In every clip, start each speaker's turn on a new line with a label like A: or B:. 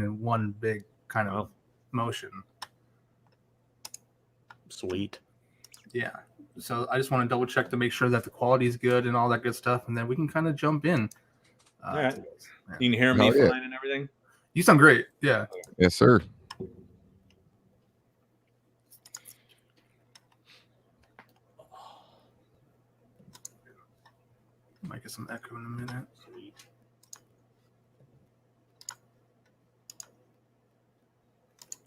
A: in one big kind of motion.
B: Sweet.
A: Yeah. So I just want to double check to make sure that the quality is good and all that good stuff, and then we can kind of jump in.
B: All right. You can hear me fine and everything?
A: You sound great. Yeah.
C: Yes, sir.
A: Might get some echo in a minute.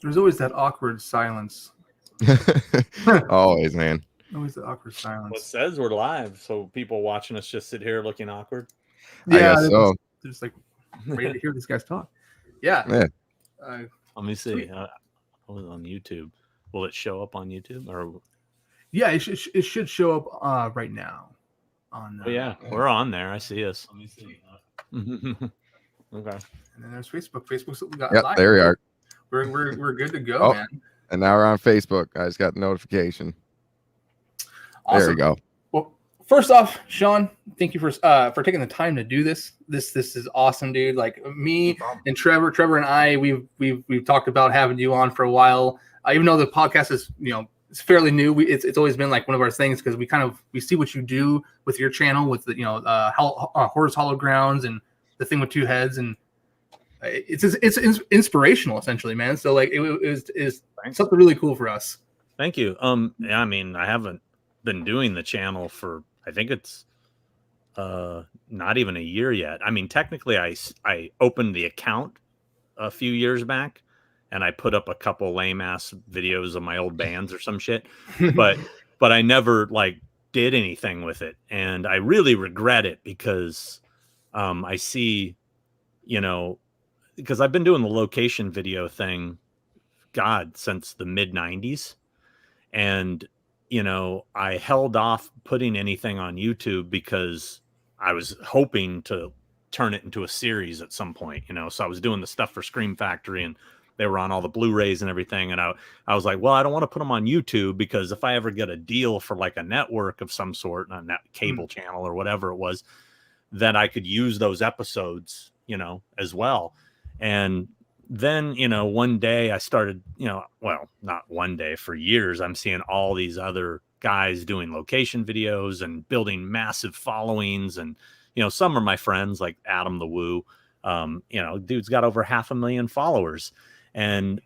A: There's always that awkward silence.
C: Always, man.
A: Always the awkward silence.
B: Well, it says we're live, so people watching us just sit here looking awkward.
A: Yeah,
C: I guess so.
A: They're just like ready to hear these guys talk. Yeah.
B: Let me see. I was on YouTube. Will it show up on YouTube or?
A: Yeah, it should show up right now.
B: Oh yeah, we're on there. I see us. Let me see. Okay.
A: And then there's Facebook. Facebook's got
C: live. There we are.
A: We're good to go, man.
C: And now we're on Facebook. I just got the notification.
A: Awesome.
C: There we go.
A: Well, first off, Sean, thank you for taking the time to do this. This is awesome, dude. Like me and Trevor and I, we've talked about having you on for a while. Even though the podcast is, it's fairly new. It's always been like one of our things because we see what you do with your channel with the Horror's Hollow Grounds and the thing with two heads, and it's inspirational essentially, man. So like it is something really cool for us.
B: Thank you. I mean, I haven't been doing the channel for, I think it's not even a year yet. I mean, technically I opened the account a few years back and I put up a couple lame ass videos of my old bands or some shit, but I never like did anything with it. And I really regret it because I see, because I've been doing the location video thing, since the mid 90s. And, I held off putting anything on YouTube because I was hoping to turn it into a series at some point, so I was doing the stuff for Scream Factory and they were on all the Blu-rays and everything. And I was like, well, I don't want to put them on YouTube because if I ever get a deal for like a network of some sort, a cable channel or whatever it was, then I could use those episodes, as well. And then, one day I started, well, not one day, for years, I'm seeing all these other guys doing location videos and building massive followings. And, some are my friends like Adam the Woo, dude's got over 500,000 followers. And,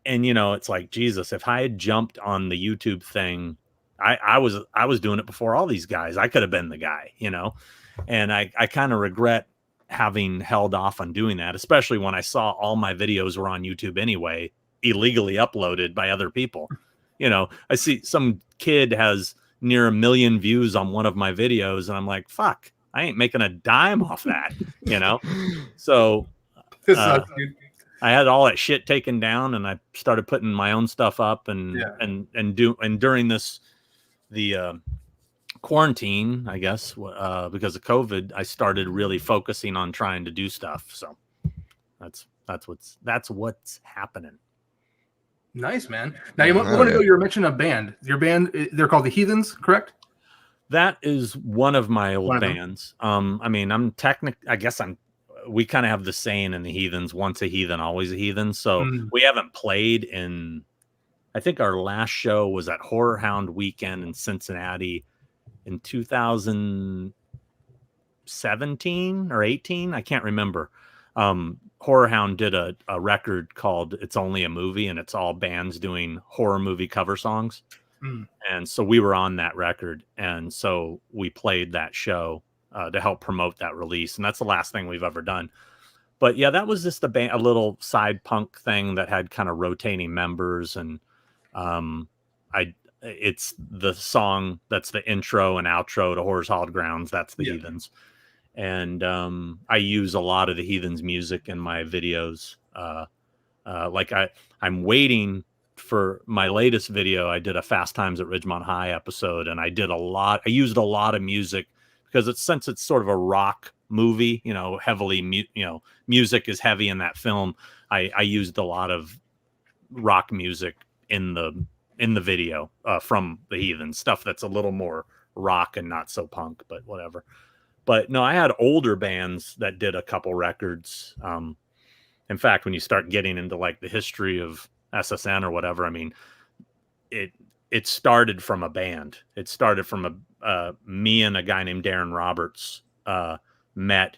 B: it's like, Jesus, if I had jumped on the YouTube thing, I was doing it before all these guys. I could have been the guy, and I kind of regret having held off on doing that, especially when I saw all my videos were on YouTube anyway, illegally uploaded by other people. I see some kid has near 1 million views on one of my videos and I'm like, fuck, I ain't making a dime off that, So I had all that shit taken down and I started putting my own stuff up and during the quarantine, I guess, because of COVID, I started really focusing on trying to do stuff. So that's what's happening.
A: Nice, man. Now you want to go. You were mentioning a band. Your band, they're called the Heathens, correct?
B: That is one of my old bands. I mean, we kind of have the saying in the Heathens, once a heathen, always a heathen. So we haven't played in, I think our last show was at Horror Hound Weekend in Cincinnati in 2017 or 18. I can't remember. Horror Hound did a record called It's Only a Movie, and it's all bands doing horror movie cover songs. And so we were on that record. And so we played that show to help promote that release. And that's the last thing we've ever done. But yeah, that was just a little side punk thing that had kind of rotating members. And it's the song that's the intro and outro to Horror's Hollow Grounds. That's the Heathens. And I use a lot of the Heathens music in my videos. I'm waiting for my latest video. I did a Fast Times at Ridgemont High episode, and I used a lot of music because since it's sort of a rock movie, heavily, music is heavy in that film. I used a lot of rock music in the video from the Heathens, stuff that's a little more rock and not so punk, but whatever. But no, I had older bands that did a couple records. In fact, when you start getting into like the history of SSN or whatever, I mean, it started from a band. It started from me and a guy named Darren Roberts met,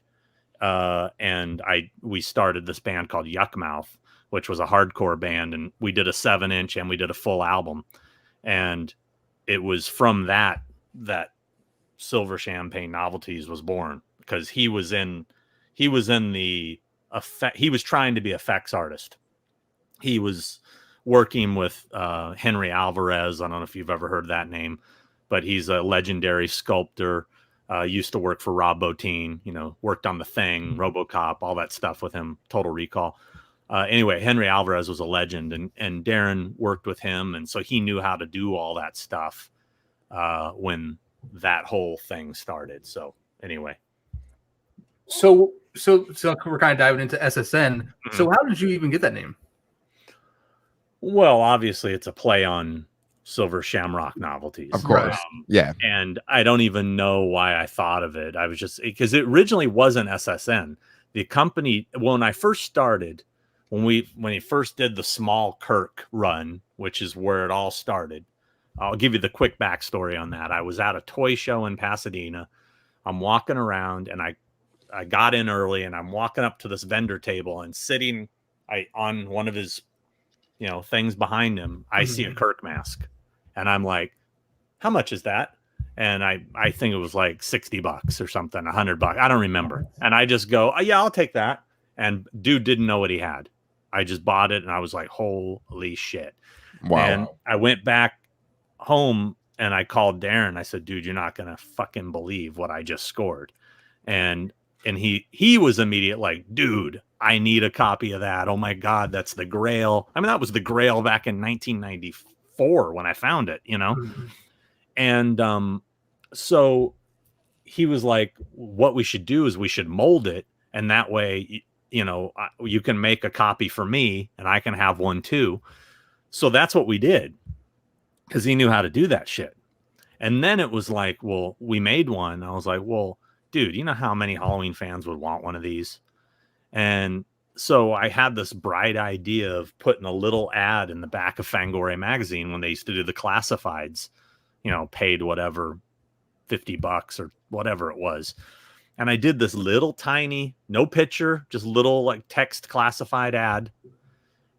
B: and we started this band called Yuckmouth, which was a hardcore band, and we did a 7-inch and we did a full album, and it was from that Silver Champagne Novelties was born, because he was in the effect. He was trying to be effects artist. He was working with Henry Alvarez. I don't know if you've ever heard that name, but he's a legendary sculptor. Used to work for Rob Bottin, worked on The Thing, RoboCop, all that stuff with him, Total Recall. Anyway, Henry Alvarez was a legend, and Darren worked with him, and so he knew how to do all that stuff when that whole thing started. So anyway.
A: So we're kind of diving into SSN. Mm-hmm. So how did you even get that name?
B: Well, obviously it's a play on Silver Shamrock Novelties.
C: Of course. Yeah.
B: And I don't even know why I thought of it. I was just, because it originally wasn't SSN. The company, when I first started, when he first did the Small Kirk run, which is where it all started. I'll give you the quick backstory on that. I was at a toy show in Pasadena. I'm walking around, and I got in early, and I'm walking up to this vendor table, and sitting on one of his things behind him, I see a Kirk mask, and I'm like, how much is that? And I think it was like $60 or something, $100. I don't remember. And I just go, oh, yeah, I'll take that. And dude didn't know what he had. I just bought it, and I was like, holy shit.
C: Wow.
B: And I went back home, and I called Darren. I said, dude, you're not going to fucking believe what I just scored. And he was immediate, like, dude, I need a copy of that. Oh my God, that's the Grail. I mean, that was the Grail back in 1994 when I found it, Mm-hmm. And so he was like, what we should do is we should mold it, and that way, you can make a copy for me, and I can have one too. So that's what we did, because he knew how to do that shit. And then it was like, well, we made one. I was like, well, dude, you know how many Halloween fans would want one of these? And so I had this bright idea of putting a little ad in the back of Fangoria magazine when they used to do the classifieds, paid whatever, $50 or whatever it was. And I did this little tiny, no picture, just little like text classified ad.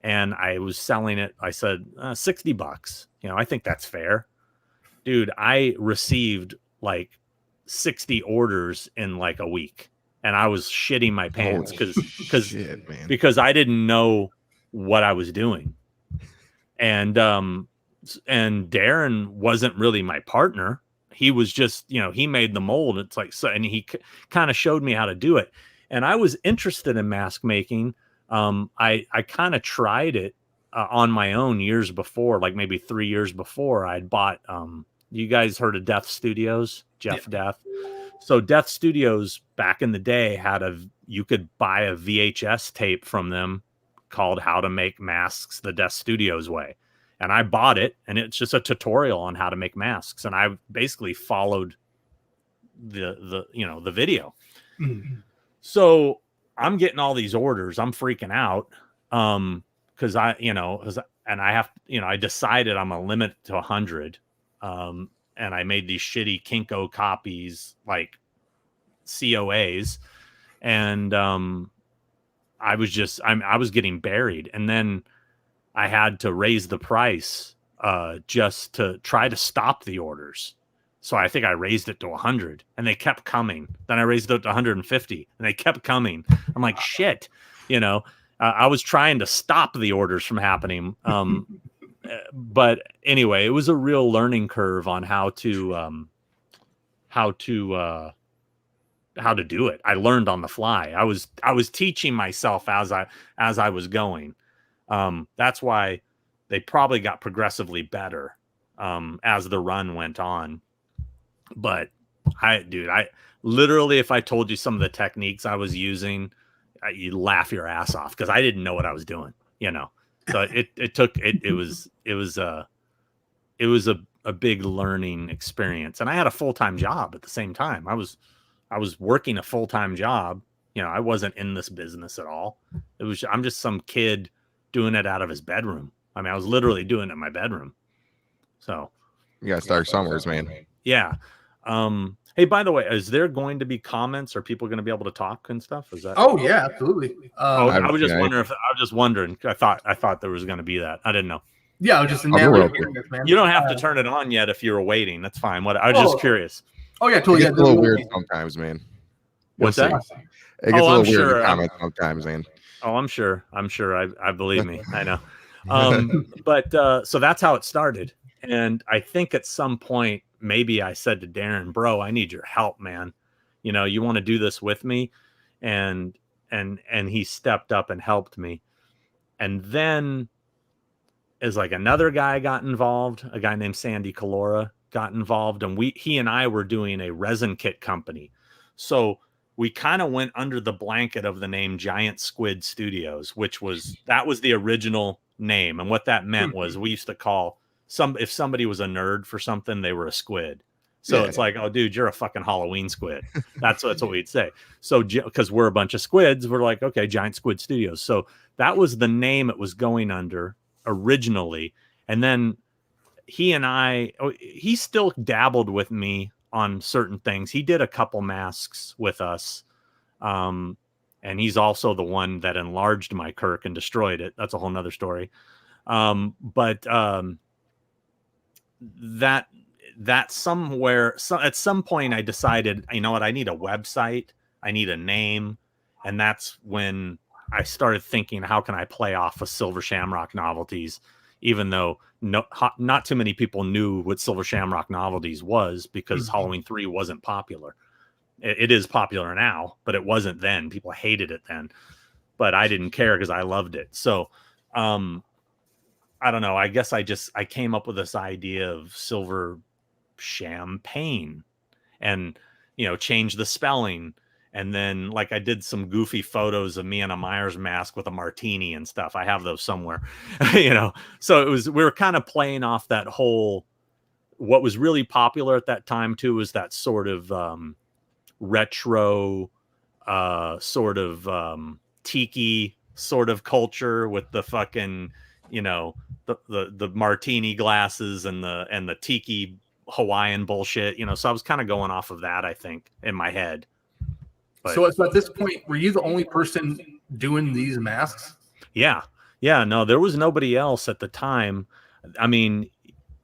B: And I was selling it. I said, $60. I think that's fair. Dude, I received like 60 orders in like a week. And I was shitting my pants because I didn't know what I was doing. And Darren wasn't really my partner. He was just, he made the mold. It's like, so, and he kind of showed me how to do it. And I was interested in mask making. I kind of tried it on my own years before, like maybe 3 years before. I'd bought, you guys heard of Death Studios, Jeff Death. So Death Studios back in the day you could buy a VHS tape from them called How to Make Masks the Death Studios Way. And I bought it, and it's just a tutorial on how to make masks. And I basically followed the video. Mm-hmm. So I'm getting all these orders. I'm freaking out. Cause I decided I'm gonna limit to 100. And I made these shitty Kinko copies, like COAs. And I was getting buried. And then I had to raise the price just to try to stop the orders. So I think I raised it to 100, and they kept coming. Then I raised it to 150, and they kept coming. I'm like, shit, I was trying to stop the orders from happening. But anyway, it was a real learning curve on how to do it. I learned on the fly. I was teaching myself as I was going. That's why they probably got progressively better as the run went on. But I literally, if I told you some of the techniques I was using, you'd laugh your ass off, because I didn't know what I was doing, So it was a big learning experience. And I had a full-time job at the same time. I was working a full-time job You know, I wasn't in this business at all. I'm just some kid doing it out of his bedroom. I mean, I was literally doing it in my bedroom. So
C: You gotta start somewhere, man.
B: yeah. Hey, by the way, is there going to be comments? Are people going to be able to talk and stuff? Is that?
A: Oh yeah, absolutely.
B: I was just wondering if I was just wondering. I thought there was going to be that. I didn't know.
A: Yeah, I was just man.
B: You don't have to turn it on yet if you were waiting. That's fine. I was just curious.
A: Oh yeah, totally.
C: It gets a little weird sometimes, man.
B: What's that?
C: It gets a little weird in the comments sometimes, man.
B: Oh, I'm sure. I believe me. I know. But so that's how it started. And I think at some point, maybe I said to Darren, bro, I need your help, man. You know, you want to do this with me? And he stepped up and helped me. And then as like another guy got involved, a guy named Sandy Calora got involved, and he and I were doing a resin kit company. So we kind of went under the blanket of the name Giant Squid Studios, that was the original name. And what that meant was we used to call if somebody was a nerd for something, they were a squid. So it's like, oh, dude, you're a fucking Halloween squid. That's what we'd say. So because we're a bunch of squids, we're like, okay, Giant Squid Studios. So that was the name it was going under originally. And then he still dabbled with me on certain things. He did a couple masks with us. And he's also the one that enlarged my Kirk and destroyed it. That's a whole nother story. That somewhere, at some point I decided, you know what, I need a website, I need a name. And that's when I started thinking, how can I play off of Silver Shamrock Novelties, even though not too many people knew what Silver Shamrock Novelties was, because Halloween 3 wasn't popular. It is popular now, but it wasn't then. People hated it then, but I didn't care because I loved it. So I don't know. I guess I came up with this idea of Silver Champagne, and, you know, change the spelling. And then like I did some goofy photos of me in a Myers mask with a martini and stuff. I have those somewhere, you know? So we were kind of playing off that whole, what was really popular at that time too, was that sort of, retro, sort of, tiki sort of culture with the fucking, you know, the martini glasses and the tiki Hawaiian bullshit, you know. So I was kind of going off of that, I think, in my head. But,
A: so at this point, were you the only person doing these masks?
B: Yeah. No, there was nobody else at the time. I mean,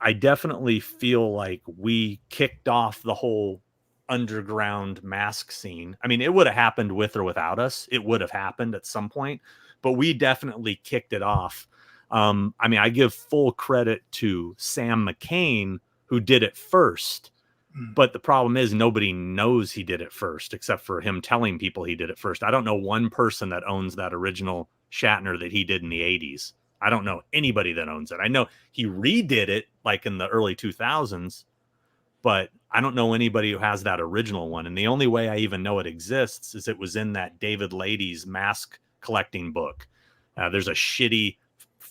B: I definitely feel like we kicked off the whole underground mask scene. I mean, it would have happened with or without us. It would have happened at some point, but we definitely kicked it off. I mean, I give full credit to Sam McCain, who did it first. But the problem is nobody knows he did it first, except for him telling people he did it first. I don't know one person that owns that original Shatner that he did in the 80s. I don't know anybody that owns it. I know he redid it like in the early 2000s, but I don't know anybody who has that original one. And the only way I even know it exists is it was in that David Lady's mask collecting book. There's a shitty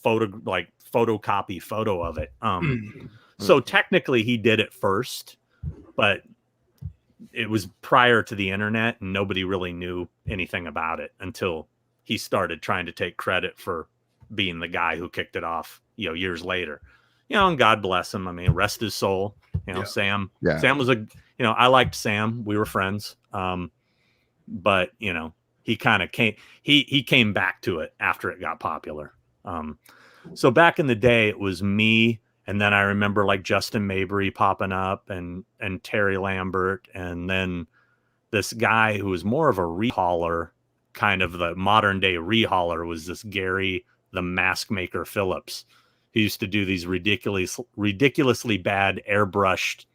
B: photocopy photo of it. So technically he did it first, but it was prior to the internet and nobody really knew anything about it until he started trying to take credit for being the guy who kicked it off, you know, years later, you know, and God bless him. I mean, rest his soul, you know. Sam was I liked Sam. We were friends. But you know, he kind of came back to it after it got popular. So back in the day it was me. And then I remember like Justin Mabry popping up and Terry Lambert. And then this guy who was more of a rehauler, kind of the modern day rehauler, was this Gary, the mask maker Phillips. He used to do these ridiculously bad airbrushed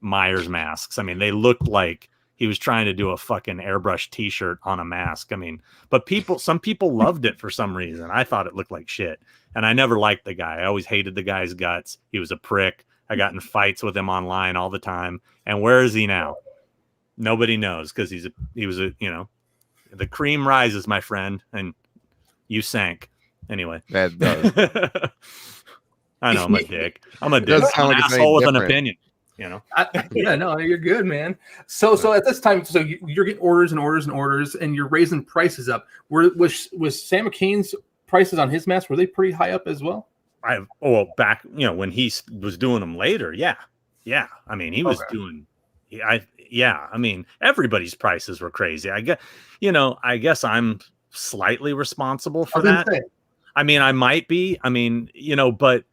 B: Myers masks. I mean, they looked like he was trying to do a fucking airbrush t-shirt on a mask. I mean, but some people loved it for some reason. I thought it looked like shit. And I never liked the guy. I always hated the guy's guts. He was a prick. I got in fights with him online all the time. And where is he now? Nobody knows, because he was a, you know, the cream rises, my friend, and you sank. Anyway.
C: That does.
B: I know, I'm a dick. I'm an
C: sound like
B: asshole with an opinion. you know.
A: Yeah, no, you're good, man. So at this time, so you're getting orders and orders and orders, and you're raising prices up. Was Sam McCain's prices on his mask, were they pretty high up as well?
B: Back, you know, when he was doing them later, yeah. I mean, he was doing, I mean, everybody's prices were crazy. I guess I'm slightly responsible for that. I mean, I might be. I mean, you know, but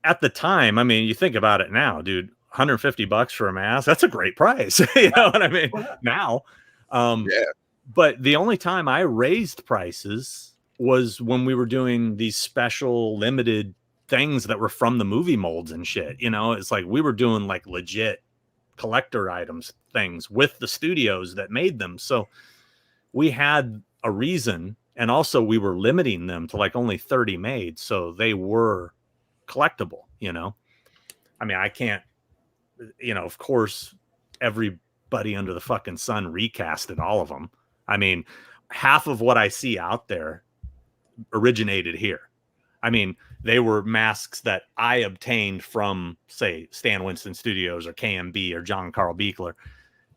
B: at the time, I mean, you think about it now, dude. $150 for a mask, that's a great price. You know what I mean? Now, but the only time I raised prices was when we were doing these special limited things that were from the movie molds and shit. You know, it's like we were doing like legit collector items things with the studios that made them. So we had a reason, and also we were limiting them to like only 30 made, so they were collectible, you know. I mean, I can't, you know, of course, everybody under the fucking sun recasted all of them. I mean, half of what I see out there originated here. I mean, they were masks that I obtained from, say, Stan Winston Studios or KMB or John Carl Buechler,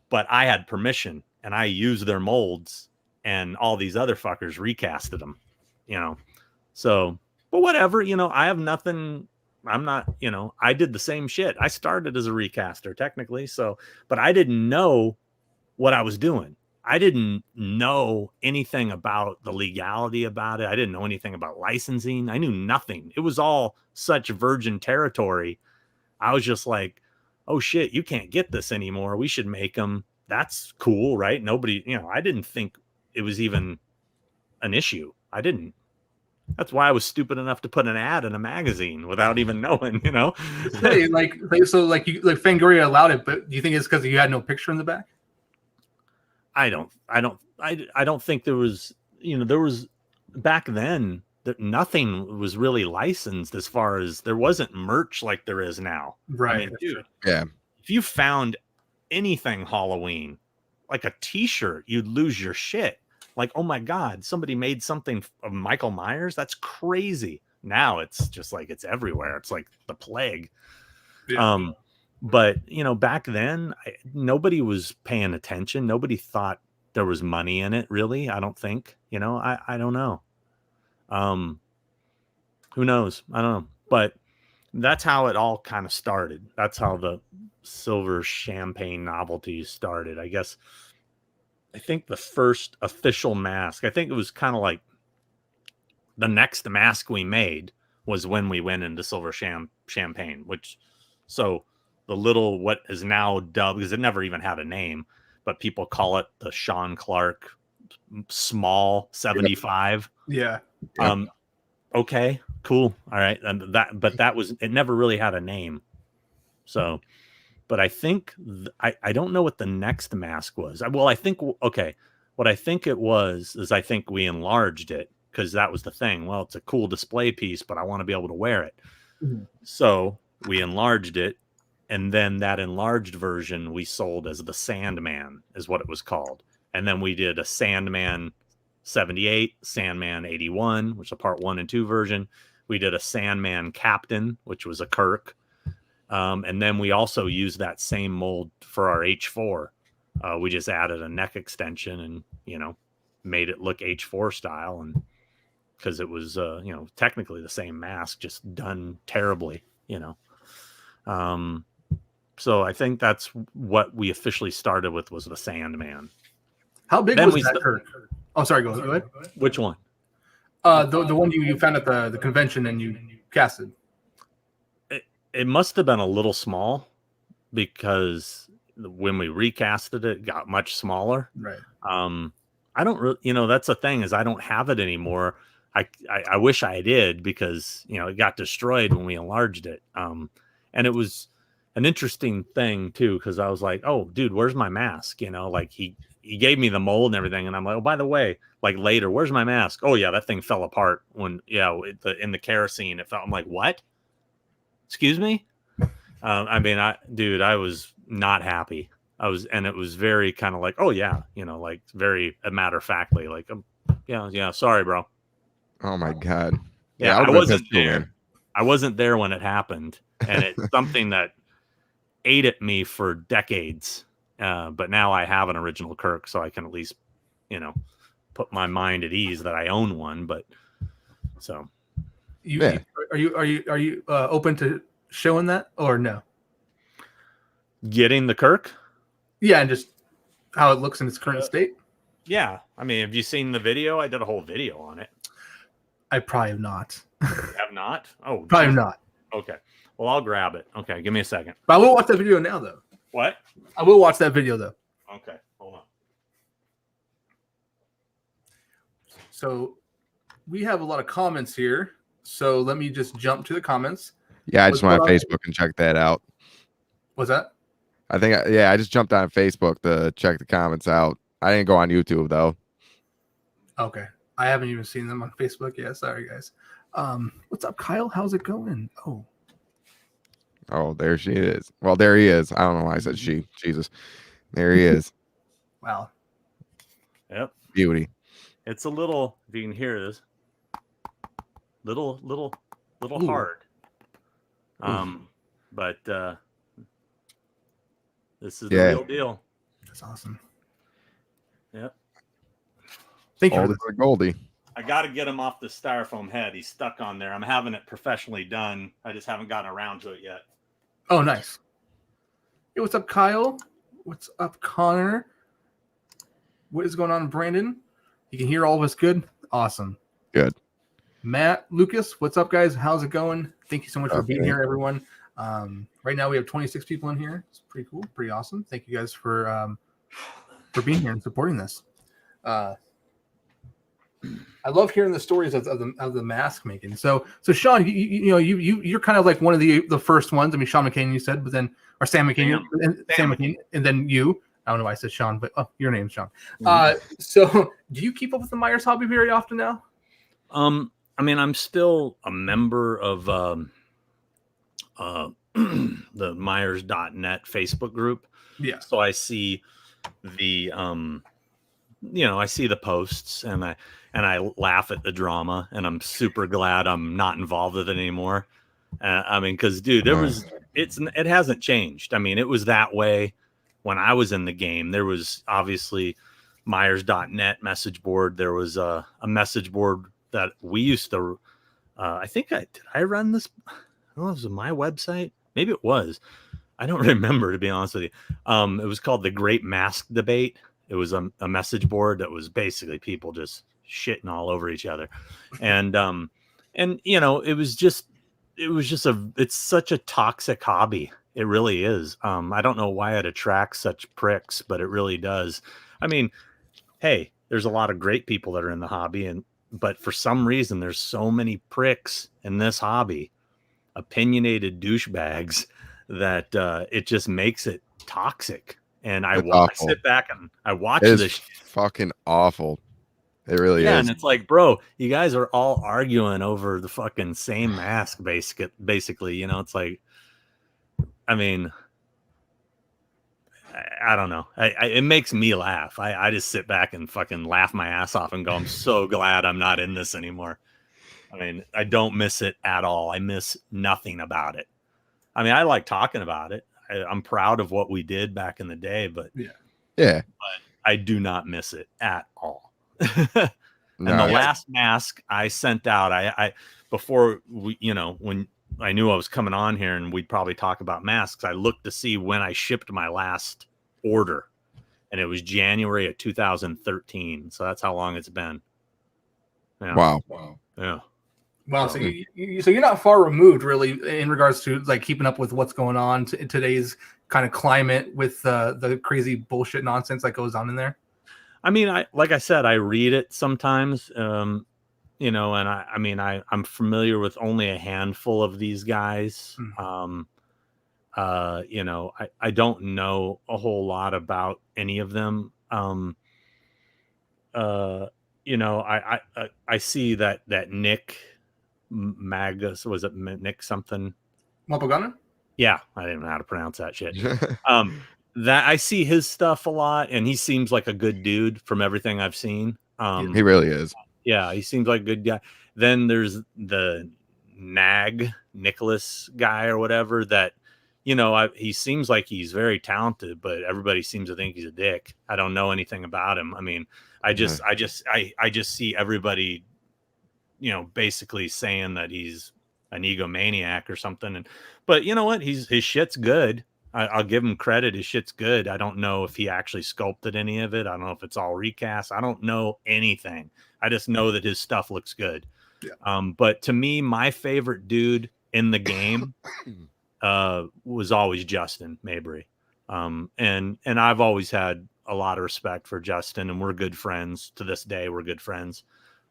B: but I had permission and I used their molds, and all these other fuckers recasted them, you know. So, but whatever, you know, I have nothing. I'm not, you know, I did the same shit. I started as a recaster technically. So, but I didn't know what I was doing. I didn't know anything about the legality about it. I didn't know anything about licensing. I knew nothing. It was all such virgin territory. I was just like, oh shit, you can't get this anymore. We should make them. That's cool, right? Nobody, you know, I didn't think it was even an issue. I didn't. That's why I was stupid enough to put an ad in a magazine without even knowing, you know.
A: Hey, so Fangoria allowed it, but do you think it's because you had no picture in the back?
B: I don't think there was, you know, there was back then that nothing was really licensed as far as there wasn't merch like there is now.
A: Right.
B: I mean, dude,
C: yeah.
B: If you found anything Halloween, like a t-shirt, you'd lose your shit. Like, oh my God, somebody made something of Michael Myers. That's crazy. Now it's just like, it's everywhere. It's like the plague. Yeah. But, you know, back then, nobody was paying attention. Nobody thought there was money in it, really. I don't think, you know, I don't know. Who knows? I don't know. But that's how it all kind of started. That's how the silver champagne novelties started. I guess, I think the first official mask, I think it was kind of like the next mask we made was when we went into silver champagne, which, so the little, what is now dubbed, because it never even had a name, but people call it the Sean Clark small 75.
A: Yeah.
B: Okay, cool. All right. And that was, it never really had a name. So, but I think, I don't know what the next mask was. Well, I think, okay, what I think it was is I think we enlarged it, because that was the thing. Well, it's a cool display piece, but I want to be able to wear it. Mm-hmm. So we enlarged it. And then that enlarged version we sold as the Sandman is what it was called. And then we did a Sandman 78, Sandman 81, which is a part 1 and 2 version. We did a Sandman Captain, which was a Kirk. And then we also used that same mold for our H4. We just added a neck extension and, you know, made it look H4 style. And because it was, you know, technically the same mask, just done terribly, you know. So I think that's what we officially started with, was the Sandman.
A: How big was that Kirk? Oh, sorry, go ahead.
B: Which one?
A: The one you found at the convention and you casted.
B: It must have been a little small, because when we recasted it got much smaller.
A: Right.
B: I don't really, you know, that's the thing, is I don't have it anymore. I wish I did, because, you know, it got destroyed when we enlarged it. And it was an interesting thing too, because I was like, oh dude, where's my mask? You know, like he gave me the mold and everything, and I'm like, oh, by the way, like later, where's my mask? Oh yeah, that thing fell apart when, yeah, in the kerosene it fell. I'm like, what? Excuse me? I mean, I was not happy. And it was very kind of like, oh yeah, you know, like very matter of factly, like, yeah, sorry, bro.
C: Oh my God.
B: Yeah, I wasn't there. I wasn't there when it happened, and it's something that ate at me for decades. But now I have an original Kirk, so I can at least, put my mind at ease that I own one. But so
A: are you open to showing that or no?
B: Getting the Kirk?
A: Yeah, and just how it looks in its current state.
B: Yeah, I mean, have you seen the video? I did a whole video on it.
A: I probably have not.
B: Have not? Oh,
A: probably not.
B: Okay. Well, I'll grab it. Okay, give me a second.
A: But I will watch that video now, though.
B: What?
A: I will watch that video, though.
B: Okay, hold on.
A: So we have a lot of comments here. So let me just jump to the comments.
C: Yeah, I just went on Facebook and checked that out.
A: What's that?
C: I just jumped on Facebook to check the comments out. I didn't go on YouTube though.
A: Okay. I haven't even seen them on Facebook yet. Sorry, guys. What's up, Kyle? How's it going?
C: Oh, there she is. Well, there he is. I don't know why I said she. Jesus. There he is.
A: Wow.
B: Yep.
C: Beauty.
B: It's a little, if you can hear this, little
A: Ooh.
B: hard. But this is the real deal.
A: That's awesome.
B: Yep.
A: Thank you.
C: Goldie.
B: I got to get him off the styrofoam head. He's stuck on there. I'm having it professionally done. I just haven't gotten around to it yet.
A: Oh, nice. Hey, what's up, Kyle? What's up, Connor? What is going on, Brandon? You can hear all of us good? Awesome.
C: Good.
A: Matt, Lucas, what's up, guys? How's it going? Thank you so much for being here, everyone. Right now we have 26 people in here. It's pretty cool, pretty awesome. Thank you guys for being here and supporting this. I love hearing the stories of the mask making. So Sean, you're kind of like one of the first ones. I mean, Sean McCain, you said, but then Sam McCain, Sam McCain, and then you. I don't know why I said Sean, but your name's Sean. So do you keep up with the Myers hobby very often now?
B: I mean, I'm still a member of the Myers.net Facebook group.
A: Yeah.
B: So I see the I see the posts and I laugh at the drama, and I'm super glad I'm not involved with it anymore. I mean, because dude, it hasn't changed. I mean, it was that way when I was in the game. There was obviously Myers.net message board. There was a message board that we used to. Did I run this? I don't know if it was my website. Maybe it was. I don't remember, to be honest with you. It was called the Great Mask Debate. It was a message board that was basically people just shitting all over each other, and it's such a toxic hobby. It really is. I don't know why it attracts such pricks, but it really does. I mean, hey, there's a lot of great people that are in the hobby, but for some reason, there's so many pricks in this hobby, opinionated douchebags, that it just makes it toxic. And I sit back and I watch this.
C: Fucking awful. It really is.
B: Yeah, and it's like, bro, you guys are all arguing over the fucking same mask, basically. It's like, I mean, I don't know. It makes me laugh. I just sit back and fucking laugh my ass off and go, I'm so glad I'm not in this anymore. I mean, I don't miss it at all. I miss nothing about it. I mean, I like talking about it. I'm proud of what we did back in the day, but
C: but
B: I do not miss it at all. And the last mask I sent out, I before we, when I knew I was coming on here and we'd probably talk about masks, I looked to see when I shipped my last order, and it was January of 2013. So that's how long it's been. Yeah.
C: Wow.
B: Yeah.
A: Wow. So you're not far removed, really, in regards to like keeping up with what's going on in today's kind of climate with the crazy bullshit nonsense that goes on in there.
B: I mean, like I said, I read it sometimes, and I'm familiar with only a handful of these guys. I don't know a whole lot about any of them. I see that Nick Magus, was it Nick something?
A: Mopagana?
B: Yeah, I didn't know how to pronounce that shit. That I see his stuff a lot, and he seems like a good dude from everything I've seen.
C: He really is.
B: Yeah, he seems like a good guy. Then there's the Nicholas guy or whatever that, he seems like he's very talented, but everybody seems to think he's a dick. I don't know anything about him. I mean, I just see everybody, basically saying that he's an egomaniac or something. But you know what? His shit's good. I'll give him credit. His shit's good. I don't know if he actually sculpted any of it. I don't know if it's all recast. I don't know anything. I just know that his stuff looks good.
A: Yeah.
B: But to me, my favorite dude in the game was always Justin Mabry. And I've always had a lot of respect for Justin, and we're good friends to this day. We're good friends.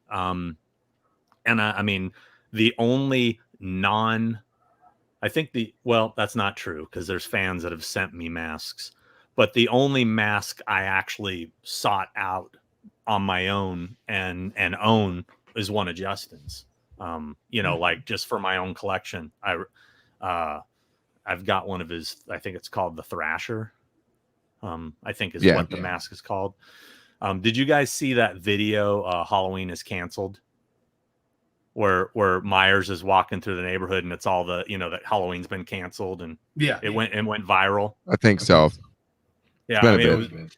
B: And I mean, the only that's not true, because there's fans that have sent me masks, but the only mask I actually sought out on my own and own is one of Justin's. Like just for my own collection. I've got one of his, I think it's called the Thrasher. I think is what the mask is called. Did you guys see that video, Halloween is Canceled? Where Myers is walking through the neighborhood and it's all the, that Halloween's been canceled, and it went viral.
C: I think so.
B: Yeah. I mean,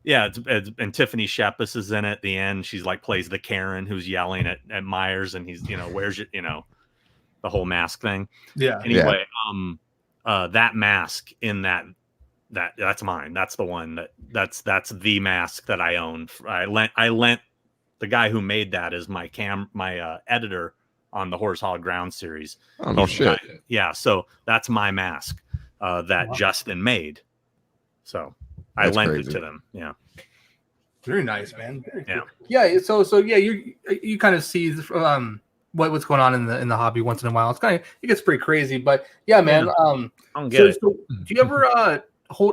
B: it's and Tiffany Shepis is in it at the end. She's like, plays the Karen who's yelling at Myers, and he's, where's your, the whole mask thing.
A: Yeah.
B: Anyway, that mask in that's mine. That's the one that's the mask that I own. I lent the guy who made that is my editor on the Horse Hall Ground series.
C: Oh, no shit.
B: Yeah. So that's my mask that Justin made. So I lent it to them. Yeah.
A: Very nice, man. Very
B: cool.
A: Yeah. So yeah, you kind of see what's going on in the hobby once in a while. It gets pretty crazy, but yeah, man.
B: I don't get it.
A: So do you ever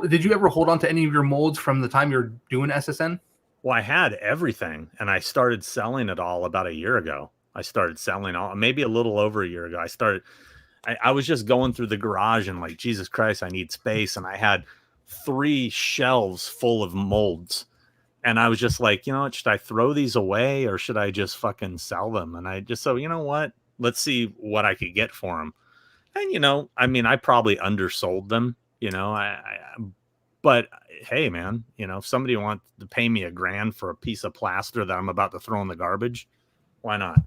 A: did you ever hold on to any of your molds from the time you're doing SSN?
B: Well, I had everything, and I started selling it all about a year ago. I started selling all, maybe a little over a year ago. I was just going through the garage and like, Jesus Christ, I need space. And I had 3 shelves full of molds. And I was just like, should I throw these away or should I just fucking sell them? And I just, what? Let's see what I could get for them. And, I probably undersold them, but hey, man, if somebody wants to pay me $1,000 for a piece of plaster that I'm about to throw in the garbage, why not?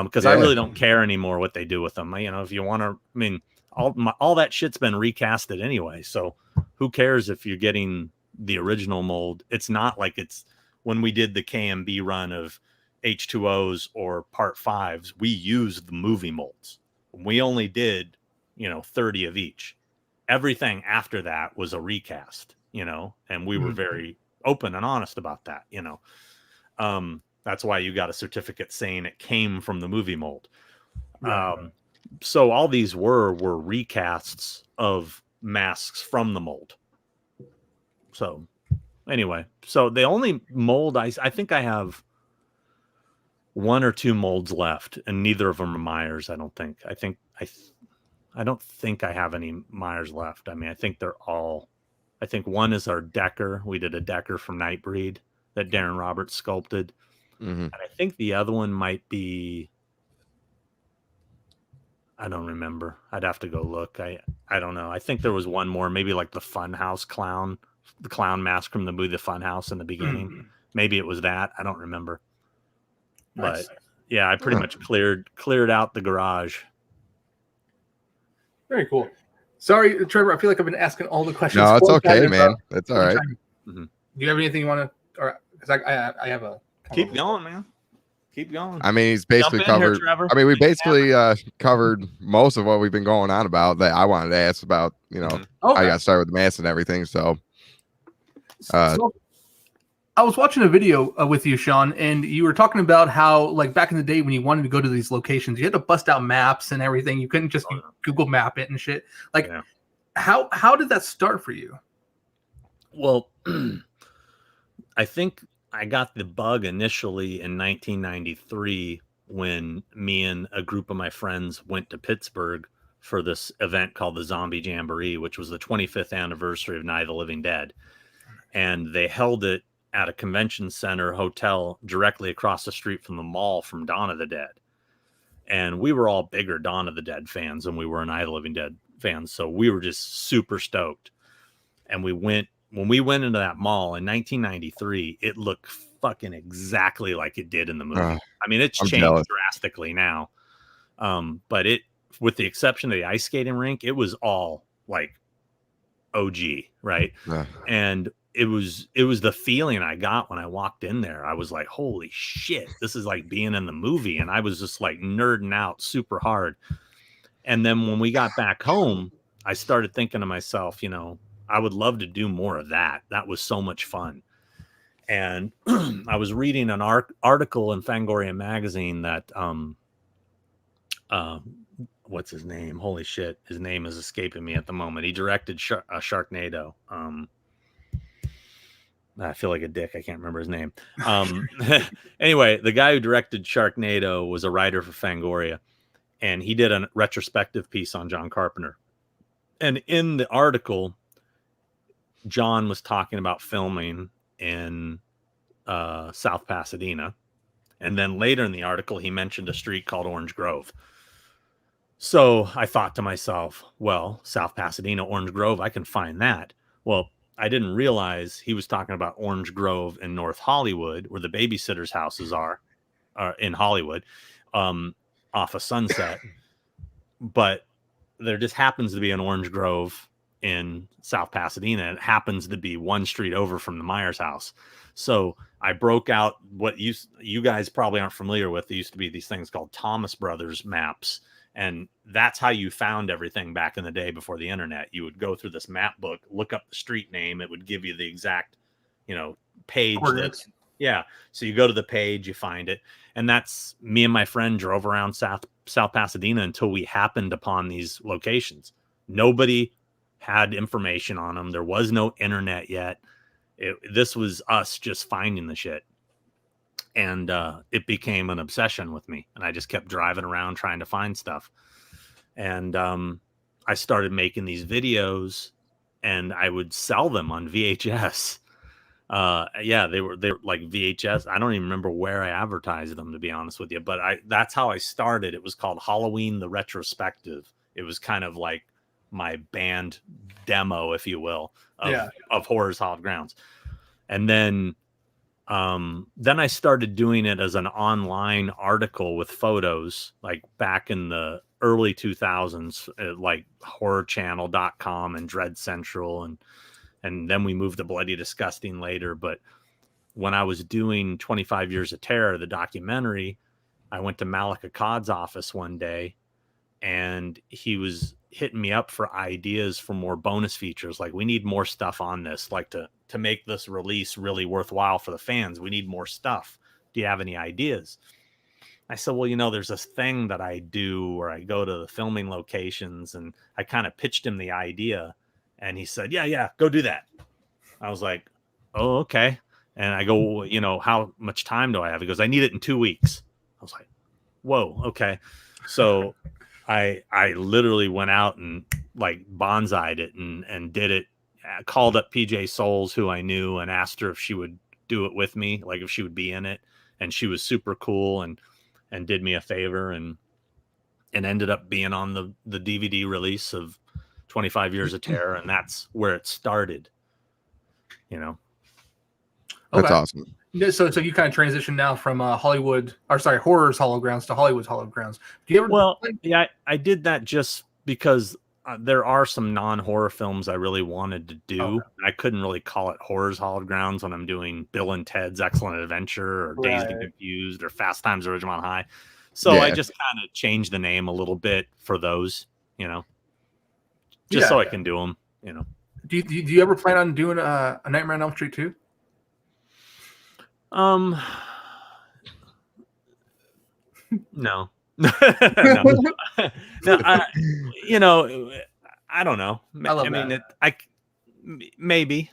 B: Because I really don't care anymore what they do with them. If you want to, all that shit's been recasted anyway. So who cares if you're getting the original mold? It's not like it's when we did the KMB run of H2Os or Part 5s, we used the movie molds. We only did, 30 of each. Everything after that was a recast, and we were very open and honest about that, that's why you got a certificate saying it came from the movie mold. So all these were recasts of masks from the mold. So anyway, so the only mold I think I have 1 or 2 molds left, and neither of them are Myers. I don't think. I don't think I have any Myers left. I think they're all. I think one is our Decker. We did a Decker from Nightbreed that Darren Roberts sculpted.
C: Mm-hmm.
B: And I think the other one might be. I don't remember. I'd have to go look. I don't know. I think there was one more, maybe like the Funhouse clown, the clown mask from the movie The Funhouse in the beginning. Mm-hmm. Maybe it was that. I don't remember. Nice. But yeah, I pretty much cleared out the garage.
A: Very cool. Sorry, Trevor. I feel like I've been asking all the questions.
C: No, it's okay, man. It's all right.
A: Mm-hmm. Do you have anything you want to? Or because I have a.
B: Keep going, man. Keep going.
C: He's basically covered. Here, we basically covered most of what we've been going on about that I wanted to ask about.
A: Okay.
C: I got started with the mask and everything. So
A: I was watching a video with you, Sean, and you were talking about how, like, back in the day when you wanted to go to these locations, you had to bust out maps and everything. You couldn't just Google map it and shit. Like, how did that start for you?
B: Well, I think I got the bug initially in 1993 when me and a group of my friends went to Pittsburgh for this event called the Zombie Jamboree, which was the 25th anniversary of Night of the Living Dead. And they held it at a convention center hotel directly across the street from the mall from Dawn of the Dead. And we were all bigger Dawn of the Dead fans than we were Night of the Living Dead fans. So we were just super stoked. And when we went into that mall in 1993, it looked fucking exactly like it did in the movie. I mean, it's
C: I'm
B: changed
C: jealous.
B: drastically now. But with the exception of the ice skating rink, it was all like OG, right? And it was the feeling I got when I walked in there. I was like, holy shit, this is like being in the movie. And I was just like nerding out super hard. And then when we got back home, I started thinking to myself, I would love to do more of that. That was so much fun. And I was reading an article in Fangoria magazine that what's his name? Holy shit, his name is escaping me at the moment. He directed Sharknado. I feel like a dick. I can't remember his name. Anyway, the guy who directed Sharknado was a writer for Fangoria, and he did a retrospective piece on John Carpenter. And in the article, John was talking about filming in South Pasadena. And then later in the article, he mentioned a street called Orange Grove. So I thought to myself, well, South Pasadena, Orange Grove, I can find that. Well, I didn't realize he was talking about Orange Grove in North Hollywood, where the babysitters' houses are in Hollywood, off of Sunset. But there just happens to be an Orange Grove in South Pasadena. And it happens to be one street over from the Myers house. So I broke out what you guys probably aren't familiar with. There used to be these things called Thomas Brothers maps. And that's how you found everything back in the day before the internet. You would go through this map book, look up the street name. It would give you the exact, page. Yeah. So you go to the page, you find it. And that's me and my friend drove around South Pasadena until we happened upon these locations. Nobody had information on them. There was no internet yet. This was us just finding the shit. And it became an obsession with me. And I just kept driving around trying to find stuff. And I started making these videos and I would sell them on VHS. They were like VHS. I don't even remember where I advertised them, to be honest with you. But that's how I started. It was called Halloween the Retrospective. It was kind of like my band demo, if you will, of Horrors Hallowed Grounds. And then I started doing it as an online article with photos, like back in the early 2000s, like horrorchannel.com and Dread Central. And then we moved to Bloody Disgusting later. But when I was doing 25 Years of Terror, the documentary, I went to Malika Cod's office one day and he was hitting me up for ideas for more bonus features. Like, we need more stuff on this, like to make this release really worthwhile for the fans. We need more stuff. Do you have any ideas? I said, well, there's this thing that I do where I go to the filming locations, and I kind of pitched him the idea. And he said, yeah, go do that. I was like, oh, okay. And I go, how much time do I have? He goes, I need it in 2 weeks. I was like, whoa, okay. So I literally went out and like bonsai'd it and did it. I called up PJ Souls, who I knew, and asked her if she would do it with me, like if she would be in it. And she was super cool and did me a favor and ended up being on the DVD release of 25 Years of Terror. And that's where it started,
C: That's awesome.
A: So you kind of transition now from Horrors Hallowed Grounds to Hollywood's Hallowed Grounds. Do you ever?
B: Well, yeah, I did that just because there are some non-horror films I really wanted to do. Okay. I couldn't really call it Horrors Hallowed Grounds when I'm doing Bill and Ted's Excellent Adventure or Dazed and Confused or Fast Times at Ridgemont High. So I just kind of changed the name a little bit for those, so I can do them,
A: Do you ever plan on doing a Nightmare on Elm Street 2?
B: No. No. I don't know. I mean, maybe,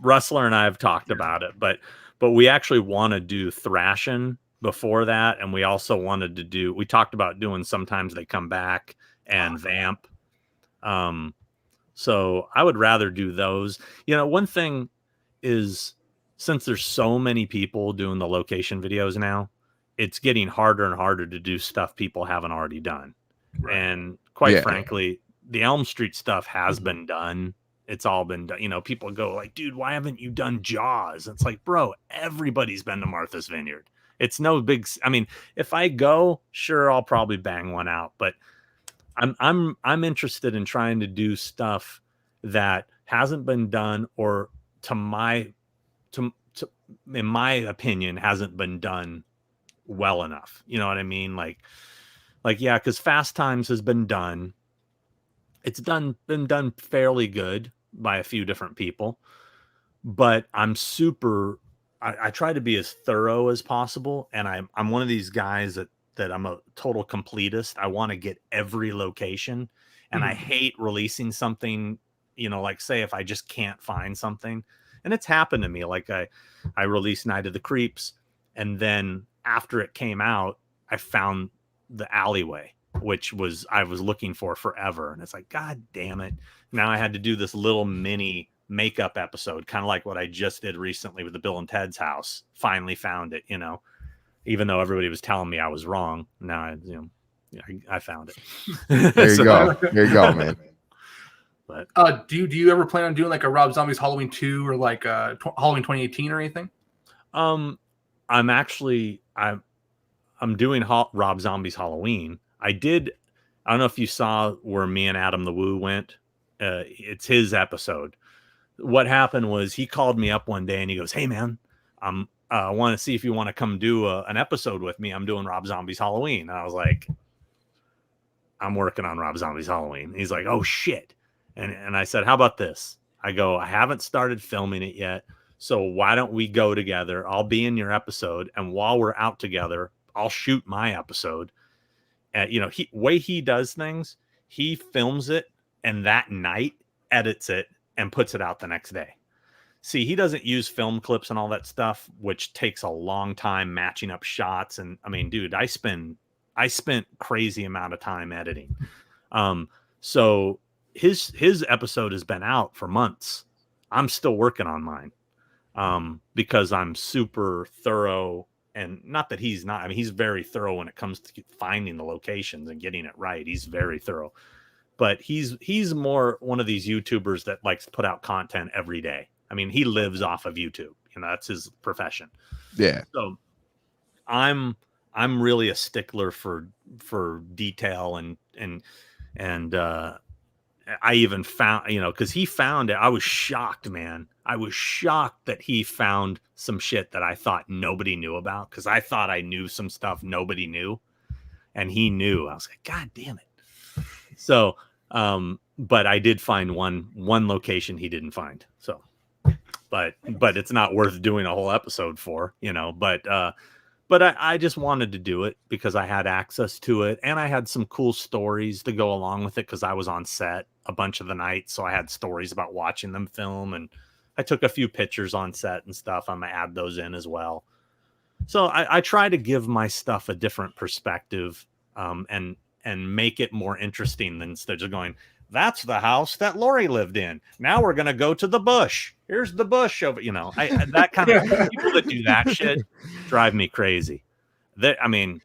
B: Rustler and I have talked about it, but we actually want to do Thrashing before that. And we also wanted to we talked about doing Sometimes They Come Back and Vamp. So I would rather do those. One thing is, since there's so many people doing the location videos now, it's getting harder and harder to do stuff people haven't already done.
A: Right.
B: And quite
C: Yeah.
B: frankly, the Elm Street stuff has been done. It's all been done. You know, people go like, dude, why haven't you done Jaws? It's like, bro, everybody's been to Martha's Vineyard. It's no big, I mean, if I go, sure, I'll probably bang one out, but I'm interested in trying to do stuff that hasn't been done, or in my opinion, hasn't been done well enough. You know what I mean? Like, yeah, because Fast Times has been done. It's been done fairly good by a few different people, but I try to be as thorough as possible. And I'm one of these guys that I'm a total completist. I want to get every location, and I hate releasing something, you know, like say if I just can't find something. And it's happened to me. Like I released Night of the Creeps, and then after it came out, I found the alleyway, which I was looking for forever. And it's like, God damn it. Now I had to do this little mini makeup episode, kind of like what I just did recently with the Bill and Ted's house. Finally found it, you know, even though everybody was telling me I was wrong. Now I found it.
C: There you go. There you go, man.
B: But
A: do you ever plan on doing like a Rob Zombie's Halloween 2 or like Halloween 2018 or anything?
B: I'm doing Rob Zombie's Halloween. I don't know if you saw where me and Adam the Woo went. It's his episode. What happened was he called me up one day and he goes, "Hey man, I want to see if you want to come do an episode with me. I'm doing Rob Zombie's Halloween." And I was like, "I'm working on Rob Zombie's Halloween." He's like, "Oh shit." And I said, "How about this?" I go, "I haven't started filming it yet. So why don't we go together? I'll be in your episode. And while we're out together, I'll shoot my episode." And, you know, way he does things, he films it and that night edits it and puts it out the next day. See, he doesn't use film clips and all that stuff, which takes a long time matching up shots. And I mean, dude, I spent crazy amount of time editing. So his episode has been out for months. I'm still working on mine because I'm super thorough. And not that he's not, I mean, he's very thorough when it comes to finding the locations and getting it right. He's very thorough, but he's more one of these YouTubers that likes to put out content every day. I mean, he lives off of YouTube, you know, that's his profession.
C: Yeah.
B: So I'm really a stickler for detail and I even found, you know, because he found it. I was shocked, man. I was shocked that he found some shit that I thought nobody knew about, because I thought I knew some stuff nobody knew, and he knew. I was like, God damn it. So, but I did find one location he didn't find. So, but it's not worth doing a whole episode for, you know. But I just wanted to do it because I had access to it, and I had some cool stories to go along with it because I was on set a bunch of the nights. So I had stories about watching them film, and I took a few pictures on set and stuff. I'm going to add those in as well. So I try to give my stuff a different perspective and make it more interesting than instead of just going, "That's the house that Lori lived in. Now we're going to go to the bush. Here's the bush over," you know, that kind of people that do that shit drive me crazy. I mean,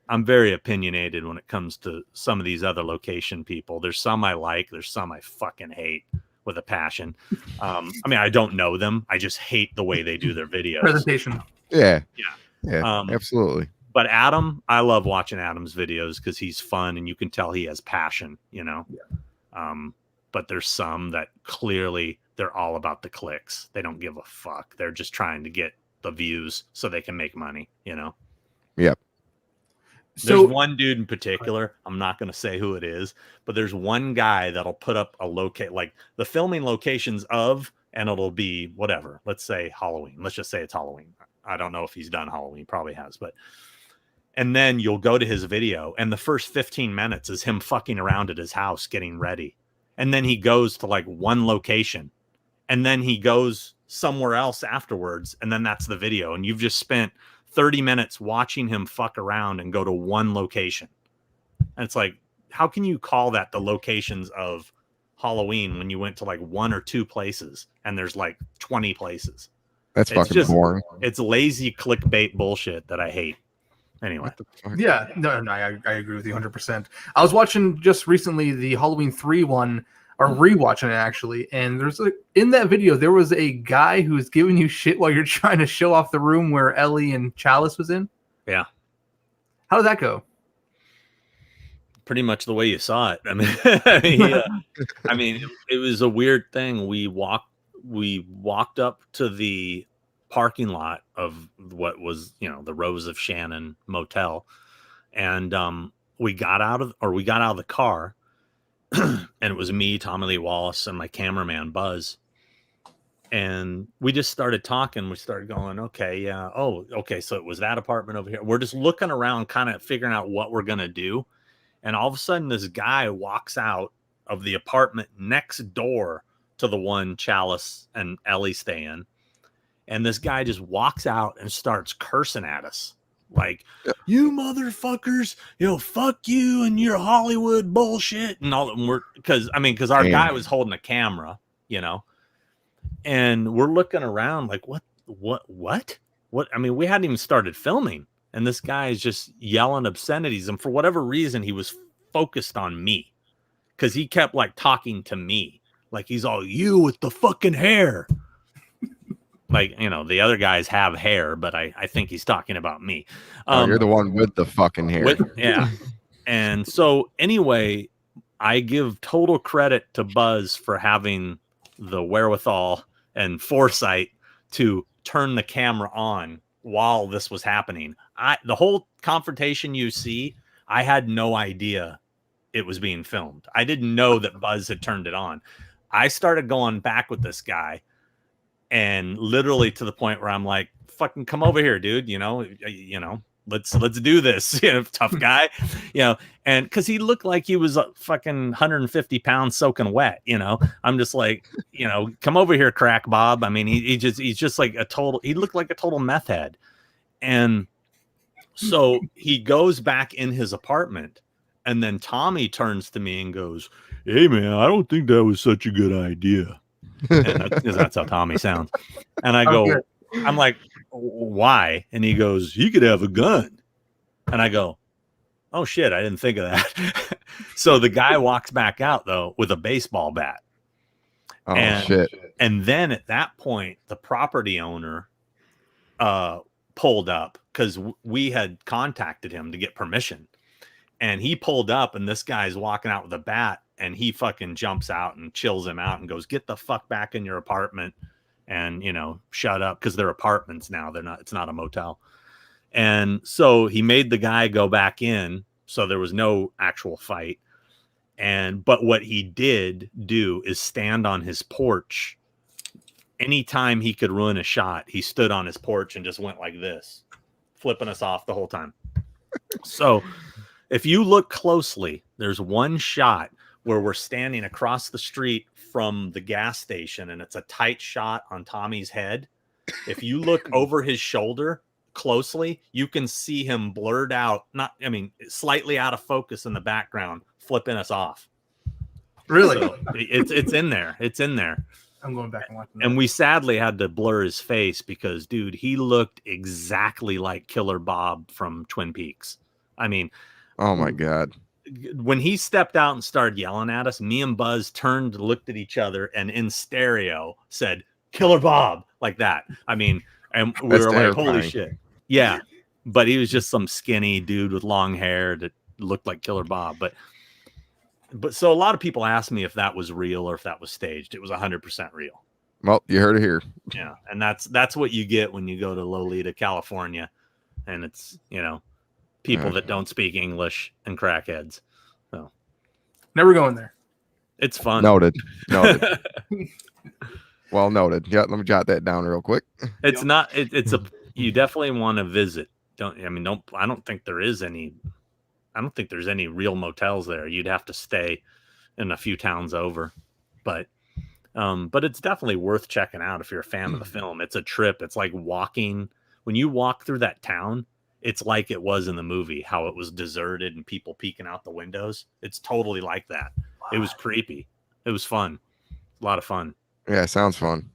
B: I'm very opinionated when it comes to some of these other location people. There's some I like. There's some I fucking hate with a passion. I mean, I don't know them. I just hate the way they do their videos.
A: Presentation.
C: Yeah.
B: Yeah.
C: Absolutely.
B: But Adam, I love watching Adam's videos because he's fun and you can tell he has passion, you know? Yeah. But there's some that clearly they're all about the clicks. They don't give a fuck. They're just trying to get the views so they can make money, you know?
C: Yep.
B: There's one dude in particular, I'm not going to say who it is, but there's one guy that'll put up a like the filming locations of, and it'll be whatever. Let's say Halloween. Let's just say it's Halloween. I don't know if he's done Halloween, probably has, but and then you'll go to his video and the first 15 minutes is him fucking around at his house getting ready. And then he goes to like one location and then he goes somewhere else afterwards. And then that's the video. And you've just spent 30 minutes watching him fuck around and go to one location. And it's like, how can you call that the locations of Halloween when you went to like one or two places and there's like 20 places?
C: That's fucking boring.
B: It's lazy clickbait bullshit that I hate. Anyway.
C: What the fuck?
A: Yeah, no, I agree with you 100%. I was watching just recently the Halloween 3 one, or rewatching it actually, and there's in that video there was a guy who was giving you shit while you're trying to show off the room where Ellie and Chalice was in.
B: Yeah.
A: How did that go?
B: Pretty much the way you saw it. I mean, it was a weird thing. We walked up to the parking lot of what was, the Rose of Shannon Motel, and we got out of the car, and it was me, Tommy Lee Wallace, and my cameraman Buzz, and we just started talking. We started going, okay, yeah, oh, okay, so it was that apartment over here. We're just looking around, kind of figuring out what we're gonna do. And all of a sudden, this guy walks out of the apartment next door to the one Chalice and Ellie stay in. And this guy just walks out and starts cursing at us. Like, you motherfuckers, fuck you and your Hollywood bullshit. And all that. Because our guy was holding a camera, and we're looking around like, what? I mean, we hadn't even started filming. And this guy is just yelling obscenities. And for whatever reason, he was focused on me because he kept like talking to me. Like he's all, you with the fucking hair. Like, the other guys have hair, but I think he's talking about me.
C: You're the one with the fucking hair.
B: Yeah. And so anyway, I give total credit to Buzz for having the wherewithal and foresight to turn the camera on while this was happening. The whole confrontation you see, I had no idea it was being filmed. I didn't know that Buzz had turned it on. I started going back with this guy, and literally to the point where I'm like, fucking come over here, dude. Let's do this. Tough guy, and because he looked like he was fucking 150 pounds soaking wet. I'm just like, come over here, crack Bob. I mean, he's just like he looked like a total meth head. And so he goes back in his apartment, and then Tommy turns to me and goes, hey man, I don't think that was such a good idea. And that's how Tommy sounds. And I go, I'm like, why? And he goes, he could have a gun. And I go, oh shit, I didn't think of that. So the guy walks back out though with a baseball bat.
C: Oh shit.
B: And then at that point, the property owner pulled up because we had contacted him to get permission. And he pulled up, and this guy's walking out with a bat, and he fucking jumps out and chills him out and goes, get the fuck back in your apartment and, shut up, because they're apartments now. It's not a motel. And so he made the guy go back in. So there was no actual fight. But what he did do is stand on his porch. Anytime he could ruin a shot, he stood on his porch and just went like this, flipping us off the whole time. So if you look closely, there's one shot where we're standing across the street from the gas station, and it's a tight shot on Tommy's head. If you look over his shoulder closely, you can see him blurred out, slightly out of focus in the background, flipping us off.
A: Really?
B: So it's in there. It's in there.
A: I'm going back and watching that.
B: And we sadly had to blur his face because, dude, he looked exactly like Killer Bob from Twin Peaks. I mean,
C: oh my God.
B: When he stepped out and started yelling at us, me and Buzz turned, looked at each other, and in stereo said, Killer Bob, like that. I mean, and we were like, holy shit. Yeah. But he was just some skinny dude with long hair that looked like Killer Bob. But so a lot of people asked me if that was real or if that was staged. It was 100% real.
C: Well, you heard it here.
B: Yeah. And that's what you get when you go to Lolita, California. And it's, people that don't speak English and crackheads. So
A: never going there.
B: It's fun.
C: Noted. Well noted. Yeah, let me jot that down real quick.
B: It's not. It's a. You definitely want to visit. I don't think there's any real motels there. You'd have to stay in a few towns over, but it's definitely worth checking out if you're a fan of the film. It's a trip. It's like walking. When you walk through that town, it's like it was in the movie, how it was deserted and people peeking out the windows. It's totally like that. Wow. It was creepy. It was fun. A lot of fun.
C: Yeah, sounds fun.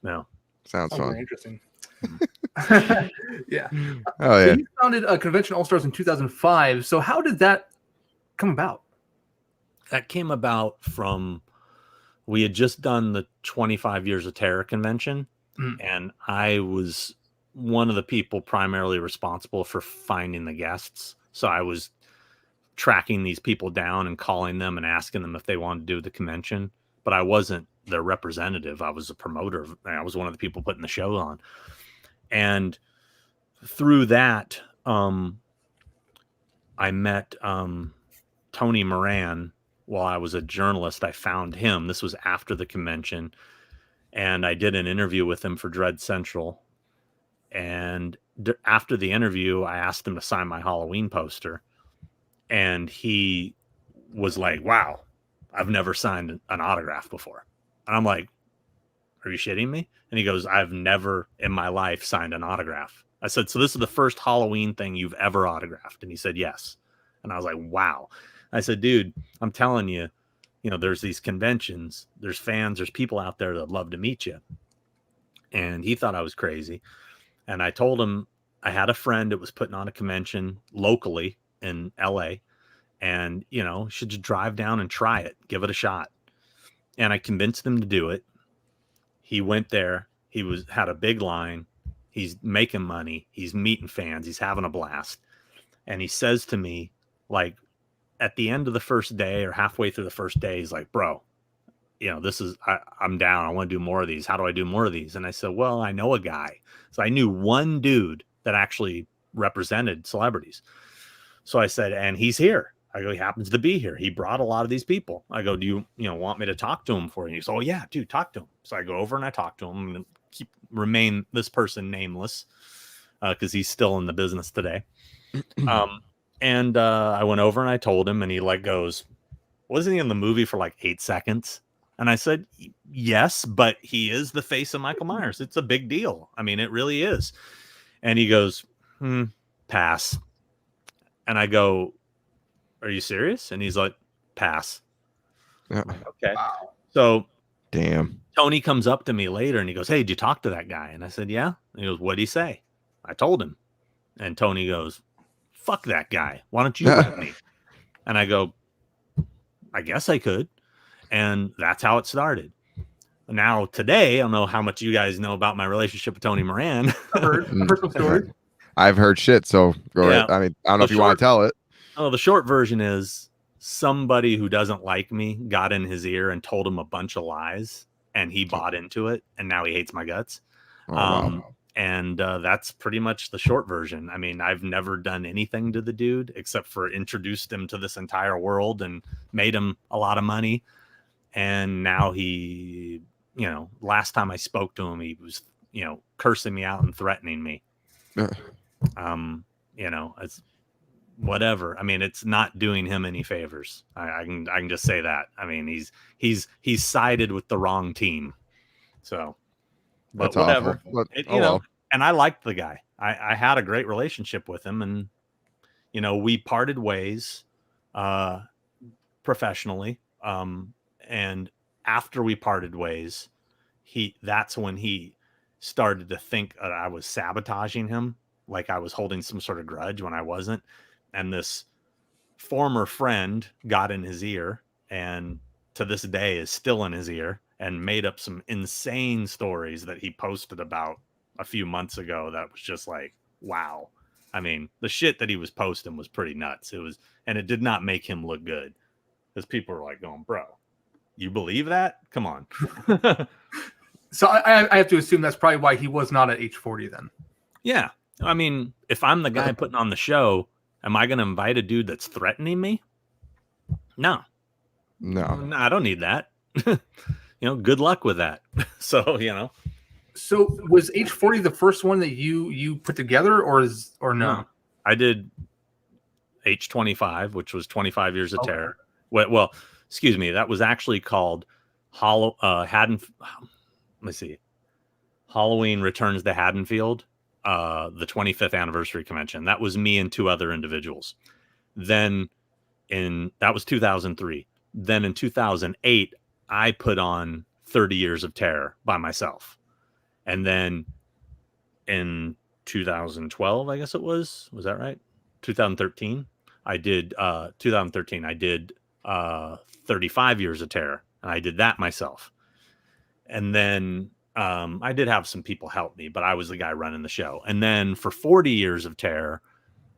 B: No.
C: Sounds fun.
A: Very interesting. Yeah.
C: Oh
A: So
C: yeah.
A: you founded Convention All Stars in 2005. So how did that come about?
B: That came about from, we had just done the 25 Years of Terror convention, and I was one of the people primarily responsible for finding the guests. So I was tracking these people down and calling them and asking them if they wanted to do the convention, but I wasn't their representative. I was a promoter. I was one of the people putting the show on. And through that, I met Tony Moran while I was a journalist. I found him. This was after the convention. And I did an interview with him for Dread Central. And after the interview, I asked him to sign my Halloween poster. And he was like, wow, I've never signed an autograph before. And I'm like, are you shitting me? And he goes, I've never in my life signed an autograph. I said, so this is the first Halloween thing you've ever autographed? And he said, yes. And I was like, wow. I said, dude, I'm telling you, there's these conventions, there's fans, there's people out there that love to meet you. And he thought I was crazy. And I told him I had a friend that was putting on a convention locally in LA, and, should just drive down and try it, give it a shot. And I convinced him to do it. He went there. He had a big line. He's making money. He's meeting fans. He's having a blast. And he says to me, like, at the end of the first day or halfway through the first day, he's like, bro, I'm down. I want to do more of these. How do I do more of these? And I said, well, I know a guy. So I knew one dude that actually represented celebrities. So I said, and he's here. I go, he happens to be here. He brought a lot of these people. I go, do you want me to talk to him for you? He said, oh yeah, dude, talk to him. So I go over and I talk to him and remain this person nameless because he's still in the business today. And I went over and I told him, and he goes, wasn't he in the movie for 8 seconds? And I said, yes, but he is the face of Michael Myers. It's a big deal. I mean, it really is. And he goes, pass. And I go, are you serious? And he's like, pass.
C: Yeah.
B: Like, okay.
A: Wow.
B: So
C: damn.
B: Tony comes up to me later and he goes, hey, did you talk to that guy? And I said, yeah. And he goes, what'd he say? I told him. And Tony goes, fuck that guy. Why don't you rep me? And I go, I guess I could. And that's how it started. Now, today, I don't know how much you guys know about my relationship with Tony Moran.
A: I've heard some stories.
C: I've heard shit. So go ahead. I mean, I don't know if you want to tell it.
B: Oh, the short version is somebody who doesn't like me got in his ear and told him a bunch of lies, and he bought into it, and now he hates my guts.
C: Oh, wow.
B: And that's pretty much the short version. I mean, I've never done anything to the dude except for introduced him to this entire world and made him a lot of money. And now he, last time I spoke to him, he was, cursing me out and threatening me. It's whatever. I mean, it's not doing him any favors. I can just say that. I mean, he's sided with the wrong team. So, but
C: that's
B: whatever.
C: But,
B: well. And I liked the guy. I had a great relationship with him, and we parted ways professionally. And after we parted ways, that's when he started to think that I was sabotaging him, like I was holding some sort of grudge when I wasn't. And this former friend got in his ear, and to this day is still in his ear, and made up some insane stories that he posted about a few months ago that was just like, wow. I mean, the shit that he was posting was pretty nuts. And it did not make him look good, because people were like going, bro, you believe that? Come on.
A: So I have to assume that's probably why he was not at H40 then.
B: Yeah. I mean, if I'm the guy putting on the show, am I going to invite a dude that's threatening me? No, I don't need that. Good luck with that. So,
A: So was H40 the first one that you put together, or no?
B: I did H25, which was 25 Years of Terror. Well, excuse me, that was actually called Halloween Returns to Haddonfield, the 25th anniversary convention. That was me and two other individuals. Then that was 2003. Then in 2008, I put on 30 Years of Terror by myself. And then in 2012, I guess it was that right? 2013. I did 2013. I did 35 years of terror, and I did that myself. And then I did have some people help me, but I was the guy running the show. And then for 40 years of terror,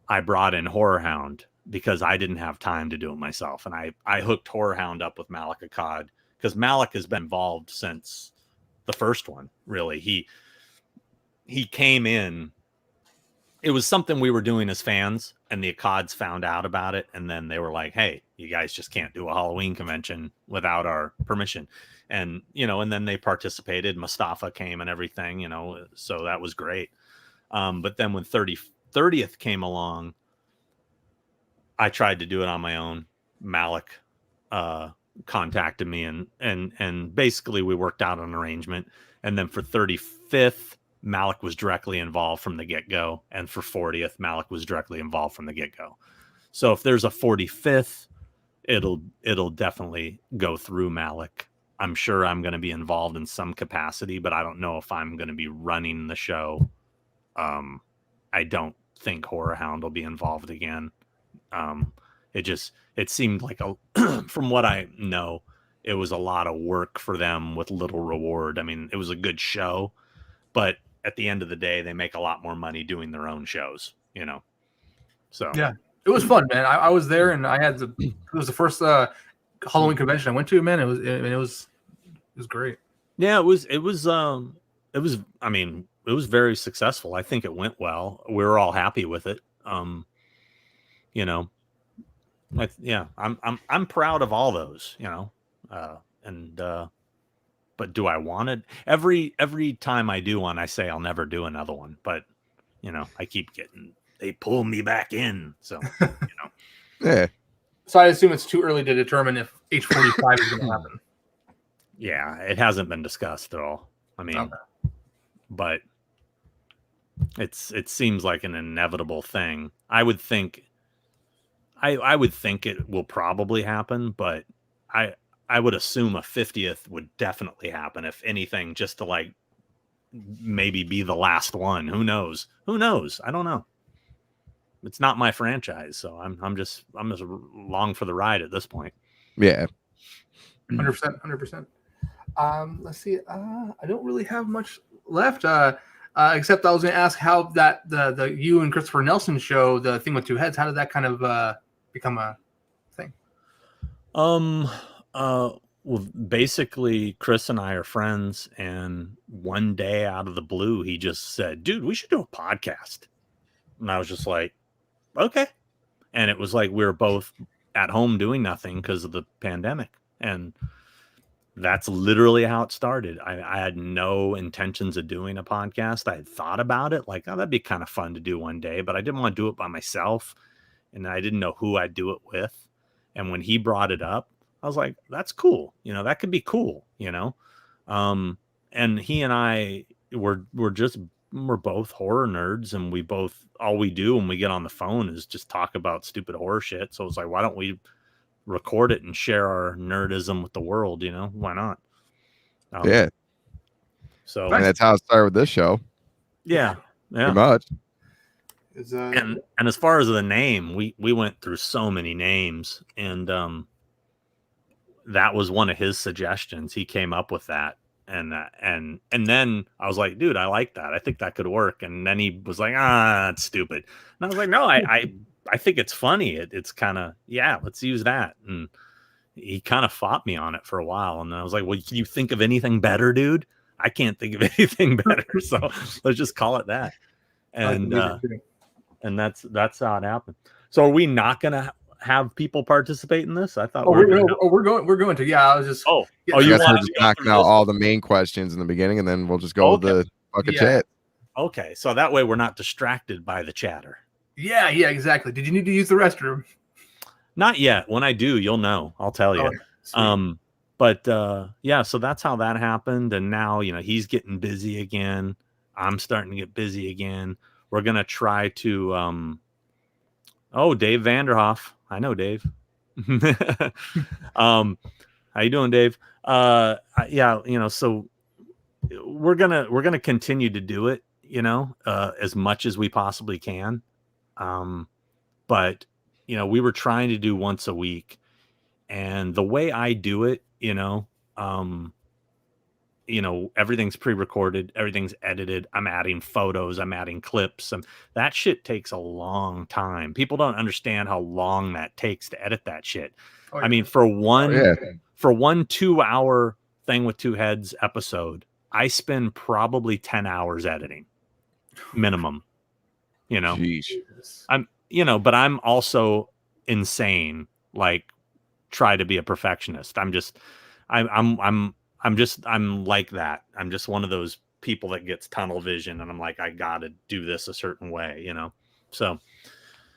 B: I brought in Horror Hound because I didn't have time to do it myself. And I hooked Horror Hound up with Malik Akkad because Malik has been involved since the first one. Really, he came in. It was something we were doing as fans, and the Akkads found out about it, and then they were like, "Hey, you guys just can't do a Halloween convention without our permission." And and then they participated. Mustafa came and everything, so that was great. But then when 30th came along, I tried to do it on my own. Malik contacted me, and basically we worked out an arrangement. And then for 35th, Malik was directly involved from the get-go, and for 40th, Malik was directly involved from the get-go. So if there's a 45th, it'll definitely go through Malik. I'm sure I'm going to be involved in some capacity, but I don't know if I'm going to be running the show. I don't think Horror Hound will be involved again. It seemed like from what I know, it was a lot of work for them with little reward. I mean, it was a good show, but at the end of the day, they make a lot more money doing their own shows, So
A: yeah, it was fun, man. I was there, and it was the first Halloween convention I went to, man. It was great.
B: Yeah, it was. I mean, it was very successful. I think it went well. We were all happy with it. I'm I'm proud of all those, but do I want it? Every time I do one, I say I'll never do another one, but I keep they pull me back in. So,
C: Yeah.
A: So I assume it's too early to determine if H45 is going to happen.
B: Yeah, it hasn't been discussed at all. I mean, but it seems like an inevitable thing. I would think it will probably happen, but I would assume a 50th would definitely happen, if anything, just to maybe be the last one. Who knows? I don't know. It's not my franchise, so I'm just along for the ride at this point.
C: Yeah.
A: 100%. Let's see. I don't really have much left. Except I was going to ask how that the you and Christopher Nelson show, the thing with two heads, how did that kind of become a thing?
B: Well, basically, Chris and I are friends, and one day out of the blue, he just said, "Dude, we should do a podcast." And I was just like, "Okay." And it was like we were both at home doing nothing because of the pandemic, and that's literally how it started. I had no intentions of doing a podcast. I had thought about it, like, oh, that'd be kind of fun to do one day, but I didn't want to do it by myself, and I didn't know who I'd do it with. And when he brought it up, I was like, that's cool. That could be cool, and he and I we're both horror nerds, and all we do when we get on the phone is just talk about stupid horror shit. So it's like, why don't we record it and share our nerdism with the world? Why not?
C: Yeah.
B: So
C: and that's how it started with this show.
B: Yeah.
C: Pretty much.
B: And as far as the name, we went through so many names, and that was one of his suggestions. He came up with that, and then I was like, dude, I like that. I think that could work. And then he was like, that's stupid. And I was like, no, I think it's funny. It's kind of, let's use that. And he kind of fought me on it for a while. And I was like, well, can you think of anything better, dude? I can't think of anything better. So let's just call it that. And that's how it happened. So are we not going to have people participate in this? I thought
A: we're going to. Yeah, I was just.
C: You guys are just knocking out all the main questions in the beginning, and then we'll just go with the bucket chat.
B: Okay, so that way we're not distracted by the chatter.
A: Yeah, exactly. Did you need to use the restroom?
B: Not yet. When I do, you'll know. I'll tell you. But so that's how that happened. And now, he's getting busy again. I'm starting to get busy again. We're gonna try to Dave Vanderhoff. I know Dave. How you doing, Dave? So we're gonna continue to do it. as much as we possibly can. But, we were trying to do once a week, and the way I do it, everything's pre-recorded, everything's edited. I'm adding photos, I'm adding clips, and that shit takes a long time. People don't understand how long that takes to edit that shit.
A: Oh,
B: I mean, for one
C: yeah.
B: 2-hour Thing with Two Heads episode, I spend probably 10 hours editing minimum.
C: Jeez.
B: But I'm also insane. Like, try to be a perfectionist. I'm like that. I'm just one of those people that gets tunnel vision, and I'm like, I gotta do this a certain way, So,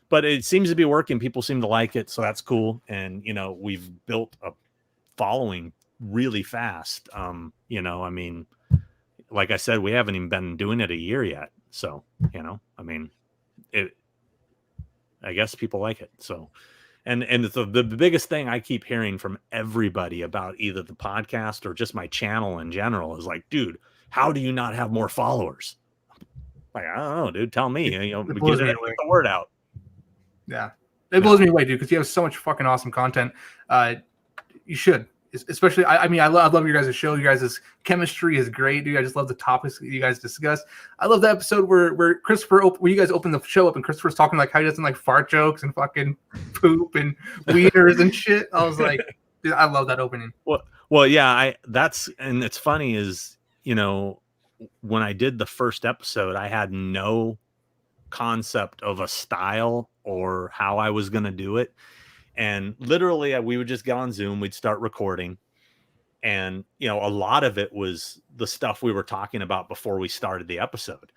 B: but it seems to be working. People seem to like it, so that's cool. And we've built a following really fast. I mean, like I said, we haven't even been doing it a year yet. So, I mean, I guess people like it. So, and the biggest thing I keep hearing from everybody about either the podcast or just my channel in general is like, dude, how do you not have more followers? Like, I don't know, dude. Tell me. Get the word out.
A: Yeah, it blows me away, dude, because you have so much fucking awesome content. You should. Especially, I mean, I love your guys' show. You guys' chemistry is great, dude. I just love the topics that you guys discuss. I love the episode where Christopher, where you guys open the show up and Christopher's talking like how he doesn't like fart jokes and fucking poop and wieners and shit. I was like, dude, I love that opening.
B: Well, yeah, and it's funny is, when I did the first episode, I had no concept of a style or how I was going to do it. And literally, we would just get on Zoom, we'd start recording. And, a lot of it was the stuff we were talking about before we started the episode.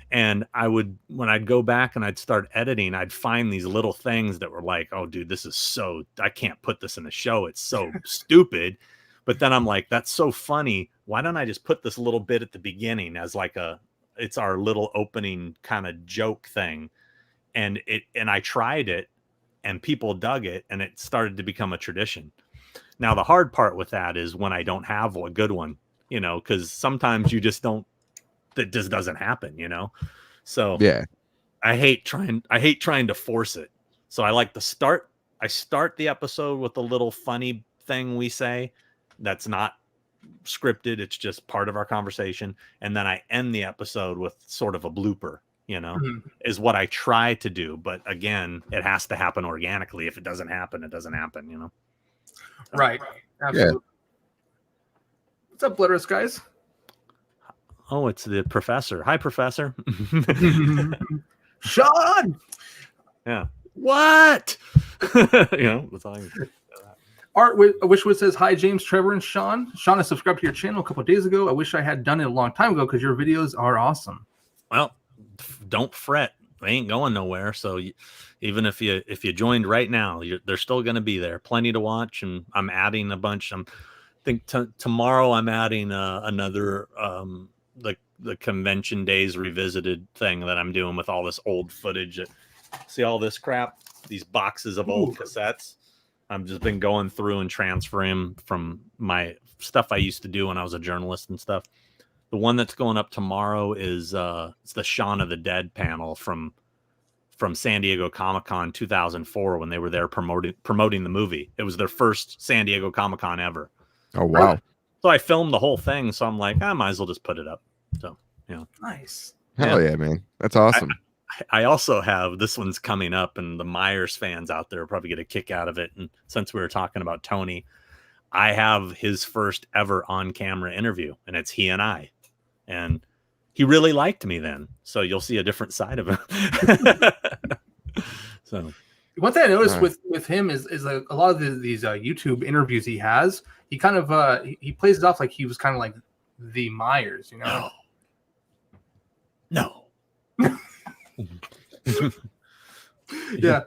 B: And when I'd go back and I'd start editing, I'd find these little things that were like, oh, dude, I can't put this in the show. It's so stupid. But then I'm like, that's so funny. Why don't I just put this little bit at the beginning as like it's our little opening kind of joke thing. And I tried it. And people dug it, and it started to become a tradition. Now, the hard part with that is when I don't have a good one, because sometimes you just don't, that just doesn't happen, So
C: yeah,
B: I hate trying to force it. So I like I start the episode with a little funny thing we say that's not scripted. It's just part of our conversation. And then I end the episode with sort of a blooper. Is what I try to do. But again, it has to happen organically. If it doesn't happen, it doesn't happen,
A: Right. Absolutely. Yeah. What's up, Blitterous guys?
B: Oh, it's the professor. Hi, Professor.
A: Sean!
B: Yeah. What? That's all
A: Art Wishwood says, hi, James, Trevor, and Sean. Sean, I subscribed to your channel a couple of days ago. I wish I had done it a long time ago because your videos are awesome.
B: Well, don't fret, they ain't going nowhere. So even if you joined right now, they're still going to be there, plenty to watch. And I'm adding a bunch. I think tomorrow I'm adding another the Convention Days Revisited thing that I'm doing with all this old footage. See all this crap, these boxes of old cassettes. I've just been going through and transferring them from my stuff I used to do when I was a journalist and stuff. The one that's going up tomorrow is it's the Shaun of the Dead panel from San Diego Comic-Con 2004 when they were there promoting the movie. It was their first San Diego Comic-Con ever.
C: Oh, wow.
B: So I filmed the whole thing. So I'm like, I might as well just put it up. So,
A: Nice.
C: Hell yeah, man. That's awesome.
B: I also have, this one's coming up, and the Myers fans out there will probably get a kick out of it. And since we were talking about Tony, I have his first ever on-camera interview, and it's he and I. And he really liked me then. So you'll see a different side of him. So
A: one thing I noticed with him is like a lot of these YouTube interviews he has, he kind of he plays it off like he was kind of like the Myers,
B: No.
A: Yeah.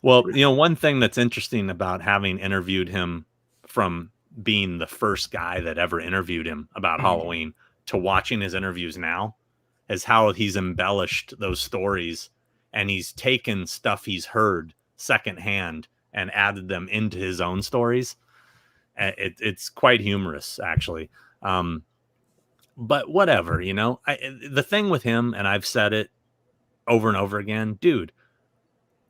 B: Well, one thing that's interesting about having interviewed him from being the first guy that ever interviewed him about Halloween to watching his interviews now is how he's embellished those stories, and he's taken stuff he's heard secondhand and added them into his own stories. It's quite humorous, actually. but whatever, you know. The thing with him, and I've said it over and over again, dude,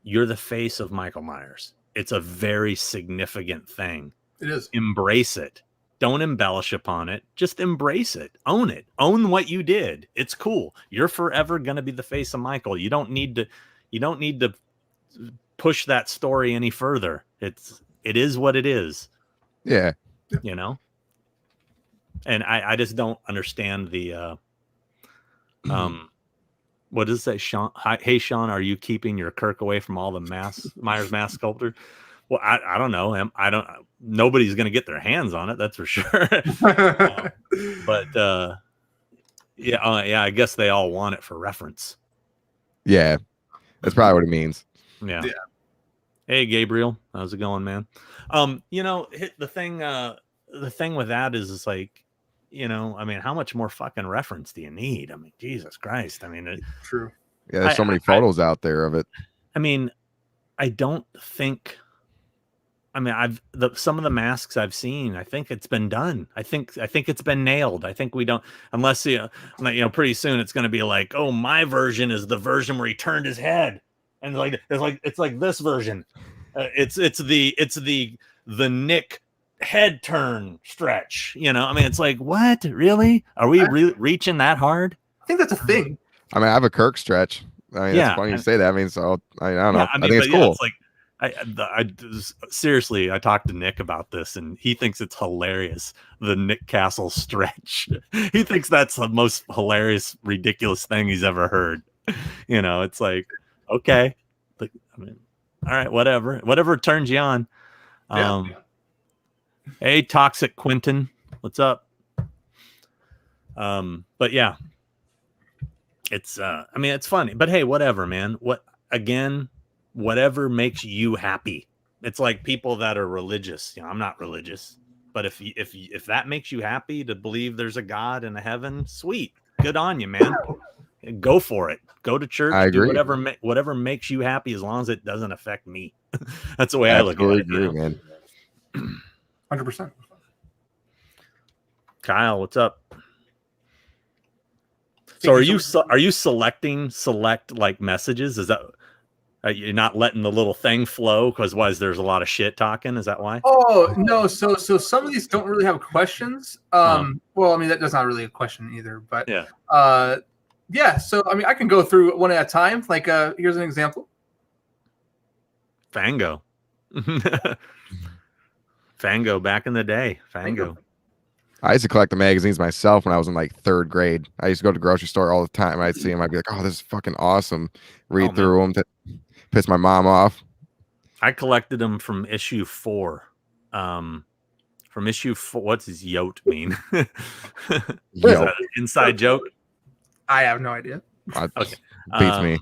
B: you're the face of Michael Myers. It's a very significant thing.
A: It is.
B: Embrace it. Don't embellish upon it. Just embrace it. Own it. Own what you did. It's cool. You're forever going to be the face of Michael. You don't need to push that story any further. It is what it is.
C: Yeah.
B: You know? And I just don't understand the what does that, Sean? Hey, Sean, are you keeping your Kirk away from all the Myers mask sculptor? Well, I don't know. Nobody's going to get their hands on it. That's for sure. But yeah, I guess they all want it for reference.
C: Yeah. That's probably what it means.
B: Yeah. Hey, Gabriel, how's it going, man? You know, the thing with that is, it's like, you know, I mean, how much more fucking reference do you need? I mean, Jesus Christ. I mean,
A: true.
C: Yeah, there's so many photos out there of it.
B: I mean, I don't think. I mean, some of the masks I've seen, I think it's been done. I think it's been nailed. I think we don't, unless you know, pretty soon it's going to be like, oh, my version is the version where he turned his head, and it's like this version. It's the Nick head turn stretch. You know, I mean, it's like, what? Really? Are we reaching that hard?
A: I think that's a thing.
C: I mean, I have a Kirk stretch. I mean, it's funny you say that. I mean, so I don't know. I think it's cool.
B: It's like, seriously, I talked to Nick about this, and he thinks it's hilarious. The Nick Castle stretch. He thinks that's the most hilarious, ridiculous thing he's ever heard. You know, it's like, okay, I mean, all right, whatever turns you on. Hey, Toxic Quentin, what's up? But yeah, it's I mean, it's funny, but hey, whatever, man. Whatever makes you happy. It's like people that are religious. You know, I'm not religious, but if that makes you happy to believe there's a God and a heaven, sweet, good on you, man. Go for it. Go to church.
C: I agree.
B: Do whatever makes you happy, as long as it doesn't affect me. That's the way I look at it.
C: Agree, man.
A: 100%.
B: Kyle, what's up? So are you select like messages? Is that you're not letting the little thing flow because there's a lot of shit talking? Is that why?
A: Oh no, so some of these don't really have questions. Well, I mean, that's not really a question either, but yeah. So I mean, I can go through one at a time. Like, here's an example.
B: Fango. Fango back in the day. Fango.
C: I used to collect the magazines myself when I was in like 3rd grade. I used to go to the grocery store all the time. I'd see them. I'd be like, oh, this is fucking awesome. Read through them to piss my mom off.
B: I collected them from issue 4. From issue 4. What's his yote mean? Is that an inside joke?
A: I have no idea.
B: Okay.
C: Beats me.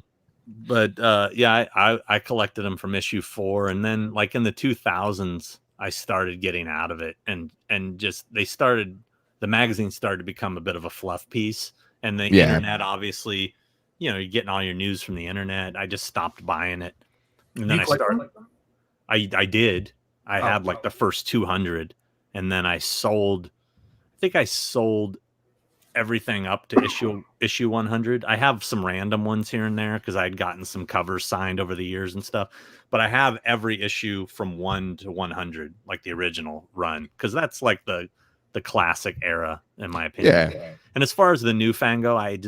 B: But yeah, I collected them from issue 4. And then like in the 2000s, I started getting out of it, and just the magazine started to become a bit of a fluff piece, and the internet, obviously, you know, you're getting all your news from the internet. I just stopped buying it, and then I did. I had like the first 200, and then I sold. I think I sold everything up to issue 100. I have some random ones here and there because I had gotten some covers signed over the years and stuff. But I have every issue from 1 to 100, like the original run, because that's like the classic era, in my opinion.
C: Yeah.
B: And as far as the new Fango, I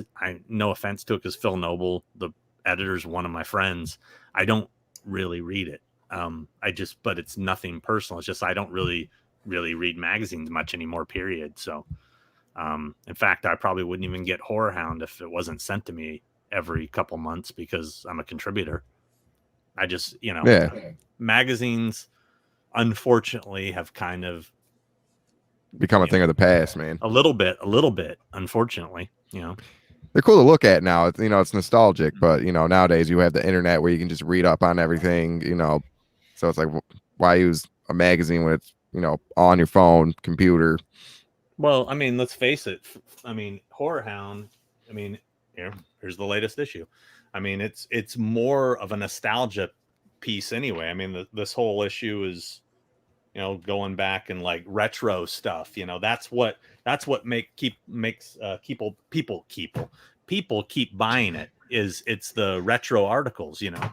B: no offense to it, because Phil Noble, the editor's one of my friends. I don't really read it. But it's nothing personal. It's just I don't really read magazines much anymore. Period. So, in fact, I probably wouldn't even get Horror Hound if it wasn't sent to me every couple months, because I'm a contributor. I just, you know, magazines, unfortunately, have kind of
C: become a thing of the past, man.
B: A little bit, unfortunately, you know.
C: They're cool to look at now. It's, you know, it's nostalgic, but, you know, nowadays you have the internet where you can just read up on everything, you know. So it's like, why use a magazine when it's, you know, on your phone, computer?
B: Well, I mean, let's face it. I mean, Horror Hound, I mean, here's the latest issue. I mean, it's more of a nostalgia piece anyway. I mean, this whole issue is, you know, going back and like retro stuff. You know, that's what That's what makes people keep buying it. It's the retro articles, you know.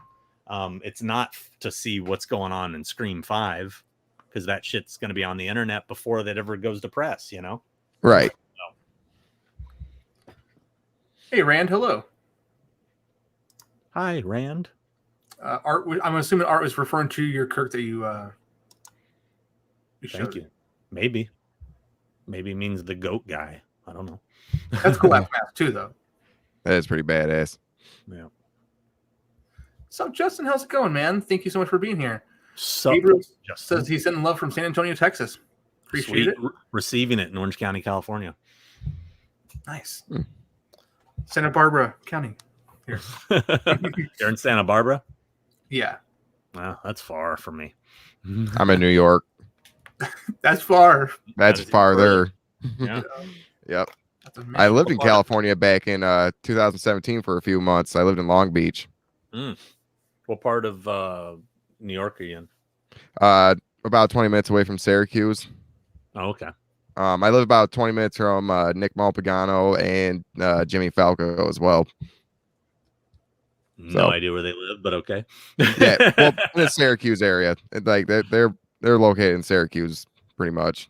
B: It's not to see what's going on in Scream 5, because that shit's going to be on the internet before that ever goes to press, you know.
C: Right.
B: So.
A: Hey, Rand. Hello.
B: Hi, Rand.
A: Art. I'm assuming Art was referring to your Kirk that you.
B: Thank you. Maybe means the goat guy. I don't know.
A: That's cool mask too, though.
C: That is pretty badass.
B: Yeah.
A: So, Justin, how's it going, man? Thank you so much for being here.
B: So,
A: Gabriel
B: Justin
A: says he's sending love from San Antonio, Texas. Appreciate it.
B: Receiving it in Orange County, California.
A: Nice. Santa Barbara County. Here.
B: You're in Santa Barbara?
A: Yeah.
B: Well, that's far from me.
C: I'm in New York.
A: That's far.
C: That's farther.
B: Yeah.
C: Yep. I lived in California back in 2017 for a few months. I lived in Long Beach.
B: What part of New York are you in?
C: About 20 minutes away from Syracuse.
B: Oh, okay.
C: I live about 20 minutes from Nick Malpagano and Jimmy Falco as well.
B: No idea where they live, but okay.
C: Yeah, well, in the Syracuse area, like they're located in Syracuse, pretty much.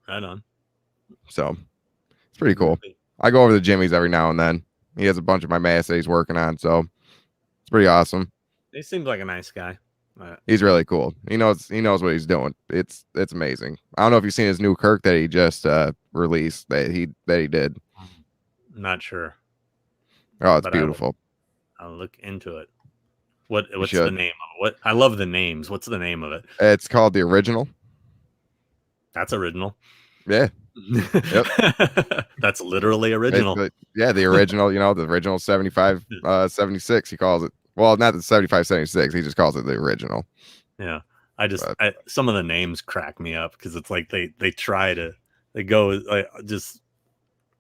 B: Right on.
C: So it's pretty cool. I go over to Jimmy's every now and then. He has a bunch of my masks that he's working on, so it's pretty awesome.
B: He seems like a nice guy.
C: He's really cool. He knows what he's doing. It's amazing. I don't know if you've seen his new Kirk that he just released that he did.
B: Not sure.
C: Oh, it's beautiful.
B: I'll look into it. What's the name of it? I love the names. What's the name of it?
C: It's called The Original.
B: That's original.
C: Yeah. Yep.
B: That's literally original.
C: The original, the original 75 76 he calls it. Well, not the 75 76, he just calls it the original.
B: Yeah. Some of the names crack me up because it's like they go like just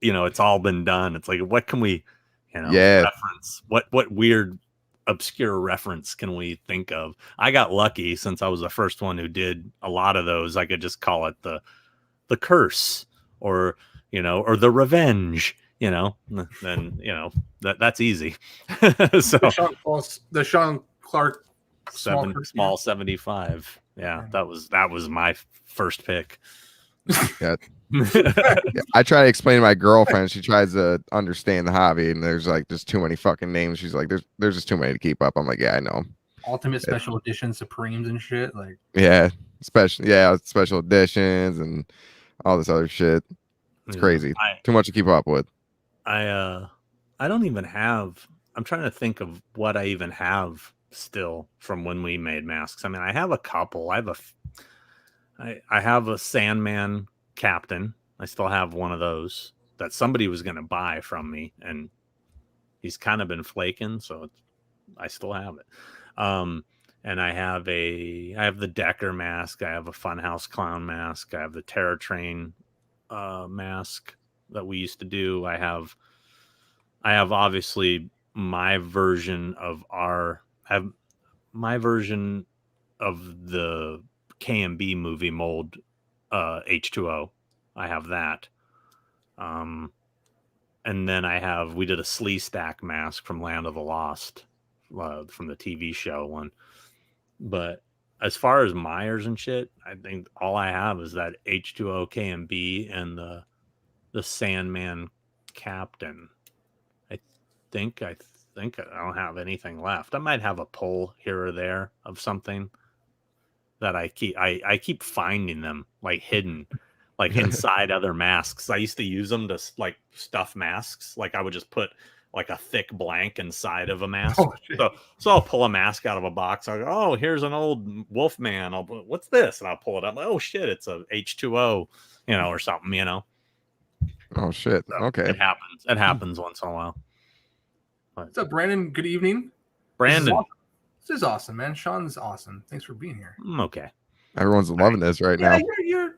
B: it's all been done. It's like, what can we reference? What weird obscure reference can we think of? I got lucky since I was the first one who did a lot of those. I could just call it the curse or the revenge, then that's easy. So
A: the Sean Clark
B: small 75. Yeah, that was my first pick.
C: Yeah. I try to explain to my girlfriend. She tries to understand the hobby, and there's like just too many fucking names. She's like, there's just too many to keep up. I'm like, yeah, I know.
A: Ultimate Special Edition Supremes and shit. Like,
C: special editions and all this other shit. It's crazy. Too much to keep up with.
B: I don't even have. I'm trying to think of what I even have still from when we made masks. I mean, I have a couple. I have a Sandman Captain. I still have one of those that somebody was going to buy from me, and he's kind of been flaking, so I still have it. And I have the Decker mask. I have a Funhouse Clown mask. I have the Terror Train mask that we used to do. I have obviously my version of the K&B movie mold H2O. I have that. And then we did a Slee Stack mask from Land of the Lost from the TV show one. But as far as Myers and shit, I think all I have is that H2O K&B and the Sandman Captain. I think I don't have anything left. I might have a pull here or there of something that I keep finding them like hidden, like inside other masks. I used to use them to like stuff masks. Like I would just put like a thick blank inside of a mask. So I'll pull a mask out of a box. I'll go, oh, here's an old Wolfman. What's this? And I'll pull it up. Oh shit, it's a H2O, or something,
C: Oh shit.
B: So
C: okay.
B: It happens once in a while. But,
A: what's up, Brandon? Good evening.
B: Brandon.
A: This is awesome, man. Sean's awesome. Thanks for being here.
B: Okay.
C: Everyone's loving this right now.
A: You're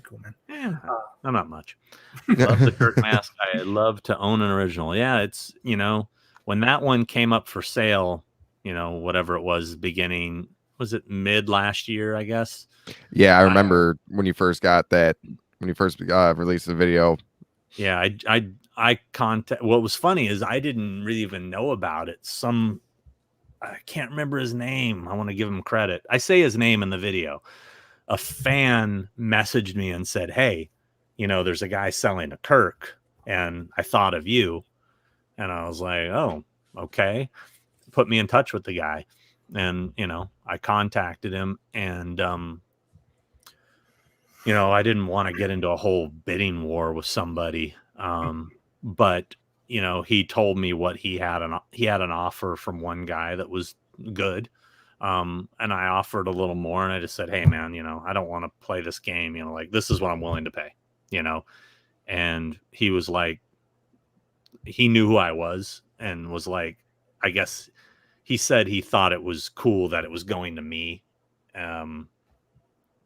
A: cool, man.
B: Yeah, I'm not much. Love the Kirk mask. I love to own an original. Yeah, it's when that one came up for sale, whatever it was, was it mid last year? I guess.
C: Yeah, I remember when you first got that when you first released the video.
B: Yeah, I contact. What was funny is I didn't really even know about it. I can't remember his name. I want to give him credit. I say his name in the video. A fan messaged me and said, "Hey, there's a guy selling a Kirk, and I thought of you." And I was like, "Oh, okay." Put me in touch with the guy, and I contacted him, and I didn't want to get into a whole bidding war with somebody, but he told me what he had an offer from one guy that was good, and I offered a little more, and I just said, "Hey man, I don't want to play this game, like this is what I'm willing to pay," and he was like, he knew who I was and was like, I guess he said he thought it was cool that it was going to me. And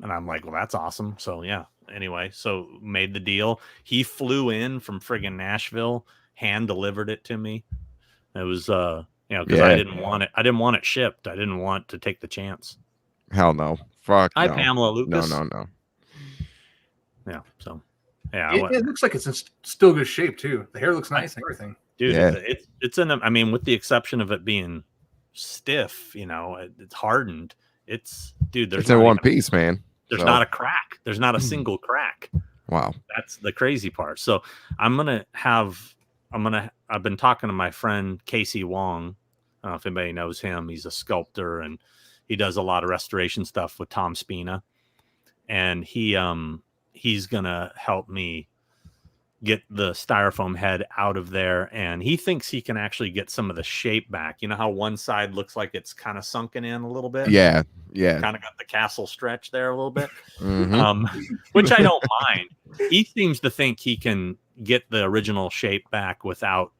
B: I'm like, well, that's awesome. So yeah, anyway, so made the deal. He flew in from friggin' Nashville, hand delivered it to me. It was, because I didn't want it. I didn't want it shipped. I didn't want to take the chance.
C: Hell no. Fuck
B: Hi,
C: no.
B: Pamela Lucas.
C: No.
B: Yeah. So yeah,
A: it looks like it's in still good shape too. The hair looks nice and everything.
B: Dude,
C: yeah.
B: it's with the exception of it being stiff, it's hardened. It's
C: in one piece, man.
B: There's not a crack. There's not a single crack.
C: Wow.
B: That's the crazy part. So I've been talking to my friend Casey Wong. I don't know if anybody knows him. He's a sculptor and he does a lot of restoration stuff with Tom Spina. And he's gonna help me get the styrofoam head out of there, and he thinks he can actually get some of the shape back. You know how one side looks like it's kind of sunken in a little bit?
C: Yeah.
B: Kind of got the castle stretch there a little bit.
C: Mm-hmm.
B: Which I don't mind. He seems to think he can get the original shape back without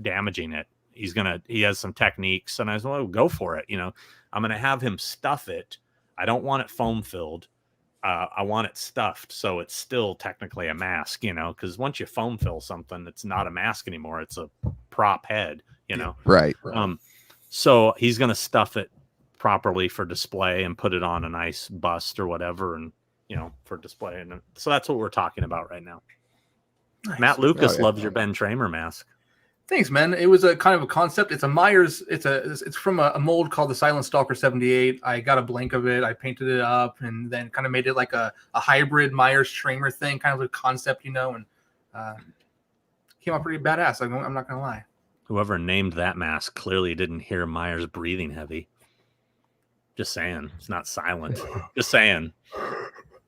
B: damaging it. He has some techniques, and I was like, well, go for it. I'm gonna have him stuff it. I don't want it foam filled. I want it stuffed, so it's still technically a mask, because once you foam fill something, it's not a mask anymore. It's a prop head,
C: Right.
B: So he's going to stuff it properly for display and put it on a nice bust or whatever, and, for display. And so that's what we're talking about right now. Nice. Matt Lucas loves your Ben Tramer mask.
A: Thanks, man. It was a kind of a concept. It's a Myers. It's from a mold called the Silent Stalker 78. I got a blank of it. I painted it up and then kind of made it like a hybrid Myers Tramer thing, kind of a concept, and came out pretty badass. I'm not gonna lie.
B: Whoever named that mask clearly didn't hear Myers breathing heavy. Just saying, it's not silent. Just saying.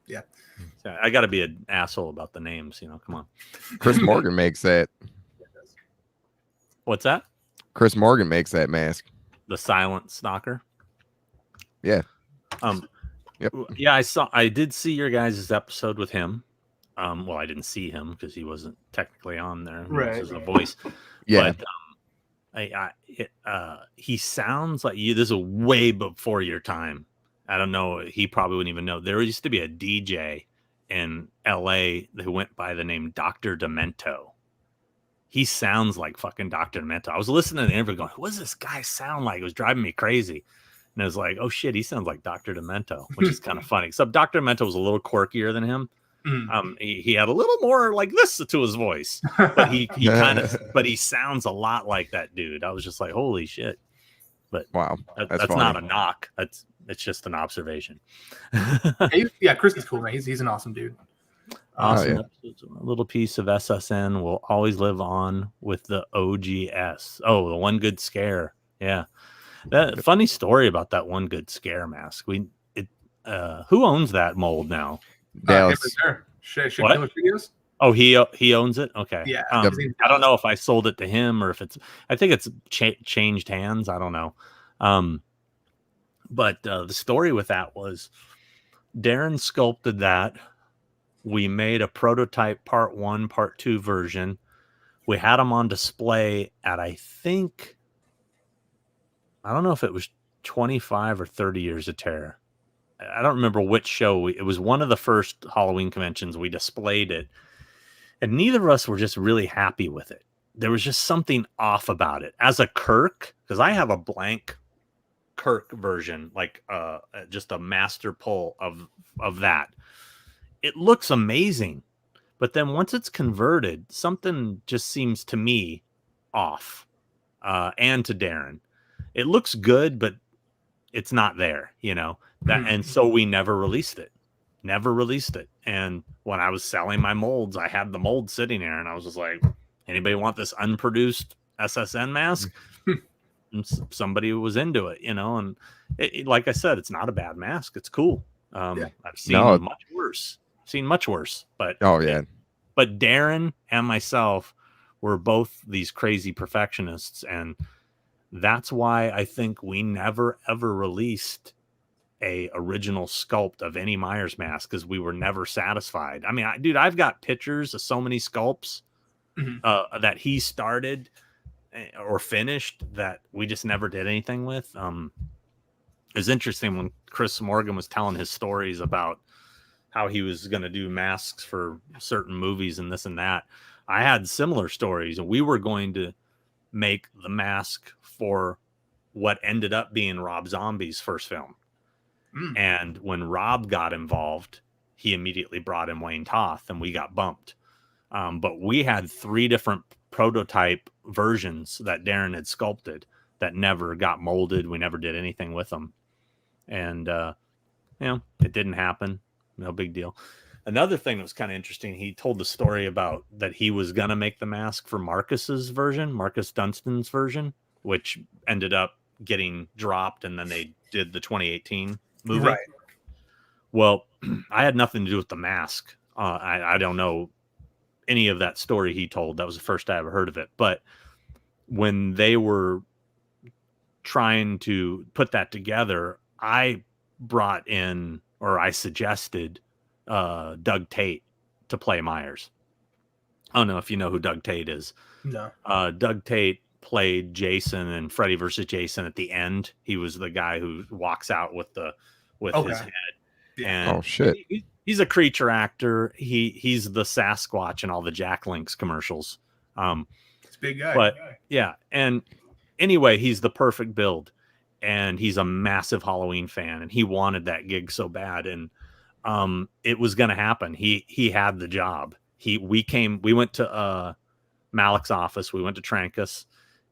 A: Yeah.
B: I got to be an asshole about the names. Come on.
C: Chris Morgan makes that.
B: What's that?
C: Chris Morgan makes that mask.
B: The Silent Stalker.
C: Yeah.
B: Yep. Yeah, I did see your guys' episode with him. Well, I didn't see him because he wasn't technically on there.
A: Right.
B: This is a voice.
C: Yeah.
B: But he sounds like you. This is way before your time. I don't know. He probably wouldn't even know. There used to be a DJ in LA who went by the name Dr. Demento. He sounds like fucking Dr. Demento. I was listening to the interview going, what does this guy sound like? It was driving me crazy. And I was like, oh shit, he sounds like Dr. Demento, which is kind of funny. Except Dr. Demento was a little quirkier than him. He had a little more like this to his voice, but he sounds a lot like that dude. I was just like, holy shit. But
C: wow,
B: that's not a knock. It's just an observation.
A: Yeah, Chris is cool, man. He's an awesome dude.
B: Awesome. A little piece of SSN will always live on with the OGS. Oh, the one good scare. Yeah. That funny story about that one good scare mask. Who owns that mold now?
C: Dallas.
B: What? Oh, he owns it. Okay.
A: Yeah.
B: I don't know if I sold it to him or if I think it's changed hands. I don't know. But the story with that was Darren sculpted that. We made a prototype part 1, part 2 version. We had them on display at, I don't know if it was 25 or 30 years of terror. I don't remember which show. It was one of the first Halloween conventions. We displayed it. And neither of us were just really happy with it. There was just something off about it. As a Kirk, because I have a blank Kirk version, like just a master pull of that. it looks amazing. But then once it's converted, something just seems to me off. And to Darren, it looks good, but it's not there, you know. And so we never released it. And when I was selling my molds, I had the mold sitting there, and I was just like, anybody want this unproduced SSN mask? And somebody was into it, you know. And like I said, it's not a bad mask. It's cool. I've seen much worse. But but Darren and myself were both these crazy perfectionists, and that's why I think we never ever released a original sculpt of any Myers mask, because we were never satisfied. I mean, I've got pictures of so many sculpts that he started or finished that we just never did anything with. It was interesting when Chris Morgan was telling his stories about how he was going to do masks for certain movies and this and that. I had similar stories, and we were going to make the mask for what ended up being Rob Zombie's first film. And when Rob got involved, he immediately brought in Wayne Toth, and we got bumped. But we had 3 different prototype versions that Darren had sculpted that never got molded. We never did anything with them. And, it didn't happen. No big deal. Another thing that was kind of interesting, he told the story about that he was going to make the mask for Marcus Dunstan's version, which ended up getting dropped, and then they did the 2018 movie. Right. Well, I had nothing to do with the mask. I don't know any of that story he told. That was the first I ever heard of it. But when they were trying to put that together, I brought in, or I suggested, Doug Tate to play Myers. I don't know if you know who Doug Tate is.
A: No.
B: Doug Tate played Jason in Freddy vs. Jason at the end. He was the guy who walks out with his head. And
C: shit.
B: He's a creature actor. He's the Sasquatch in all the Jack Links commercials.
A: It's a big guy.
B: But yeah, and anyway, he's the perfect build, and he's a massive Halloween fan, and he wanted that gig so bad, and it was going to happen. He had the job. We went to Malik's office. We went to Trancas,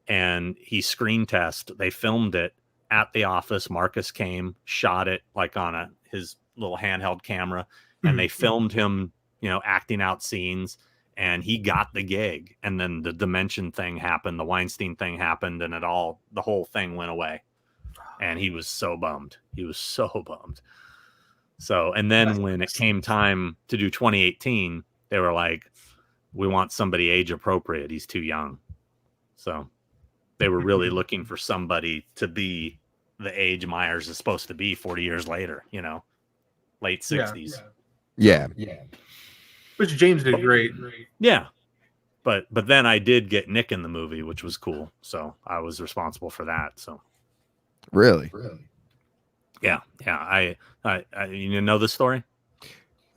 B: and he screen test. They filmed it at the office. Marcus came, shot it like on his little handheld camera, and they filmed him, acting out scenes, and he got the gig. And then the Dimension thing happened, the Weinstein thing happened, and the whole thing went away. And he was so bummed. So, and then when it came time to do 2018, they were like, we want somebody age appropriate. He's too young. So they were really looking for somebody to be the age Myers is supposed to be 40 years later, late 60s.
C: Yeah.
A: Which James did great.
B: Yeah. But then I did get Nick in the movie, which was cool. So I was responsible for that. So
C: really?
B: Yeah. I you know this story?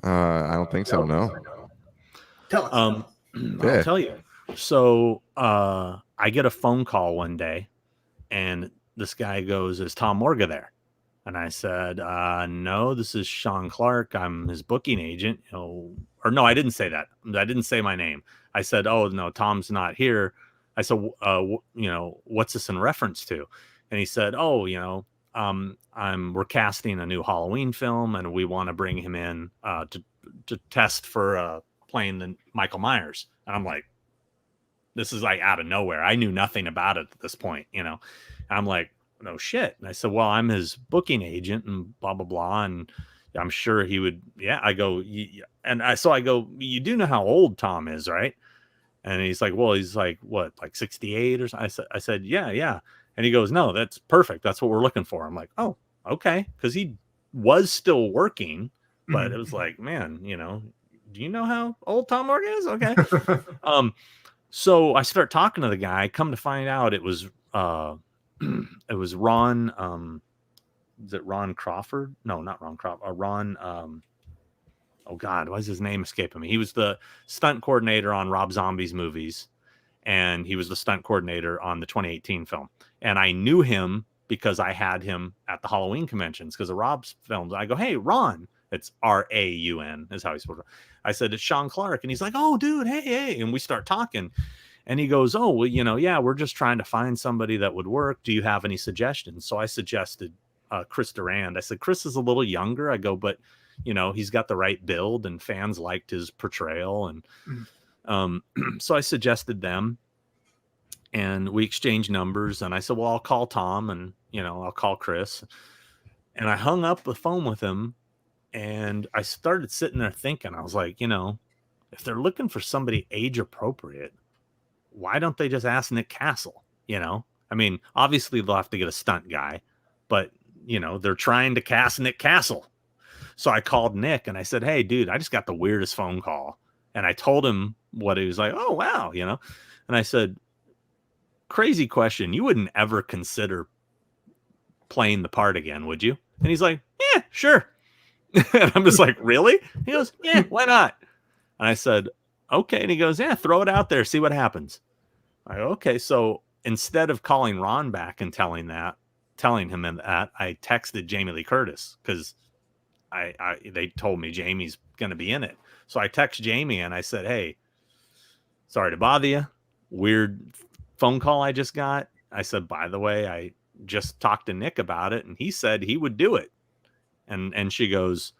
C: I don't think so. No.
A: Tell us.
B: I'll tell you. So I get a phone call one day, and this guy goes, "Is Tom Morga there?" And I said, "No, this is Sean Clark. I'm his booking agent." Or no, I didn't say that. I didn't say my name. I said, "Oh no, Tom's not here." I said, "What's this in reference to?" And he said, "Oh, we're casting a new Halloween film, and we want to bring him in to test for playing the Michael Myers." And I'm like, this is like out of nowhere. I knew nothing about it at this point, I'm like, no shit. And I said, well, I'm his booking agent and blah, blah, blah. And I'm sure he would. Yeah. I go, I go, you do know how old Tom is, right? And he's like, well, he's like, what, like 68 or something? I said, yeah. And he goes, no, that's perfect. That's what we're looking for. I'm like, oh, okay. Cause he was still working, but it was like, man, do you know how old Tom Morgan is? Okay. So I start talking to the guy. Come to find out, it was Ron. Is it Ron Crawford? No, not Ron Crawford. Ron. Oh God, why is his name escaping me? He was the stunt coordinator on Rob Zombie's movies, and he was the stunt coordinator on the 2018 film. And I knew him because I had him at the Halloween conventions because of Rob's films. I go, hey, Ron. It's Raun is how he's supposed to. I said, it's Sean Clark. And he's like, oh, dude, hey. And we start talking. And he goes, oh, well, yeah, we're just trying to find somebody that would work. Do you have any suggestions? So I suggested Chris Durand. I said, Chris is a little younger. I go, but, he's got the right build and fans liked his portrayal. And so I suggested them. And we exchanged numbers. And I said, well, I'll call Tom and, I'll call Chris. And I hung up the phone with him. And I started sitting there thinking, I was like, if they're looking for somebody age appropriate, why don't they just ask Nick Castle? I mean, obviously they'll have to get a stunt guy, but they're trying to cast Nick Castle. So I called Nick and I said, hey, dude, I just got the weirdest phone call. And I told him what he was like. Oh, wow. And I said, crazy question. You wouldn't ever consider playing the part again, would you? And he's like, yeah, sure. And I'm just like, really? He goes, yeah, why not? And I said, okay. And he goes, yeah, throw it out there. See what happens. I go, okay. So instead of calling Ron back and telling him that, I texted Jamie Lee Curtis because they told me Jamie's going to be in it. So I text Jamie and I said, hey, sorry to bother you. Weird phone call I just got. I said, by the way, I just talked to Nick about it and he said he would do it. And she goes,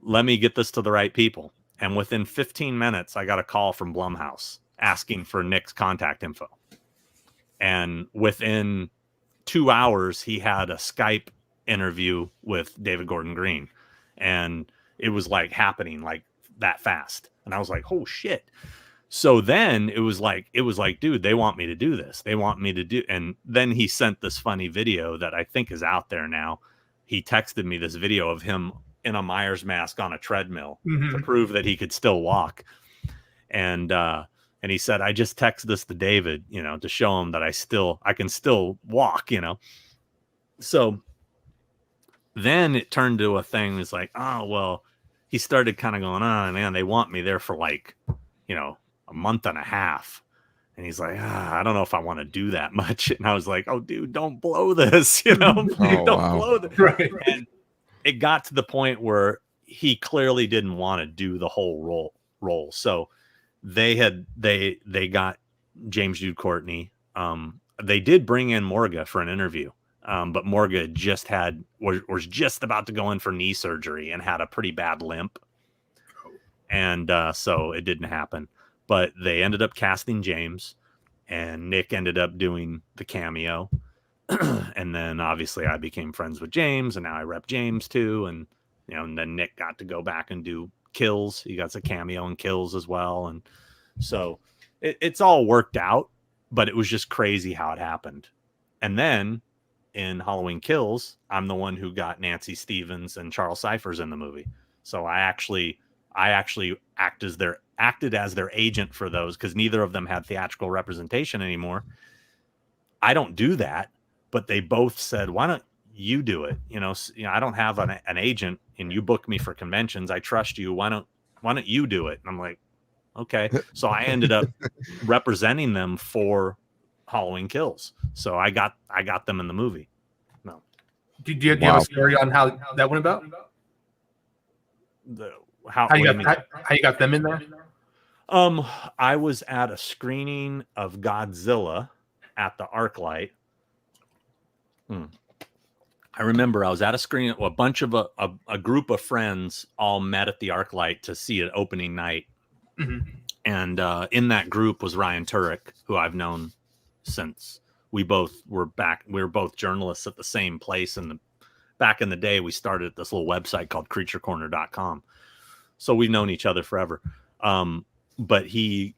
B: let me get this to the right people. And within 15 minutes, I got a call from Blumhouse asking for Nick's contact info. And within 2 hours, he had a Skype interview with David Gordon Green. And it was like happening like that fast. And I was like, oh shit. So then it was like, dude, they want me to do this. They want me to do. And then he sent this funny video that I think is out there now. He texted me this video of him in a Myers mask on a treadmill to prove that he could still walk. And he said, I just texted this to David, to show him that I can still walk, So then it turned to a thing. It's like, oh, well, he started kind of going on, man, they want me there for like, a month and a half. And he's like, I don't know if I want to do that much. And I was like, oh, dude, don't blow this, don't blow this. Right. And it got to the point where he clearly didn't want to do the whole role. So they got James Jude Courtney. They did bring in Morga for an interview. But Morga was just about to go in for knee surgery and had a pretty bad limp. And so it didn't happen. But they ended up casting James, and Nick ended up doing the cameo. And then obviously I became friends with James, and now I rep James too. And and then Nick got to go back and do Kills. He got a cameo in Kills as well. And so it's all worked out, but it was just crazy how it happened. And then in Halloween Kills, I'm the one who got Nancy Stevens and Charles Cyphers in the movie. So I actually acted as their agent for those, because neither of them had theatrical representation anymore. I don't do that, but they both said, why don't you do it? I don't have an agent, and you book me for conventions. I trust you. Why don't you do it? And I'm like, okay. So I ended up representing them for Halloween Kills. So I got them in the movie. No.
A: Do you have a story on how that went about? How you got them in there?
B: I was at a screening of Godzilla at the ArcLight. I remember I was at a screening. A bunch of a group of friends all met at the ArcLight to see it opening night. Mm-hmm. And in that group was Ryan Turek, who I've known since we were both journalists at the same place. And back in the day, we started this little website called creaturecorner.com. So we've known each other forever. But he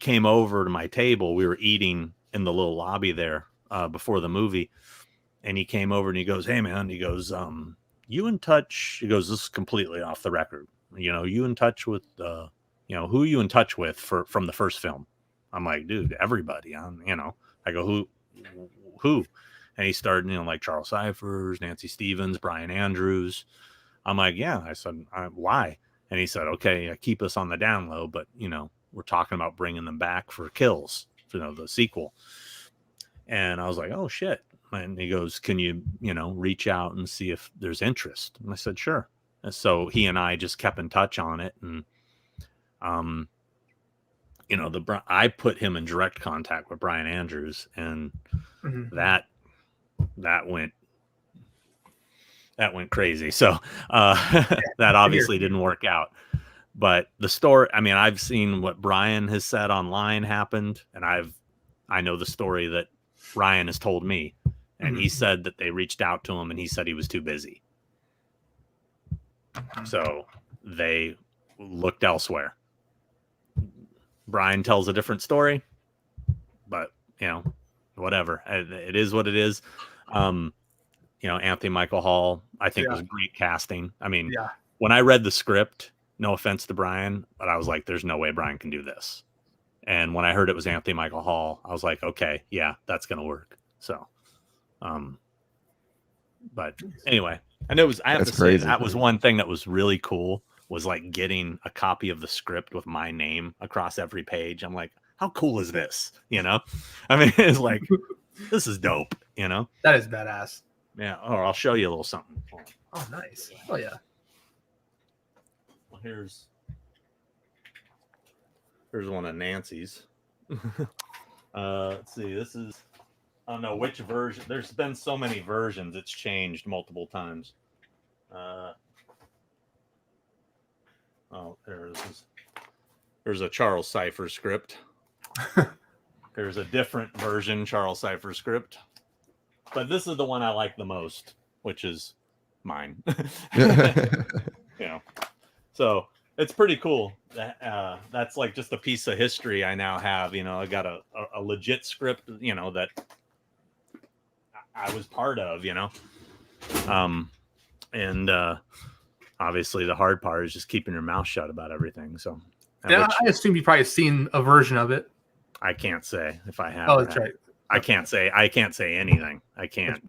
B: came over to my table. We were eating in the little lobby there before the movie. And he came over and he goes, hey, man, he goes, you in touch? He goes, this is completely off the record. You in touch with, who are you in touch with from the first film? I'm like, dude, everybody. I go, who? And he started, like Charles Cyphers, Nancy Stevens, Brian Andrews. I'm like, yeah. I said, why? And he said, okay, keep us on the down low, but, we're talking about bringing them back for Kills, the sequel. And I was like, oh, shit. And he goes, can you, reach out and see if there's interest? And I said, sure. So he and I just kept in touch on it, and I put him in direct contact with Brian Andrews, and that went crazy. So that obviously didn't work out. But the story, I mean, I've seen what Brian has said online happened, and I know the story that Ryan has told me, and he said that they reached out to him and he said he was too busy. So they looked elsewhere. Brian tells a different story, but whatever. It is what it is. Anthony Michael Hall, I think was great casting. I mean, when I read the script, no offense to Brian, but I was like, there's no way Brian can do this. And when I heard it was Anthony Michael Hall, I was like, okay, yeah, that's going to work. So, but anyway, and I have to say that was one thing that was really cool, was like getting a copy of the script with my name across every page. I'm like, how cool is this? I mean, it's like, this is dope,
A: That is badass.
B: Yeah. Or I'll show you a little something.
A: Oh, nice. Oh, yeah.
B: Well, here's one of Nancy's. Let's see. This is, I don't know which version. There's been so many versions. It's changed multiple times. There's a Charles Cipher script. There's a different version Charles Cipher script. But this is the one I like the most, which is mine. So it's pretty cool. That's like just a piece of history I now have. I got a legit script, that I was part of, and obviously the hard part is just keeping your mouth shut about everything. So
A: I assume you've probably seen a version of it.
B: I can't say if I have.
A: Oh, that's right.
B: I can't say anything. I can't,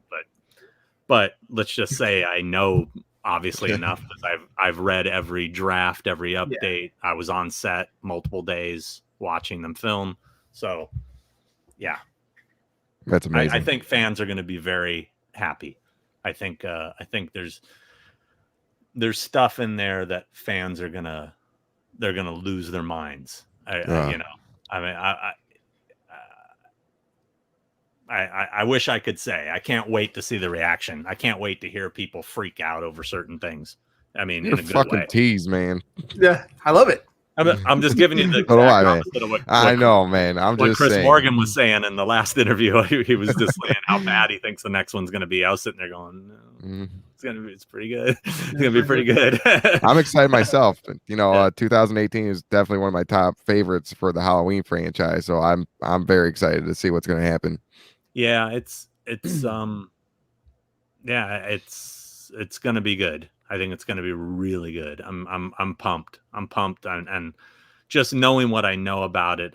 B: but let's just say I know obviously enough, because I've read every draft, every update. I was on set multiple days watching them film. So yeah,
C: that's amazing.
B: I think fans are going to be very happy. I think there's stuff in there that fans are gonna lose their minds. I wish I could say. I can't wait to see the reaction. I can't wait to hear people freak out over certain things. I mean,
C: you're
B: in a good
C: fucking
B: way.
C: Tease, man.
A: Yeah, I love it.
B: I'm just giving you the exact opposite of what
C: I know, man. I'm
B: what
C: just
B: Chris
C: saying.
B: Morgan was saying in the last interview. He was just saying how bad he thinks the next one's going to be. I was sitting there going, no, it's pretty good. It's going to be pretty good.
C: I'm excited myself. 2018 is definitely one of my top favorites for the Halloween franchise. So I'm very excited to see what's going to happen.
B: Yeah, it's going to be good. I think it's going to be really good. I'm pumped. I'm pumped, and just knowing what I know about it,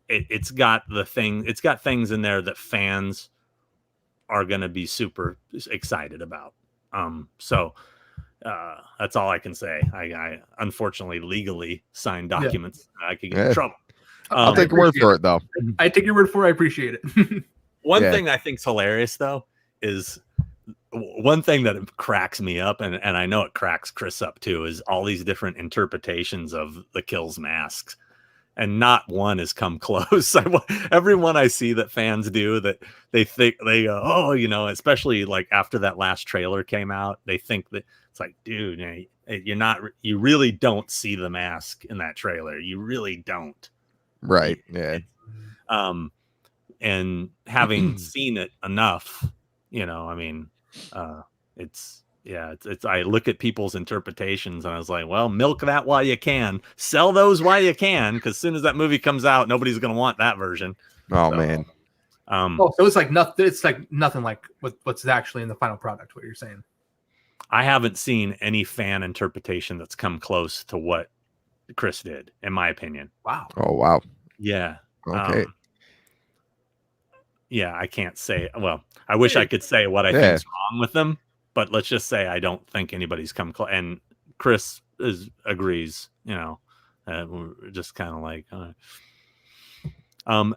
B: it's got things in there that fans are going to be super excited about. So that's all I can say. I unfortunately legally signed documents. I could get in trouble.
C: I'll take your word for it, though.
A: I take your word for it. I appreciate it.
B: One thing I think's hilarious, though, is one thing that cracks me up, and I know it cracks Chris up too, is all these different interpretations of the Kills masks, and not one has come close. Every one I see that fans do, that they think they go, oh, especially like after that last trailer came out, they think that it's like, dude, you really don't see the mask in that trailer. You really don't.
C: Right. Yeah.
B: And having seen it enough, it's I look at people's interpretations and I was like, well, milk that while you can, sell those while you can, because as soon as that movie comes out, nobody's going to want that version.
C: Oh, man.
A: So it's like nothing. It's like nothing like what's actually in the final product. What you're saying?
B: I haven't seen any fan interpretation that's come close to what Chris did, in my opinion.
A: Wow.
C: Oh, wow.
B: Yeah.
C: Okay.
B: I can't say. Well, I wish I could say what I think's wrong with them, but let's just say I don't think anybody's come close. And Chris agrees. We're just kind of like,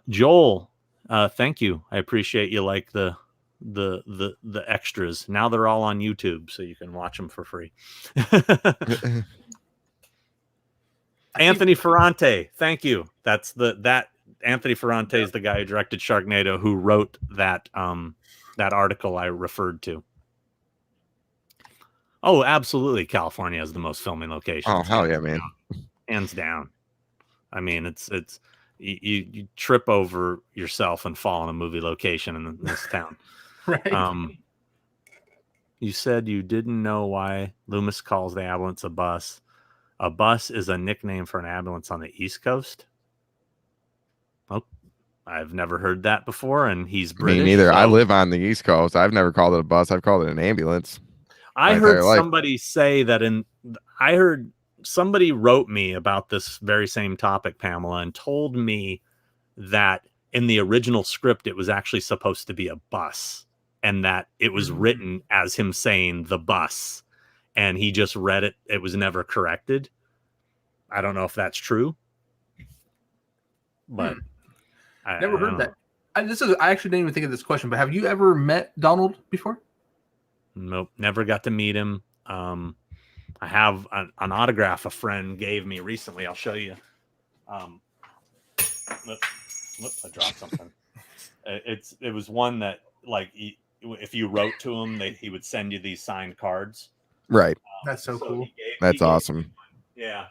B: Joel. Thank you. I appreciate you like the the extras. Now they're all on YouTube, so you can watch them for free. Anthony Ferrante, thank you. That's that Anthony Ferrante is the guy who directed Sharknado, who wrote that that article I referred to. Oh, absolutely. California has the most filming locations.
C: Oh, hell yeah, man.
B: Hands down. I mean, it's you trip over yourself and fall in a movie location in this town.
A: Right.
B: You said you didn't know why Loomis calls the ambulance a bus. A bus is a nickname for an ambulance on the East Coast. Oh, I've never heard that before, and he's British.
C: Me neither.
B: So...
C: I live on the East Coast. I've never called it a bus. I've called it an ambulance.
B: I heard somebody say that I heard somebody wrote me about this very same topic, Pamela, and told me that in the original script, it was actually supposed to be a bus and that it was written as him saying the bus, and he just read it. It was never corrected. I don't know if that's true, but
A: I never heard that. I actually didn't even think of this question, but have you ever met Donald before?
B: Nope, never got to meet him. I have an autograph a friend gave me recently. I'll show you. Whoops, I dropped something. It was one that, like, if you wrote to him, he would send you these signed cards.
C: Right.
A: That's so cool.
C: That's awesome.
B: Yeah,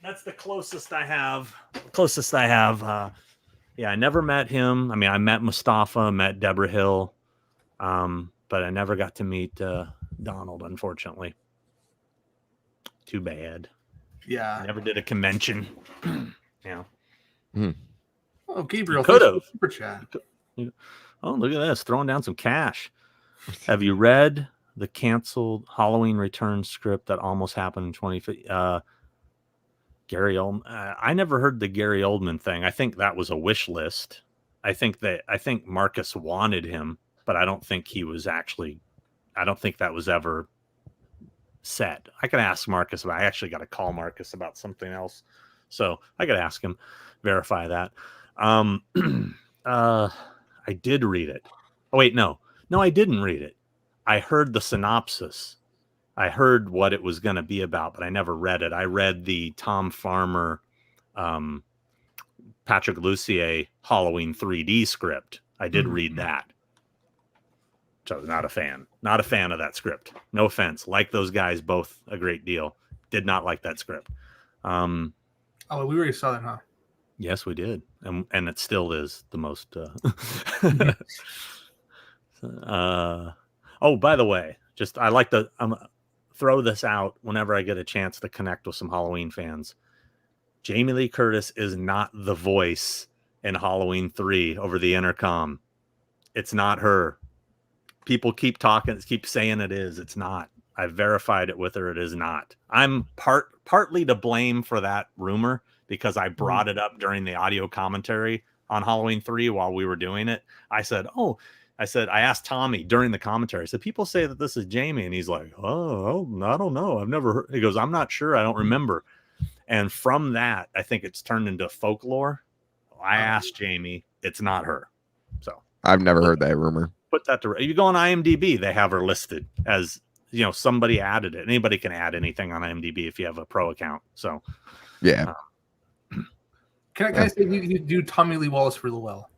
B: that's the closest I have. Yeah, I never met him. I mean, I met Mustafa, met Deborah Hill, but I never got to meet Donald, unfortunately. Too bad.
A: Yeah.
B: Never did a convention. Yeah.
A: Oh, Gabriel,
B: could have
A: super chat.
B: Oh, look at this, throwing down some cash. Have you read the canceled Halloween Return script that almost happened in 2015? Gary Oldman. I never heard the Gary Oldman thing. I think that was a wish list. I think Marcus wanted him, but I don't think he was actually. I don't think that was ever set. I can ask Marcus, but I actually got to call Marcus about something else, so I got to ask him, verify that. I did read it. Oh wait, no, I didn't read it. I heard the synopsis. I heard what it was going to be about, but I never read it. I read the Tom Farmer, Patrick Lussier Halloween 3D script. I did read that. So I was not a fan. Not a fan of that script. No offense. Like those guys both a great deal. Did not like that script.
A: Oh, we already saw that, huh?
B: Yes, we did. And it still is the most... oh, by the way, I like to throw this out whenever I get a chance to connect with some Halloween fans. Jamie Lee Curtis is not the voice in Halloween 3 over the intercom. It's not her. People keep saying it is. It's not. I've verified it with her. It is not. I'm partly to blame for that rumor because I brought it up during the audio commentary on Halloween 3 while we were doing it. I asked Tommy during the commentary, I said, people say that this is Jamie. And he's like, oh, I don't know. I've never heard. He goes, I'm not sure. I don't remember. And from that, I think it's turned into folklore. I asked Jamie. It's not her. So
C: I've never heard that rumor.
B: Put that to, you go on IMDb, they have her listed as, somebody added it. Anybody can add anything on IMDb if you have a pro account. So,
C: yeah.
A: Can I say you do Tommy Lee Wallace really well?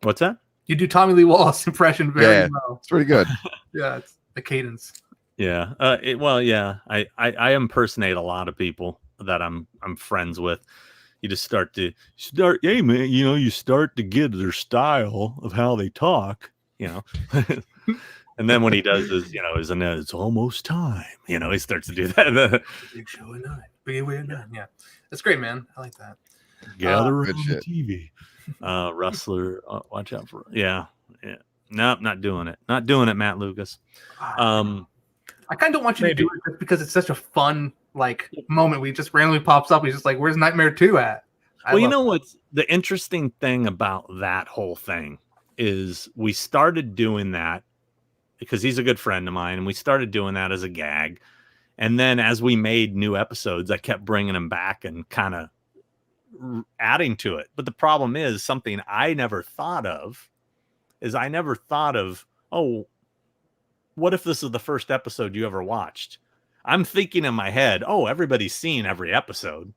B: What's that?
A: You do Tommy Lee Wallace impression very well.
C: It's pretty good.
A: Yeah, it's the cadence.
B: Yeah. I impersonate a lot of people that I'm friends with. You just start, hey man, you start to get their style of how they talk, and then when he does his, it's almost time, he starts to do that.
A: Big show at night. Big way at night. Yeah. That's great, man. I like that.
B: Gather around the TV. Wrestler, watch out for Nope, not doing it. Not doing it, Matt Lucas.
A: I kind of don't want you to do it just because it's such a fun moment where he just randomly pops up. He's just like, where's Nightmare 2 at?
B: What's the interesting thing about that whole thing is we started doing that because he's a good friend of mine, and we started doing that as a gag. And then as we made new episodes, I kept bringing him back and kind of adding to it. But the problem is something I never thought of is I never thought of, oh, what if this is the first episode you ever watched? I'm thinking in my head, oh, everybody's seen every episode.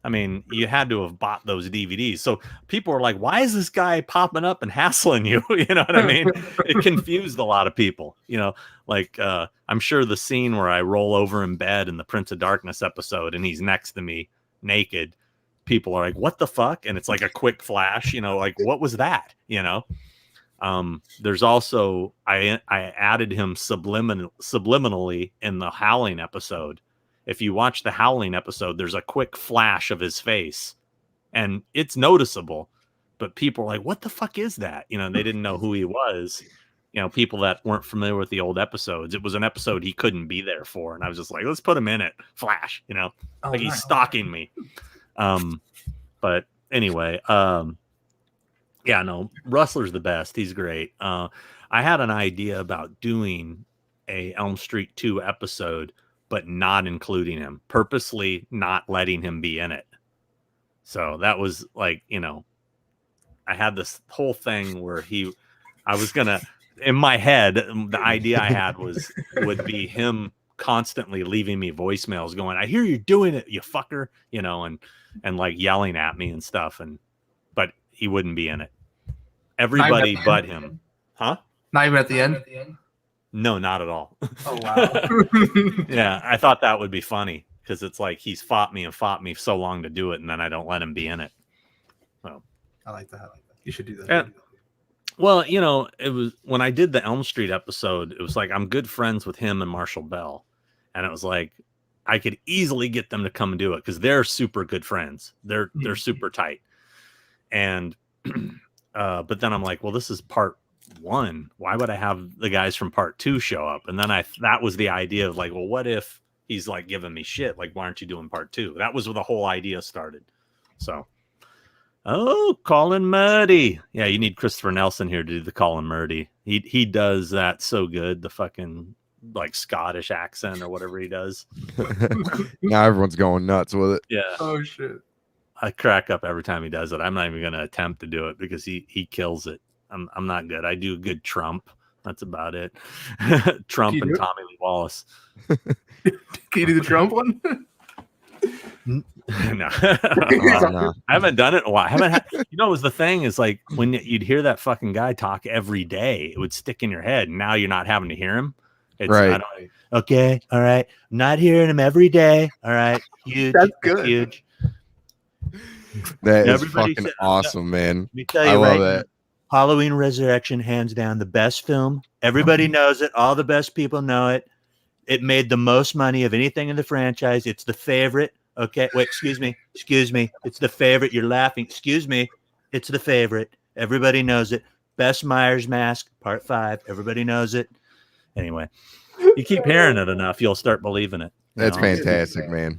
B: I mean, you had to have bought those DVDs. So people are like, why is this guy popping up and hassling you? You know what I mean? It confused a lot of people, you know, like I'm sure the scene where I roll over in bed in the Prince of Darkness episode and he's next to me naked. People are like, what the fuck? And it's like a quick flash, you know, like, what was that? You know? There's also, I added him subliminally in the Howling episode. If you watch the Howling episode, there's a quick flash of his face and it's noticeable, but people are like, what the fuck is that? You know, they didn't know who he was. You know, people that weren't familiar with the old episodes, it was an episode he couldn't be there for. And I was just like, let's put him in it. Flash, you know, like he's stalking me. But anyway, yeah, no, Rustler's the best. He's great. I had an idea about doing a Elm Street 2 episode, but not including him, purposely not letting him be in it. So that was like, you know, I had this whole thing where I was going to, in my head, the idea I had would be him constantly leaving me voicemails going, I hear you're doing it, you fucker, you know, and like yelling at me and stuff. But he wouldn't be in it. Everybody but him. Huh?
A: Not even at the end?
B: No, not at all.
A: Oh, wow.
B: Yeah, I thought that would be funny because it's like he's fought me so long to do it, and then I don't let him be in it. So
A: I like that. You should do that.
B: Yeah. Well, you know, it was when I did the Elm Street episode, it was like I'm good friends with him and Marshall Bell. And it was like I could easily get them to come and do it because they're super good friends. They're super tight. And but then I'm like, well, this is part 1. Why would I have the guys from part 2 show up? And then that was the idea of like, well, what if he's like giving me shit? Like, why aren't you doing part 2? That was where the whole idea started. So, oh, Colin Murdy. Yeah, you need Christopher Nelson here to do the Colin Murdy. He does that so good. The fucking like Scottish accent or whatever he does.
C: Now everyone's going nuts with it.
B: Yeah.
A: Oh shit.
B: I crack up every time he does it. I'm not even going to attempt to do it because he kills it. I'm not good. I do a good Trump. That's about it. Trump and Tommy Lee Wallace.
A: Can you do the Trump one?
B: No.
C: No.
B: I haven't done it in a while. You know, it was the thing is like when you'd hear that fucking guy talk every day, it would stick in your head. And now you're not having to hear him. It's,
C: right.
B: Okay. All right. I'm not hearing him every day. All right. Huge.
A: That's good.
B: Huge.
C: That is fucking awesome, man.
B: Let me tell you,
C: I love that.
B: Halloween Resurrection, hands down, the best film. Everybody knows it. All the best people know it. It made the most money of anything in the franchise. It's the favorite. Okay. Wait, excuse me. It's the favorite. You're laughing. Excuse me. It's the favorite. Everybody knows it. Best Myers Mask, part 5. Everybody knows it. Anyway, you keep hearing it enough, you'll start believing it.
C: That's fantastic, man.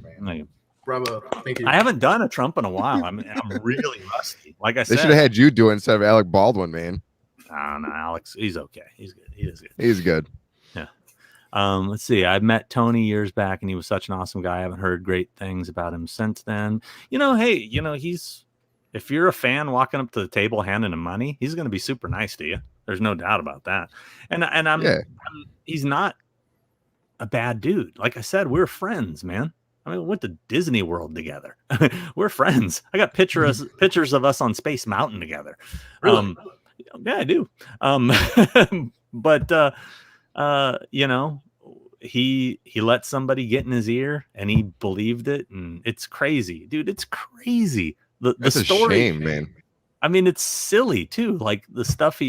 A: Bravo. Thank you.
B: I haven't done a Trump in a while. I'm really rusty. Like I said,
C: they should have had you do it instead of Alec Baldwin, man.
B: No, Alex, he's okay. He's good. He is good.
C: He's good.
B: Yeah. Let's see. I met Tony years back, and he was such an awesome guy. I haven't heard great things about him since then. You know, hey, you know, if you're a fan walking up to the table handing him money, he's going to be super nice to you. There's no doubt about that. And he's not a bad dude. Like I said, we're friends, man. I mean, we went to Disney World together. We're friends. I got pictures of us on Space Mountain together.
A: Really?
B: Yeah, I do. But you know, he let somebody get in his ear and he believed it, and it's crazy, dude. It's crazy. The story,
C: a shame, man.
B: I mean, it's silly too. Like the stuff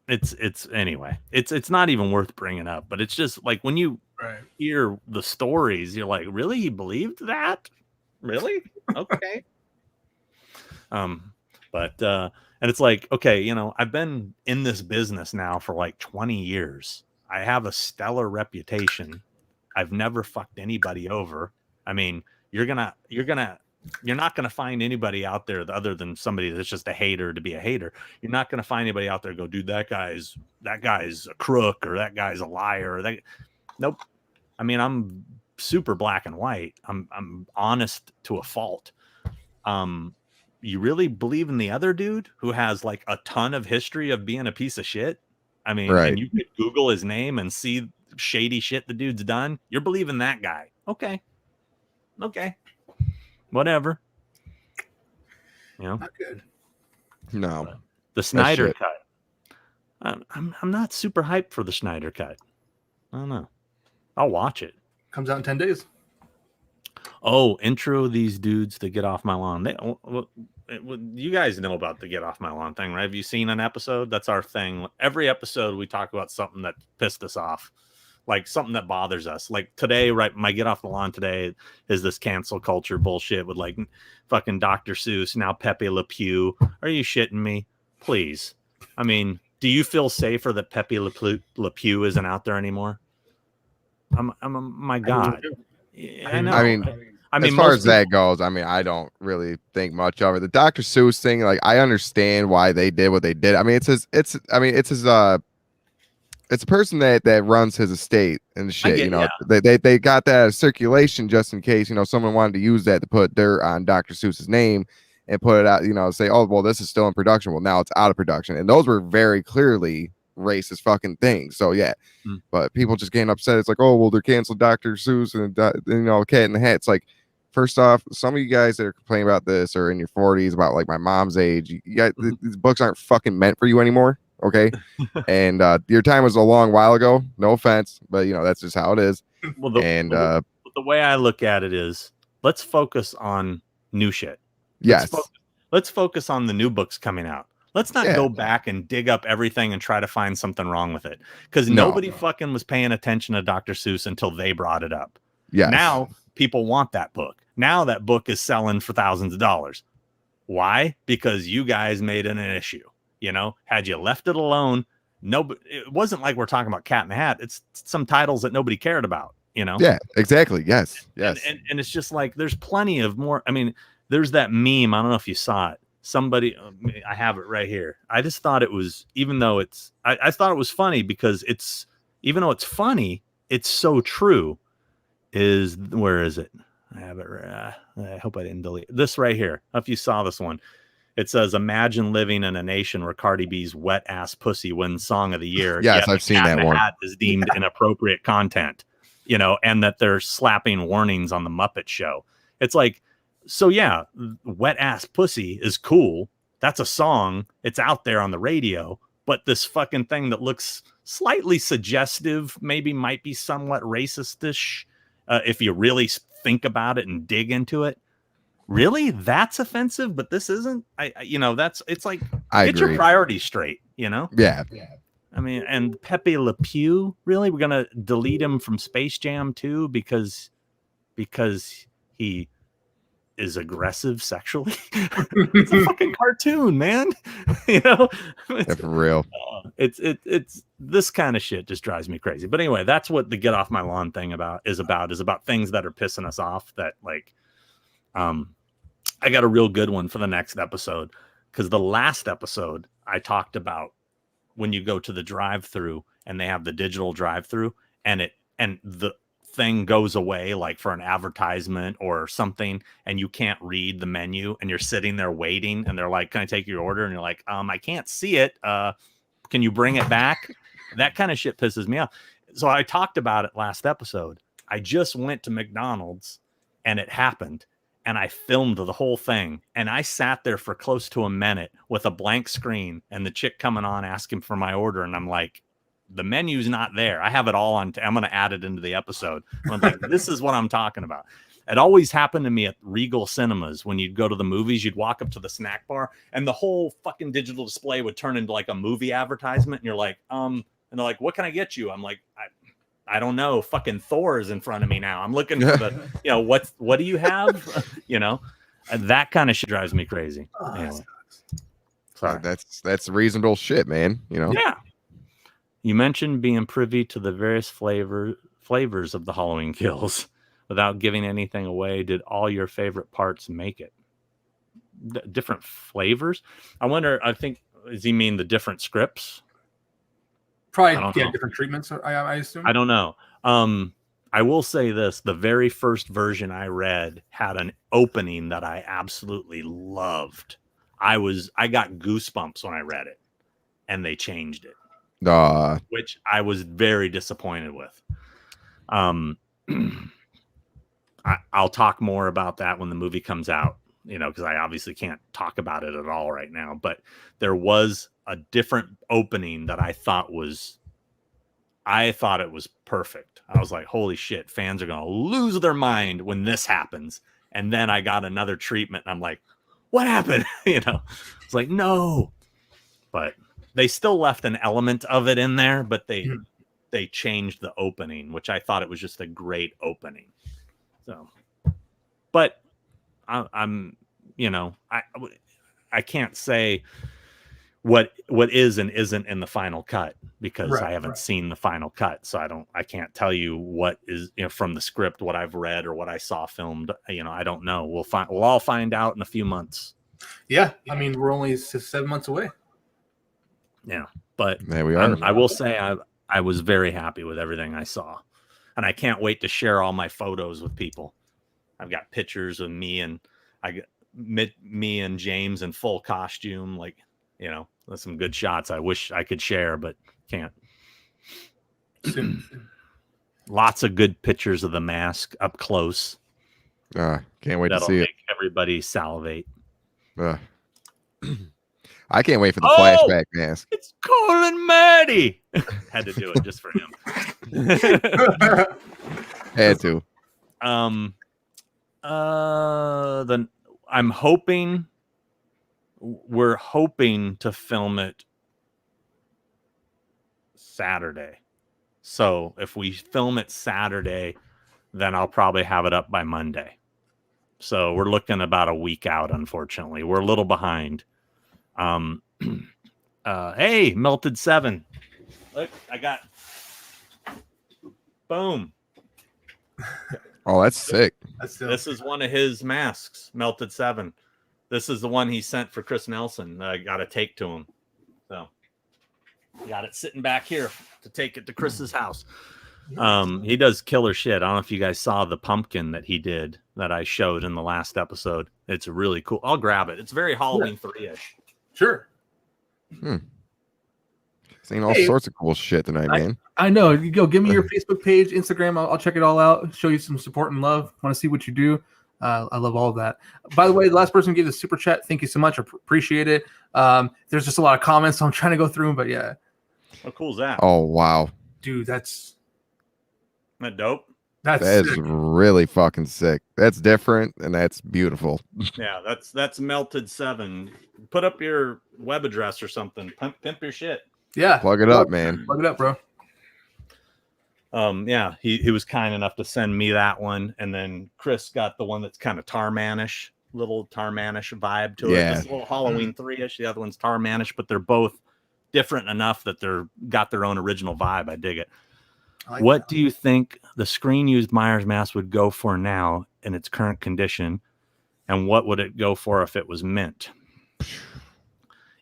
B: it's anyway. It's not even worth bringing up. But it's just like when you hear the stories, you're like, really? He believed that? Really? Okay. But and it's like, okay, you know, I've been in this business now for like 20 years. I have a stellar reputation. I've never fucked anybody over. I mean, you're not gonna find anybody out there other than somebody that's just a hater to be a hater. You're not gonna find anybody out there go, dude, that guy's a crook or that guy's a liar. Or that. Nope. I mean, I'm super black and white. I'm honest to a fault. you really believe in the other dude who has like a ton of history of being a piece of shit? I mean,
C: Right.
B: and you could Google his name and see shady shit the dude's done. You're believing that guy. Okay. Whatever.
A: Not good.
C: No.
B: The Snyder
C: shit.
B: cut. I'm not super hyped for the Snyder cut. I don't know. I'll watch it.
A: Comes out in 10 days.
B: Oh, intro these dudes to Get Off My Lawn. You guys know about the Get Off My Lawn thing, right? Have you seen an episode? That's our thing. Every episode we talk about something that pissed us off, like something that bothers us. Like today, right? My Get Off the Lawn today is this cancel culture bullshit with like fucking Dr. Seuss, now Pepe Le Pew. Are you shitting me? Please. I mean, do you feel safer that Pepe Le Pew isn't out there anymore? My God. I know. I mean,
C: as far as that goes, I mean, I don't really think much of it. The Dr. Seuss thing, like, I understand why they did what they did. I mean, it's a person that runs his estate and shit. They got that circulation just in case, someone wanted to use that to put dirt on Dr. Seuss's name and put it out, say, oh, well, this is still in production. Well, now it's out of production. And those were very clearly racist fucking things. So yeah, but people just getting upset. It's like, oh, well, they're canceled Dr. Seuss and Cat in the Hat. It's like, first off, some of you guys that are complaining about this are in your 40s, about like my mom's age. These books aren't fucking meant for you anymore. Okay. And your time was a long while ago. No offense, but that's just how it is.
B: Well, the way I look at it is, let's focus on new shit. Let's focus on the new books coming out. Let's not go back and dig up everything and try to find something wrong with it, because nobody fucking was paying attention to Dr. Seuss until they brought it up.
C: Yes.
B: Now people want that book. Now that book is selling for thousands of dollars. Why? Because you guys made it an issue. Had you left it alone, it wasn't like we're talking about Cat in the Hat. It's some titles that nobody cared about.
C: Yeah, exactly. Yes.
B: And it's just like, there's plenty of more. I mean, there's that meme. I don't know if you saw it. Somebody, I have it right here. I just thought it was, even though I thought it was funny, because even though it's funny, it's so true. Where is it? I have it. I hope I didn't delete this right here. If you saw this one, it says, imagine living in a nation where Cardi B's wet ass pussy wins song of the year.
C: Yes, I've seen that one.
B: Hat is deemed inappropriate content, and that they're slapping warnings on the Muppet Show. It's like, so yeah, wet ass pussy is cool. That's a song. It's out there on the radio. But this fucking thing that looks slightly suggestive, maybe might be somewhat racist-ish, if you really think about it and dig into it. Really? That's offensive, but this isn't? It's like, get your priorities straight,
C: Yeah.
B: I mean, and Pepe Le Pew, really? We're going to delete him from Space Jam too because he is aggressive sexually? It's a fucking cartoon, man.
C: It's for real.
B: It's this kind of shit just drives me crazy. But anyway, that's what the Get Off My Lawn thing is about things that are pissing us off. That, like, I got a real good one for the next episode, because the last episode I talked about when you go to the drive-through and they have the digital drive-through and the thing goes away, like for an advertisement or something, and you can't read the menu, and you're sitting there waiting, and they're like, can I take your order? And you're like, I can't see it. Can you bring it back? That kind of shit pisses me off. So I talked about it last episode. I just went to McDonald's and it happened, and I filmed the whole thing, and I sat there for close to a minute with a blank screen and the chick coming on asking for my order, and I'm like, the menu's not there. I have it all on. I'm going to add it into the episode. I'm like, this is what I'm talking about. It always happened to me at Regal Cinemas. When you'd go to the movies, you'd walk up to the snack bar and the whole fucking digital display would turn into like a movie advertisement. And you're like, and they're like, what can I get you? I'm like, I don't know. Fucking Thor is in front of me now. I'm looking for the, what do you have? And that kind of shit drives me crazy. Anyway. Sorry.
C: That's reasonable shit, man.
B: Yeah. You mentioned being privy to the various flavors of the Halloween Kills. Without giving anything away, did all your favorite parts make it? Different flavors? I wonder, does he mean the different scripts?
A: Probably, different treatments, I assume.
B: I don't know. I will say this, the very first version I read had an opening that I absolutely loved. I got goosebumps when I read it, and they changed it, which I was very disappointed with. I'll talk more about that when the movie comes out, because I obviously can't talk about it at all right now, but there was a different opening that I thought it was perfect. I was like, holy shit, fans are going to lose their mind when this happens. And then I got another treatment and I'm like, what happened? It's like, no, but they still left an element of it in there, but they changed the opening, which I thought it was just a great opening. So, but I'm I can't say what is and isn't in the final cut because I haven't seen the final cut. So I can't tell you what is, from the script, what I've read or what I saw filmed. I don't know. We'll all find out in a few months.
A: Yeah. I mean, we're only 7 months away.
B: Yeah. But
C: there we are.
B: I will say I was very happy with everything I saw, and I can't wait to share all my photos with people. I've got pictures of me and me and James in full costume, that's some good shots I wish I could share, but can't. Lots of good pictures of the mask up close.
C: Can't wait
B: That'll
C: to see
B: make everybody salivate.
C: I can't wait for the flashback mask.
B: It's Colin Maddie. Had to do it just for him.
C: Had to.
B: Then we're hoping to film it Saturday. So if we film it Saturday, then I'll probably have it up by Monday. So we're looking about a week out, unfortunately. We're a little behind. Hey, Melted 7. Look, I got boom.
C: Oh, that's sick.
B: This is one of his masks, Melted 7. This is the one he sent for Chris Nelson. I got to take to him. So got it sitting back here to take it to Chris's house. He does killer shit. I don't know if you guys saw the pumpkin that he did that I showed in the last episode. It's really cool. I'll grab it. It's very Halloween 3-ish.
A: Sure.
C: Seen all sorts of cool shit tonight, man.
A: I know. You go give me your Facebook page, Instagram. I'll check it all out. Show you some support and love. Want to see what you do. I love all of that. By the way, the last person who gave the super chat, thank you so much. I appreciate it. There's just a lot of comments, so I'm trying to go through them, but yeah.
B: How cool is that?
C: Oh, wow.
A: Dude, that's
B: that dope.
C: That is really fucking sick. That's different and that's beautiful.
B: Yeah, that's Melted 7. Put up your web address or something. Pimp your shit.
A: Yeah.
C: Plug it up, man.
A: Plug it up, bro.
B: Yeah, he was kind enough to send me that one, and then Chris got the one that's kind of Tarmanish, little Tarmanish vibe to it. It's a little Halloween 3-ish. The other one's Tarmanish, but they're both different enough that they're got their own original vibe. I dig it. What do you think the screen used Myers mask would go for now in its current condition, and what would it go for if it was mint?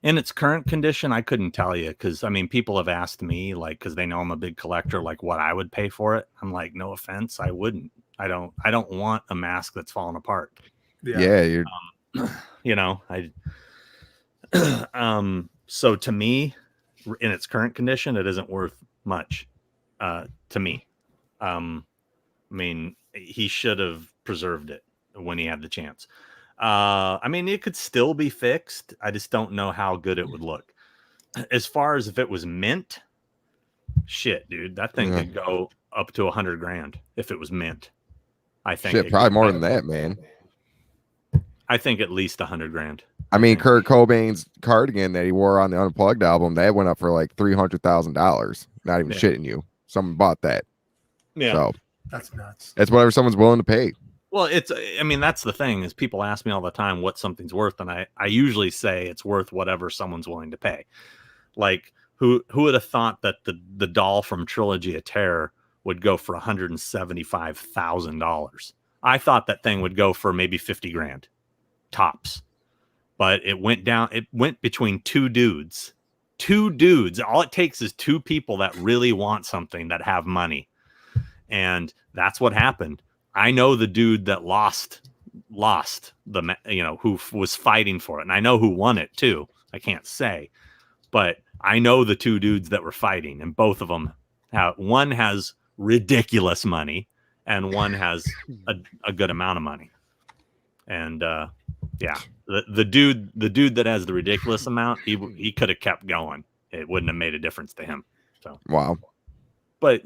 B: In its current condition, I couldn't tell you because, I mean, people have asked me, like, because they know I'm a big collector, like what I would pay for it. I'm like, no offense, I wouldn't. I don't want a mask that's falling apart.
C: Yeah, you're.
B: So to me, in its current condition, it isn't worth much. To me, I mean, he should have preserved it when he had the chance. I mean, it could still be fixed. I just don't know how good it would look. As far as if it was mint, shit, dude, that thing could go up to $100,000 if it was mint. I think
C: shit, probably more than that, man.
B: I think at least $100,000.
C: I mean, Kurt Cobain's cardigan that he wore on the Unplugged album, that went up for like $300,000. Not even shitting you. Someone bought that.
B: Yeah,
C: so
A: that's nuts.
C: It's whatever someone's willing to pay.
B: Well, I mean, that's the thing is people ask me all the time what something's worth. And I usually say it's worth whatever someone's willing to pay. Like who would have thought that the doll from Trilogy of Terror would go for $175,000? I thought that thing would go for maybe $50,000 tops, but it went down. It went between two dudes. All it takes is two people that really want something that have money. And that's what happened. I know the dude that lost the, who was fighting for it. And I know who won it too. I can't say, but I know the two dudes that were fighting, and both of them one has ridiculous money and one has a good amount of money. And the dude that has the ridiculous amount, he could have kept going. It wouldn't have made a difference to him. So
C: Wow.
B: But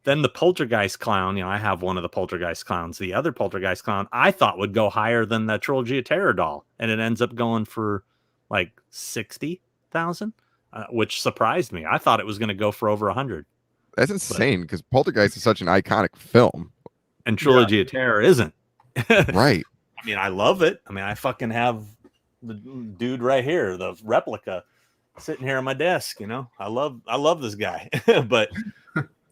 B: then the poltergeist clown, I have one of the poltergeist clowns. The other poltergeist clown I thought would go higher than the Trilogy of Terror doll, and it ends up going for like 60,000, which surprised me. I thought it was going to go for over 100.
C: That's insane, because Poltergeist is such an iconic film,
B: and Trilogy of Terror isn't.
C: Right.
B: I mean, I love it. I mean, I fucking have the dude right here, the replica, sitting here on my desk. I love this guy, but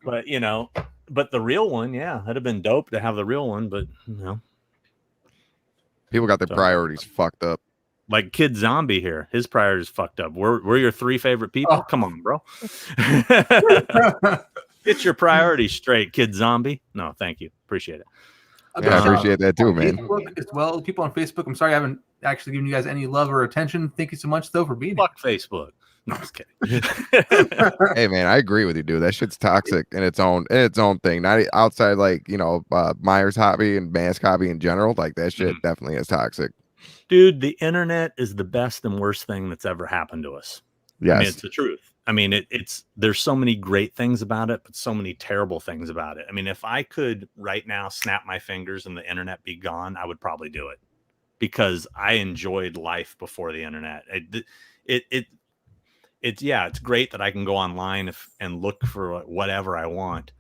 B: the real one, it'd have been dope to have the real one, but
C: people got their priorities fucked up.
B: Like Kid Zombie here, his priorities fucked up. We're your 3 favorite people. Come on, bro. Get your priorities straight, Kid Zombie. No, thank you. Appreciate it.
C: Yeah, I appreciate that too, man.
A: Facebook as well. People on Facebook, I'm sorry I haven't actually given you guys any love or attention. Thank you so much, though, for being here.
B: Fuck Facebook. No, I'm just kidding.
C: Hey, man, I agree with you, dude. That shit's toxic in its own thing. Not outside, like, Myers hobby and mask hobby in general. Like, that shit definitely is toxic.
B: Dude, the internet is the best and worst thing that's ever happened to us.
C: Yes.
B: I mean, it's the truth. I mean, there's so many great things about it, but so many terrible things about it. I mean, if I could right now snap my fingers and the internet be gone, I would probably do it, because I enjoyed life before the internet. It's great that I can go online and look for whatever I want,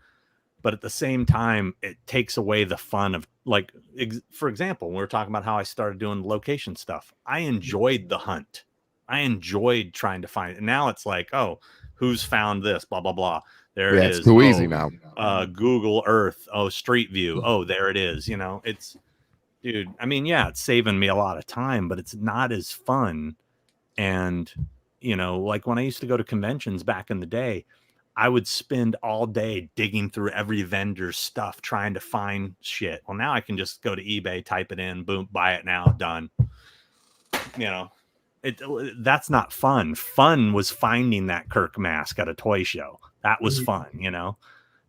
B: but at the same time, it takes away the fun of, like, for example, when we were talking about how I started doing location stuff. I enjoyed the hunt. I enjoyed trying to find it. And now it's like, oh, who's found this? Blah, blah, blah. There it is.
C: It's too easy now.
B: Google Earth. Oh, Street View. Oh, there it is. Dude, I mean, it's saving me a lot of time, but it's not as fun. And, like when I used to go to conventions back in the day, I would spend all day digging through every vendor's stuff trying to find shit. Well, now I can just go to eBay, type it in, boom, buy it now, done. That's not fun. Fun was finding that Kirk mask at a toy show. That was fun,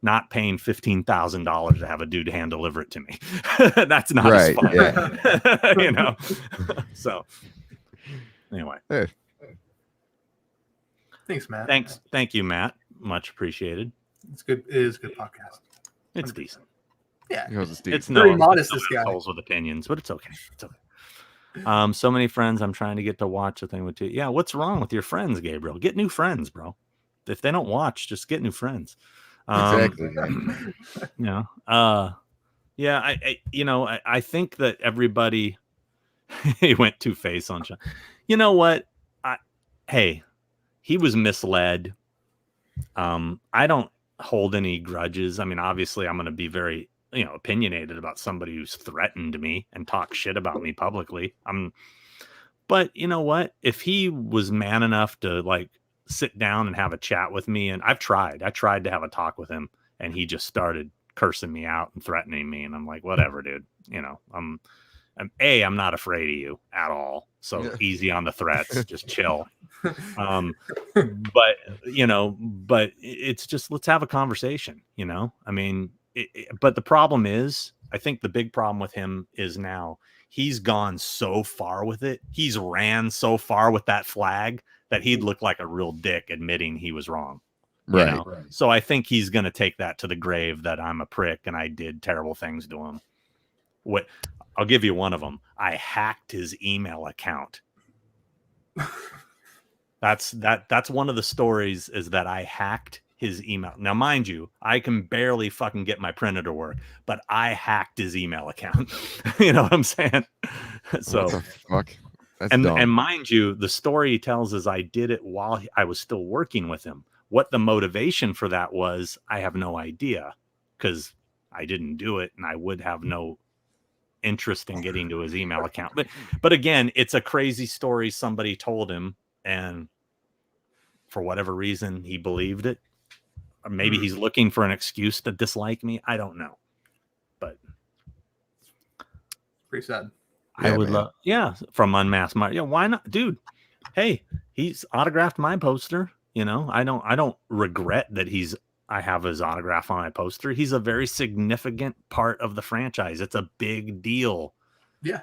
B: not paying $15,000 to have a dude hand deliver it to me. That's not as fun. Yeah. So anyway.
C: Hey.
A: Thanks, Matt.
B: Thank you, Matt. Much appreciated.
A: It's good. It is a good podcast.
B: It's decent.
A: Yeah.
B: It's
A: very modest, this guy.
B: With opinions, but it's okay. It's okay. So many friends. I'm trying to get to watch a thing with you. Yeah. What's wrong with your friends, Gabriel? Get new friends, bro. If they don't watch, just get new friends.
C: Exactly.
B: I think that everybody he went two-face on Sean. You know what? He was misled. I don't hold any grudges. I mean, obviously I'm going to be very, opinionated about somebody who's threatened me and talk shit about me publicly. But you know what? If he was man enough to like sit down and have a chat with me, and I tried to have a talk with him, and he just started cursing me out and threatening me. And I'm like, whatever, dude, I'm not afraid of you at all. So easy on the threats, just chill. But it's just, let's have a conversation, I mean, but the problem is, I think the big problem with him is now he's gone so far with it. He's ran so far with that flag that he'd look like a real dick admitting he was wrong.
C: Right.
B: So I think he's going to take that to the grave, that I'm a prick and I did terrible things to him. I'll give you one of them. I hacked his email account. That's one of the stories, is that I hacked his email. Now, mind you, I can barely fucking get my printer to work, but I hacked his email account. You know what I'm saying? So,
C: what the fuck? That's
B: and
C: dumb.
B: mind you, the story he tells is I did it while I was still working with him. What the motivation for that was, I have no idea, because I didn't do it, and I would have no interest in getting to his email account. But again, it's a crazy story somebody told him, and for whatever reason he believed it. or maybe he's looking for an excuse to dislike me. I don't know, but
A: pretty sad.
B: I would love, from Unmasked Mark. Yeah, why not, dude? Hey, he's autographed my poster. You know, I don't regret that I have his autograph on my poster. He's a very significant part of the franchise. It's a big deal.
A: Yeah.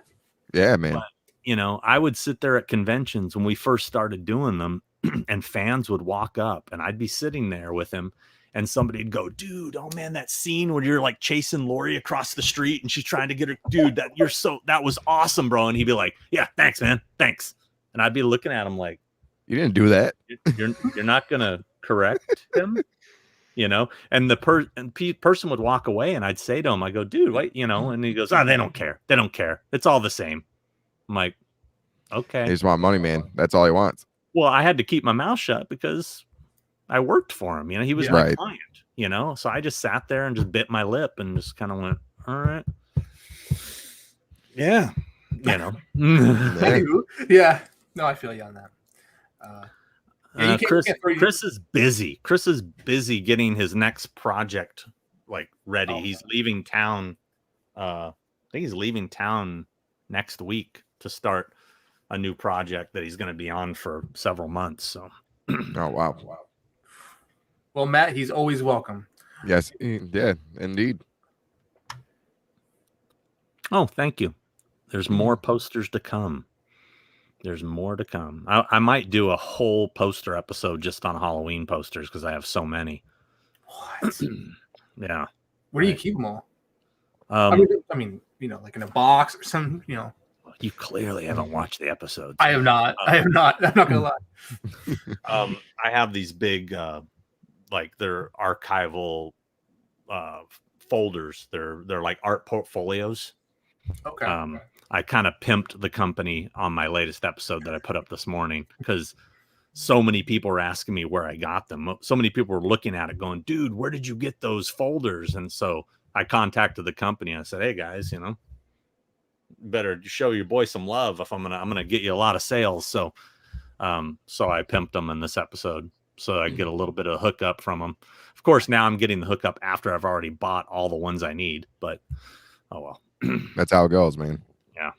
C: Yeah, man.
B: But, you know, I would sit there at conventions when we first started doing them and fans would walk up and I'd be sitting there with him and somebody'd go, dude, oh man, that scene where you're like chasing Lori across the street and she's trying to get her, dude, that was awesome, bro. And he'd be like, yeah, thanks, man. Thanks. And I'd be looking at him like,
C: you didn't do that.
B: You're not going to correct him, you know? And the person would walk away and I'd say to him, I go, dude, wait, you know? And he goes, they don't care. They don't care. It's all the same. I'm like, okay.
C: He just want money, man. That's all he wants.
B: Well, I had to keep my mouth shut because I worked for him. You know, he was my client, you know? So I just sat there and just bit my lip and just kind of went, all right. Yeah. You know?
A: Yeah. No, I feel you on that.
B: Chris is busy. Chris is busy getting his next project like ready. He's leaving town. I think he's leaving town next week to start a new project that he's going to be on for several months. So,
C: oh wow.
A: Well, Matt, he's always welcome.
C: Yes, yeah, indeed.
B: Oh, thank you. There's more posters to come. There's more to come. I might do a whole poster episode just on Halloween posters because I have so many.
A: What?
B: Yeah.
A: Where do you keep them all? I mean, you know, like in a box or something, you know.
B: You clearly haven't watched the episodes.
A: I have not. I'm not gonna lie.
B: I have these big, like they're archival folders. They're like art portfolios.
A: Okay.
B: I kind of pimped the company on my latest episode that I put up this morning because so many people were asking me where I got them. So many people were looking at it going, dude, where did you get those folders? And so I contacted the company and I said, hey guys, you know, better show your boy some love if I'm gonna get you a lot of sales. So I pimped them in this episode so I get a little bit of hookup from them. Of course, now I'm getting the hookup after I've already bought all the ones I need, but oh well.
C: That's how it goes, man.
B: Yeah,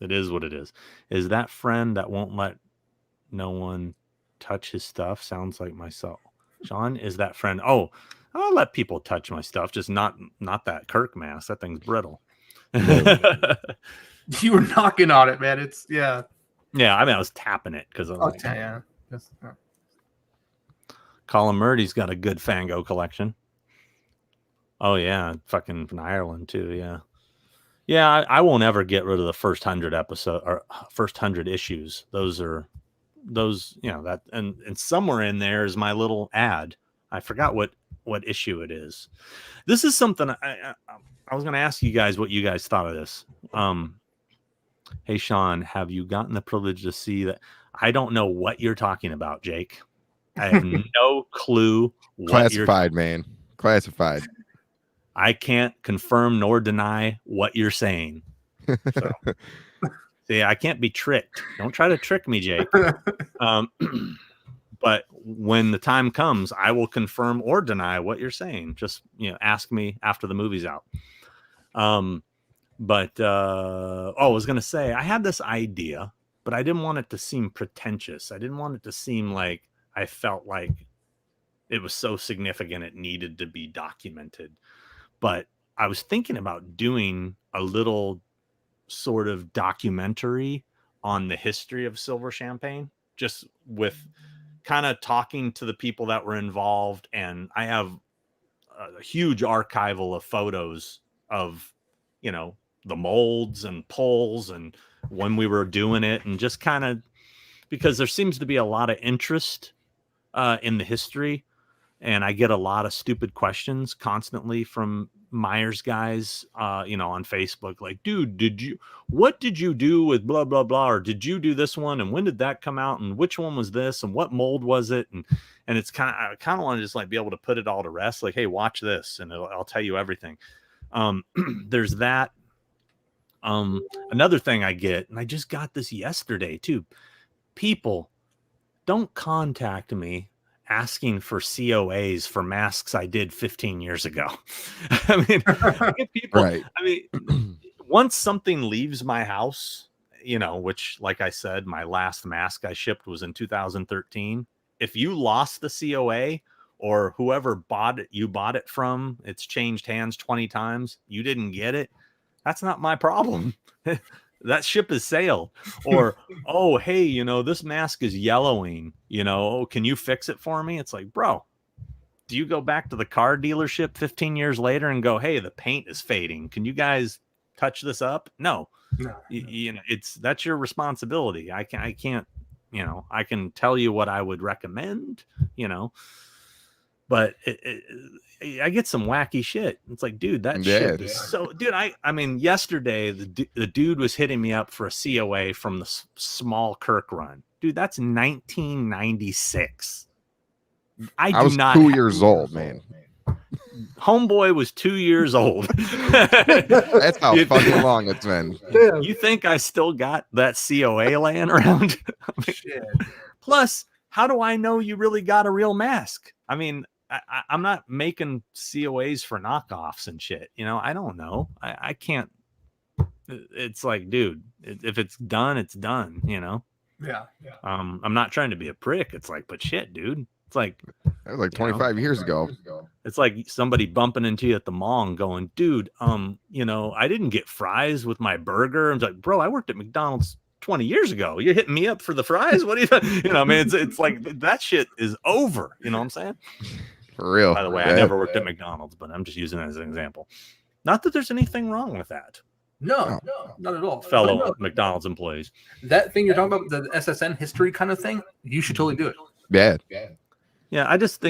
B: it is what it is. Is that friend that won't let no one touch his stuff? Sounds like myself. Sean, is that friend? Oh, I'll let people touch my stuff, just not that Kirk mask. That thing's brittle.
A: You were knocking on it, man. It's yeah.
B: I mean, I was tapping it because
A: yeah.
B: Colin Murdy's got a good Fango collection. Oh yeah, fucking from Ireland too. Yeah. I won't ever get rid of the first 100 episode or first 100 issues. Those, you know, that and somewhere in there is my little ad. I forgot what issue it is. This is something I was going to ask you guys what you guys thought of this. Hey Sean, have you gotten the privilege to see that? I don't know what you're talking about, Jake. I have no clue.
C: Classified, man. Classified.
B: I can't confirm nor deny what you're saying. So, see, I can't be tricked. Don't try to trick me, Jake. But when the time comes, I will confirm or deny what you're saying. Just, you know, ask me after the movie's out. I was going to say, I had this idea, but I didn't want it to seem pretentious. I didn't want it to seem like I felt like it was so significant it needed to be documented. But I was thinking about doing a little sort of documentary on the history of silver champagne, just with kind of talking to the people that were involved. And I have a huge archival of photos of, you know, the molds and pulls and when we were doing it, and just kind of because there seems to be a lot of interest in the history. And I get a lot of stupid questions constantly from Myers guys, you know, on Facebook, like, dude, what did you do with blah, blah, blah? Or did you do this one? And when did that come out? And which one was this? And what mold was it? And it's I kind of want to just like be able to put it all to rest. Like, hey, watch this. And I'll tell you everything. There's that. Another thing I get, and I just got this yesterday too. People don't contact me asking for COAs for masks I did 15 years ago. I mean, I get people,
C: Right.
B: I mean, once something leaves my house, which, like I said, my last mask I shipped was in 2013. If you lost the COA or whoever you bought it from, it's changed hands 20 times, you didn't get it, that's not my problem. That ship has sailed. Or, oh, hey, this mask is yellowing, can you fix it for me? It's like, bro, do you go back to the car dealership 15 years later and go, hey, the paint is fading, can you guys touch this up? No. That's your responsibility. I can't, I can tell you what I would recommend, but I get some wacky shit. It's like, dude, that ship is so, dude. I mean, yesterday the dude was hitting me up for a COA from the small Kirk run. Dude, that's 1996. I was
C: 2 years old, man.
B: Homeboy was 2 years old.
C: That's how fucking long it's been.
B: You think I still got that COA laying around?
A: Shit.
B: Plus, how do I know you really got a real mask? I mean, I'm not making COAs for knockoffs and shit. I don't know. I can't. It's like, dude, if it's done, it's done.
A: Yeah.
B: I'm not trying to be a prick. It's like, but shit, dude. It's like,
C: that was like 25 years ago.
B: It's like somebody bumping into you at the mall and going, dude, I didn't get fries with my burger. I'm like, bro, I worked at McDonald's 20 years ago. You're hitting me up for the fries? What are you I mean, it's like that shit is over. You know what I'm saying?
C: For real.
B: By the way, I never worked at McDonald's, but I'm just using it as an example. Not that there's anything wrong with that.
A: No, not at all.
B: Fellow McDonald's employees.
A: That thing you're talking about, the SSN history kind of thing, you should totally do it.
B: Yeah, I just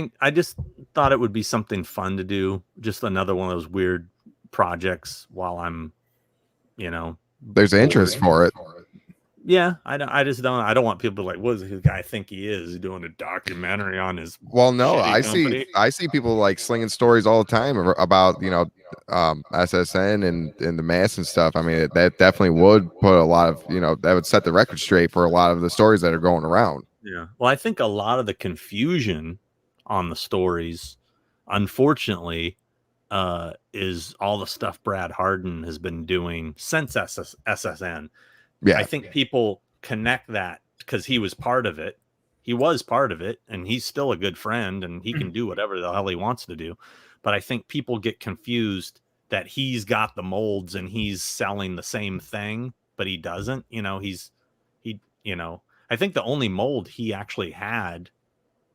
B: thought it would be something fun to do. Just another one of those weird projects while I'm,
C: there's interest for it.
B: Yeah, I don't want people to like, what does this guy think he is? He's doing a documentary on his.
C: Well, no, I see people like slinging stories all the time about SSN and the mass and stuff. I mean, that definitely would put a lot of that would set the record straight for a lot of the stories that are going around.
B: Yeah, well, I think a lot of the confusion on the stories, unfortunately, is all the stuff Brad Harden has been doing since SSN. Yeah, I think people connect that because he was part of it. He was part of it, and he's still a good friend, and he can do whatever the hell he wants to do. But I think people get confused that he's got the molds and he's selling the same thing, but he doesn't. I think the only mold he actually had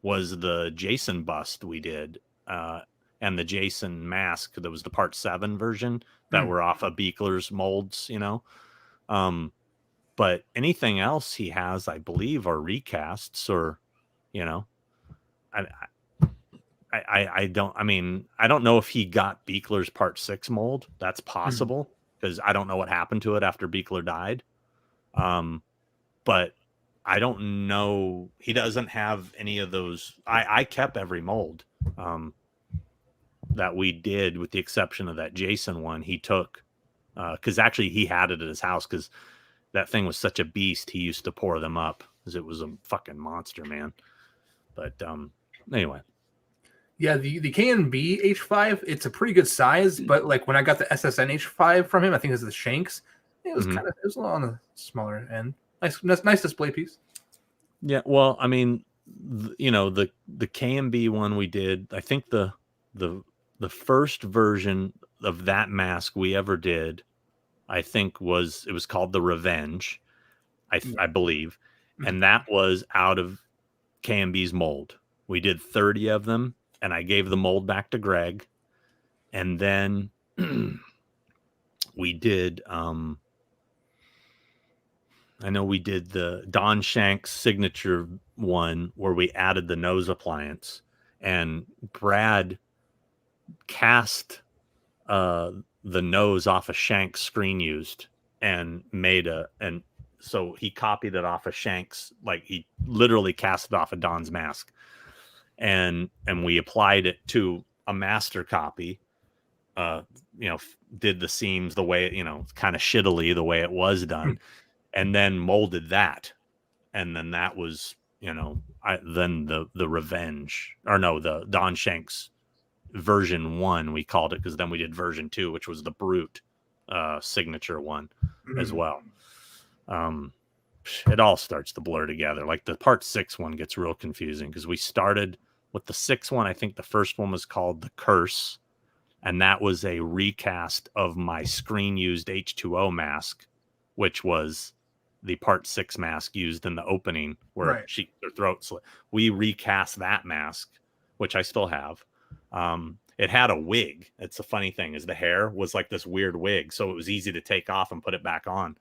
B: was the Jason bust we did, and the Jason mask that was the Part 7 version that were off of Beekler's molds, but anything else he has, I believe, are recasts or, I don't know if he got Beekler's Part 6 mold. That's possible because I don't know what happened to it after Beekler died. But I don't know. He doesn't have any of those. I kept every mold that we did with the exception of that Jason one he took because actually he had it at his house because that thing was such a beast. He used to pour them up because it was a fucking monster, man. But anyway.
A: Yeah, the K&B H5, it's a pretty good size, but like when I got the SSN H5 from him, I think it was the Shanks, it was it was a little on the smaller end. Nice display piece.
B: Yeah, well, I mean, the K&B one we did, I think the first version of that mask we ever did, I think it was called the Revenge, I believe, and that was out of K&B's mold. We did 30 of them, and I gave the mold back to Greg, and then we did. I know we did the Don Shanks signature one where we added the nose appliance, and Brad cast the nose off a Shanks screen used and so he copied it off of Shanks, like he literally cast it off of Don's mask, and we applied it to a master copy. Did the seams the way kind of shittily the way it was done. And then molded that. And then that was then the Revenge, or no, the Don Shanks version 1, we called it, because then we did version 2, which was the Brute signature one as well. It all starts to blur together. Like the part 6 one gets real confusing, because we started with the 6th one. I think the first one was called The Curse, and that was a recast of my screen used H2O mask, which was the part 6 mask used in the opening where her throat slit. We recast that mask, which I still have. It had a wig. It's a funny thing, is the hair was like this weird wig, so it was easy to take off and put it back on.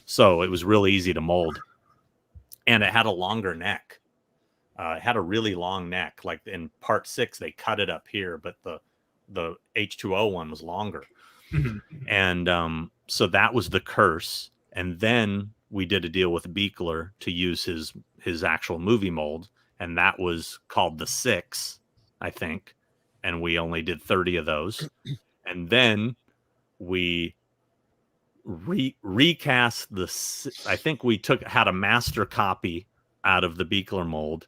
B: So it was really easy to mold, and it had a longer neck. It had a really long neck. Like in part 6, they cut it up here, but the H2O one was longer. And so that was The Curse. And then we did a deal with Beekler to use his actual movie mold, and that was called The 6, I think. And we only did 30 of those. And then we recast I think we had a master copy out of the Beekler mold,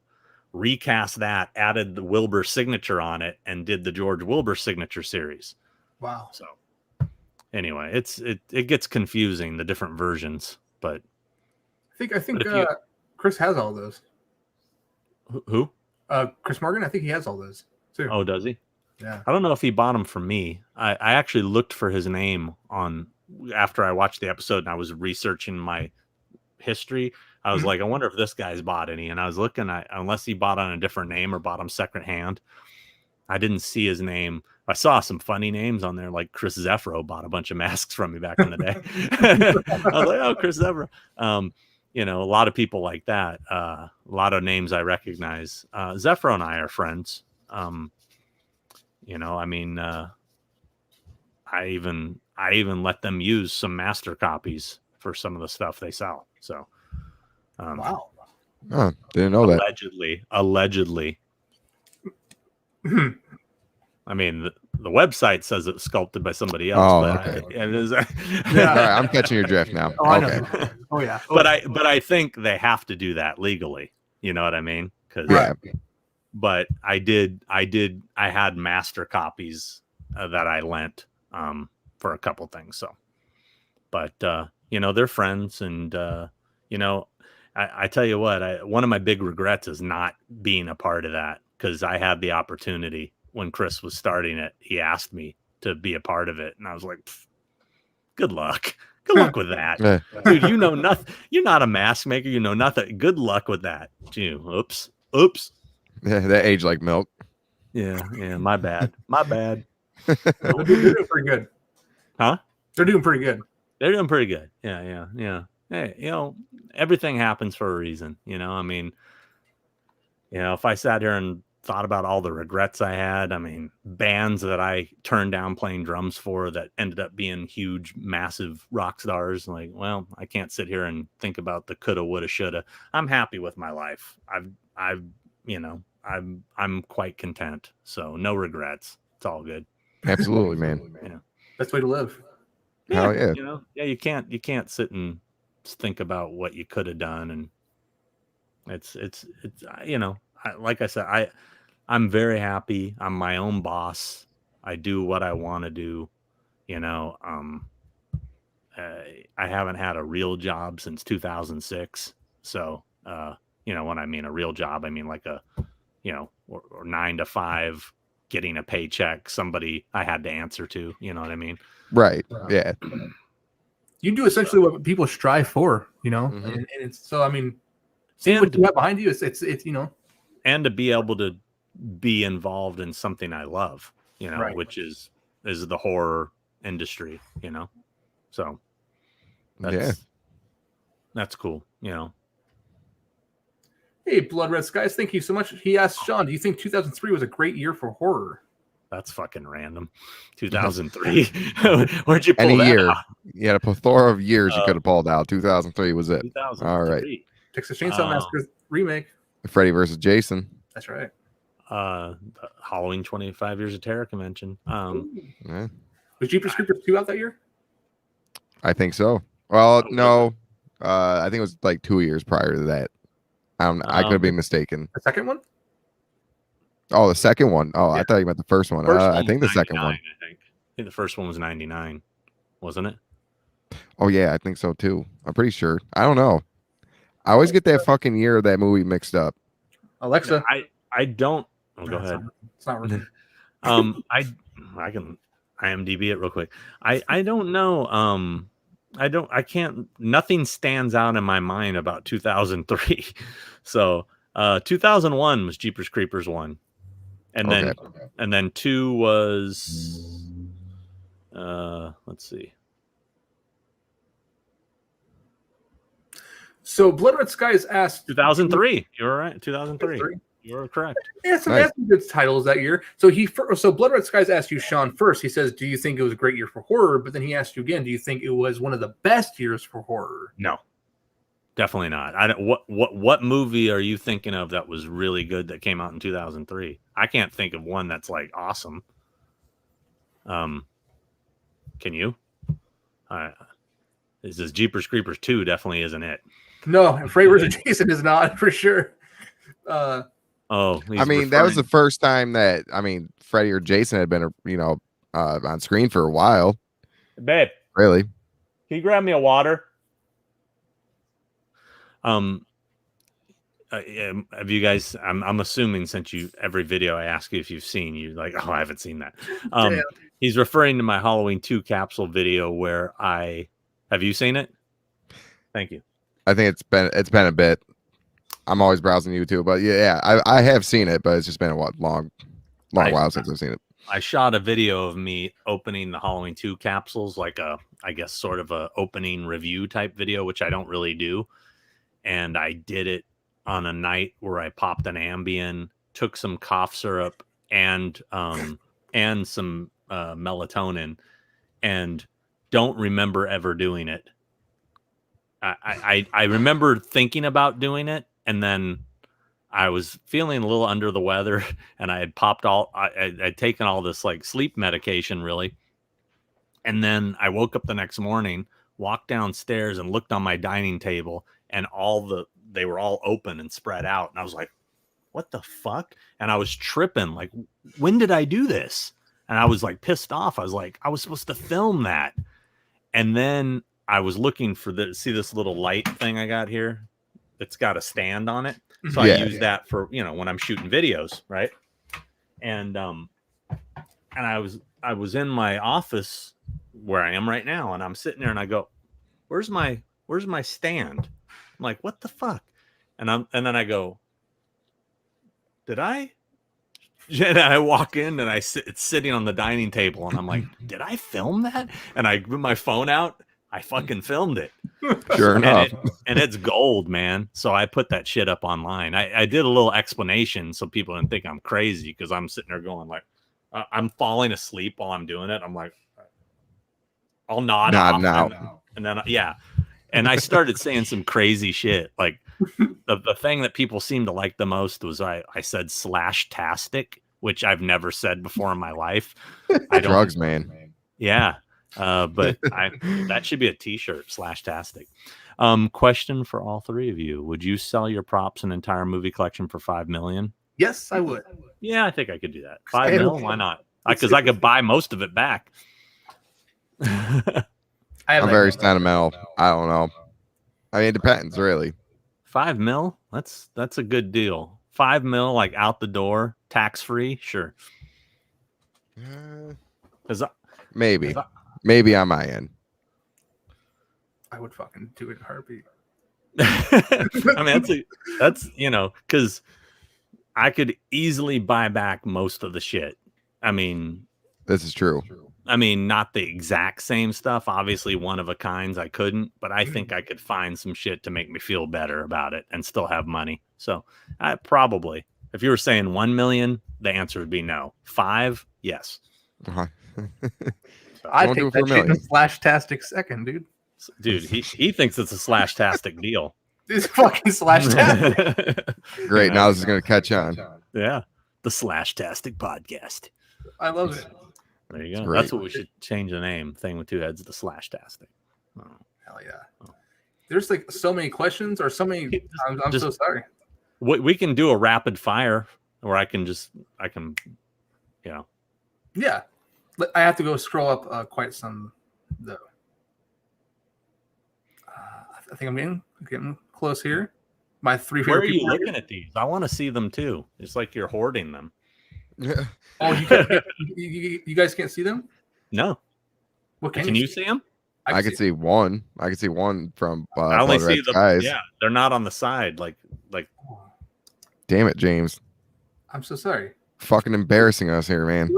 B: recast that, added the Wilbur signature on it, and did the George Wilbur signature series.
A: Wow.
B: So anyway, it gets confusing, the different versions, but
A: I think Chris has all those.
B: Who?
A: Chris Morgan. I think he has all those too.
B: Oh, does he?
A: Yeah.
B: I don't know if he bought them from me. I actually looked for his name after I watched the episode, and I was researching my history. I was like, I wonder if this guy's bought any. And I was looking, unless he bought on a different name or bought them secondhand. I didn't see his name. I saw some funny names on there, like Chris Zeffro bought a bunch of masks from me back in the day. I was like, oh, Chris Zeffro. A lot of people like that. A lot of names I recognize. Zeffro and I are friends. I even let them use some master copies for some of the stuff they sell. So,
A: wow.
C: Oh, didn't know that.
B: Allegedly. I mean, the website says it's sculpted by somebody else.
C: Oh,
B: but
C: okay.
A: Yeah.
C: All right, I'm catching your drift now.
A: Oh, I
C: okay.
A: know. Oh yeah.
B: But I think they have to do that legally. You know what I mean?
C: Yeah.
B: But I had master copies that I lent for a couple things. So, but they're friends, and I tell you what, one of my big regrets is not being a part of that, because I had the opportunity when Chris was starting it. He asked me to be a part of it, and I was like, good luck. Good luck with that. Dude, you know nothing. You're not a mask maker. You know nothing. Good luck with that. Oops.
C: Yeah, they age like milk.
B: Yeah, my bad.
A: They're doing pretty good.
B: Huh?
A: They're doing pretty good.
B: They're doing pretty good. Yeah. Hey, everything happens for a reason. I mean, if I sat here and thought about all the regrets I had, I mean, bands that I turned down playing drums for that ended up being huge, massive rock stars. Like, well, I can't sit here and think about the coulda, woulda, shoulda. I'm happy with my life. I'm quite content. So no regrets. It's all good.
C: Absolutely, man.
B: Yeah.
A: Best way to live.
C: Hell yeah.
B: You can't sit and think about what you could have done. And it's like I said, I'm very happy. I'm my own boss. I do what I want to do. I haven't had a real job since 2006. So, when I mean a real job, I mean like a, or 9 to 5, getting a paycheck, somebody I had to answer to, you know what I mean?
C: Right. Yeah.
A: You do essentially what people strive for, and it's so, I mean, see what you have behind you. It's
B: and to be able to be involved in something I love,
A: right.
B: which is the horror industry, so that's cool.
A: Hey, Blood Red Skies, thank you so much. He asked Sean, do you think 2003 was a great year for horror?
B: That's fucking random. 2003. Where'd you pull
C: Any
B: that
C: year?
B: out?
C: You had a plethora of years you could have pulled out. 2003 was it.
B: 2003.
C: All right.
A: Texas Chainsaw Massacre remake.
C: Freddy versus Jason.
A: That's right.
B: The Halloween 25 Years of Terror convention.
C: Yeah.
A: Was Jeepers Creepers 2 out that year?
C: I think so. Well, no. I think it was like 2 years prior to that. I could be mistaken.
A: The second one?
C: Oh, the second one. Oh,
A: Yeah.
C: I thought you meant the first one.
B: First
C: I
B: one
C: think
B: was
C: the second
B: 99,
C: one.
B: I think the first one was 99, wasn't it?
C: Oh yeah, I think so too. I'm pretty sure. I don't know. I always get that fucking year of that movie mixed up.
A: Alexa.
B: I don't. Oh, go
A: No,
B: ahead.
A: It's not working.
B: I can IMDb it real quick. I don't know. I can't. Nothing stands out in my mind about 2003. So 2001 was Jeepers Creepers 1, and then 2 was let's see.
A: So Blood Red Skies asked
B: 2003. You were right. 2003. You were correct.
A: Yeah, some good titles that year. So Blood Red Skies asked you, Sean, first. He says, "Do you think it was a great year for horror?" But then he asked you again, "Do you think it was one of the best years for horror?"
B: No, definitely not. I don't. What movie are you thinking of that was really good that came out in 2003? I can't think of one that's like awesome. Can you? This is Jeepers Creepers 2. Definitely isn't it.
A: No, Freddy vs. Jason is not for sure.
C: I mean, that was the first time that Freddy or Jason had been, on screen for a while.
B: Babe,
C: really?
B: Can you grab me a water? Have you guys? I'm assuming since every video I ask you if you've seen, you're like, oh, I haven't seen that. He's referring to my Halloween 2 capsule video where have you seen it? Thank you.
C: I think it's been a bit. I'm always browsing YouTube, but yeah, I have seen it, but it's just been a long while since I've seen it.
B: I shot a video of me opening the Halloween 2 capsules, like I guess sort of a opening review type video, which I don't really do. And I did it on a night where I popped an Ambien, took some cough syrup and some melatonin, and don't remember ever doing it. I remember thinking about doing it, and then I was feeling a little under the weather, and I had popped I'd taken all this like sleep medication, really. And then I woke up the next morning, walked downstairs, and looked on my dining table, and they were all open and spread out. And I was like, what the fuck? And I was tripping. Like, when did I do this? And I was like pissed off. I was like, I was supposed to film that. And then I was looking for see this little light thing I got here? It's got a stand on it. So I use that for, when I'm shooting videos. Right. And I was in my office where I am right now. And I'm sitting there and I go, where's my stand? I'm like, what the fuck? And then I go, did I? And I walk in and it's sitting on the dining table. And I'm like, did I film that? And I put my phone out. I fucking filmed it.
C: Sure enough.
B: And it's gold, man. So I put that shit up online. I did a little explanation so people didn't think I'm crazy, because I'm sitting there going like, I'm falling asleep while I'm doing it. I'm like, I'll nod off now. And then, yeah. And I started saying some crazy shit. Like the thing that people seem to like the most was I said /tastic, which I've never said before in my life.
C: Drugs, man.
B: Yeah. But that should be a t-shirt, /tastic. Question for all three of you. Would you sell your props and entire movie collection for $5 million?
A: Yes, I would.
B: Yeah, I think I could do that. $5 million? Why not? Because I could buy most of it back.
C: I'm very sentimental. I don't know. I mean, it depends, really.
B: $5 million? That's a good deal. $5 million, like out the door, tax free. Sure.
C: Maybe on my end.
A: I would fucking do it in a heartbeat.
B: I mean, that's because I could easily buy back most of the shit. I mean,
C: this is true.
B: I mean, not the exact same stuff. Obviously, one of a kinds I couldn't, but I think I could find some shit to make me feel better about it and still have money. So I probably, if you were saying 1 million, the answer would be no. 5, yes.
A: I take that shit in a /tastic second, dude.
B: Dude, he thinks it's a /tastic deal.
A: It's fucking /tastic.
C: Great. Now this is going to catch on.
B: Yeah. The /tastic podcast.
A: I love it.
B: There you go. That's what we should change the name. Thing with two heads, the /tastic.
A: Oh. Hell yeah. Oh. There's like so many questions or so many. I'm so sorry.
B: We can do a rapid fire, or I can, you know.
A: Yeah, I have to go scroll up quite some though. I think I'm getting close here. My three
B: Where
A: favorite
B: are you
A: people.
B: looking at these? I want to see them too. It's like you're hoarding them.
A: Oh, you guys can't see them?
B: No.
A: What
B: Can you see them?
C: I can see one. I can see one from
B: I only
C: Blood
B: see
C: Red
B: the
C: Skies.
B: Yeah, they're not on the side. Like.
C: Damn it, James.
A: I'm so sorry.
C: Fucking embarrassing us here, man.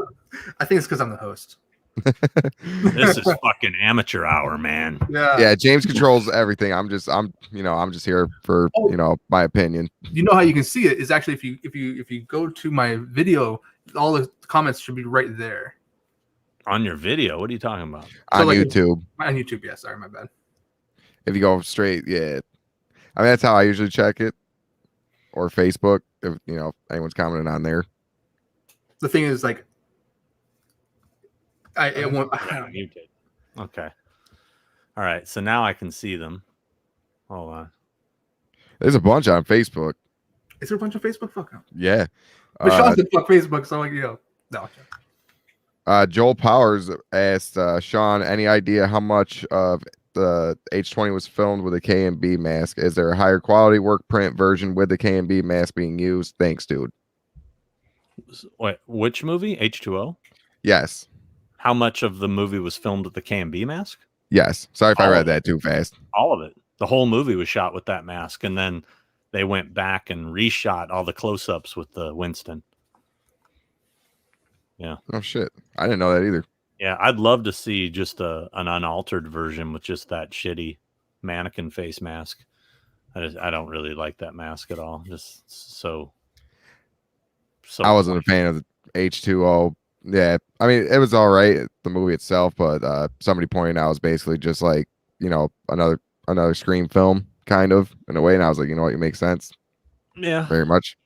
A: I think it's because I'm the host.
B: This is fucking amateur hour, man.
C: Yeah, James controls everything. I'm just here for my opinion.
A: You know how you can see it is actually if you go to my video, all the comments should be right there.
B: On your video? What are you talking about?
C: On YouTube.
A: On YouTube, yeah. Sorry, my bad.
C: If you go straight, yeah. I mean, that's how I usually check it. Or Facebook, if anyone's commenting on there.
A: The thing is, like,
B: Okay. All right. So now I can see them. Hold on.
C: There's a bunch on Facebook.
A: Is there a bunch of Facebook? Fuck no.
C: Yeah.
A: But Sean said fuck Facebook, so like, no.
C: Joel Powers asked Sean, any idea how much of the H20 was filmed with a K&B mask? Is there a higher quality work print version with the K&B mask being used? Thanks, dude.
B: Wait, which movie? H2O?
C: Yes.
B: How much of the movie was filmed with the K&B mask?
C: Yes. Sorry if I read that too fast.
B: All of it. The whole movie was shot with that mask, and then they went back and reshot all the close-ups with the Winston. Yeah.
C: Oh shit! I didn't know that either.
B: Yeah, I'd love to see just an unaltered version with just that shitty mannequin face mask. I don't really like that mask at all. Just so.
C: I wasn't a fan of the H2O. Yeah, I mean it was all right, the movie itself, but somebody pointed out it was basically just like another Scream film, kind of in a way, and I was like, it makes sense.
B: Yeah,
C: very much.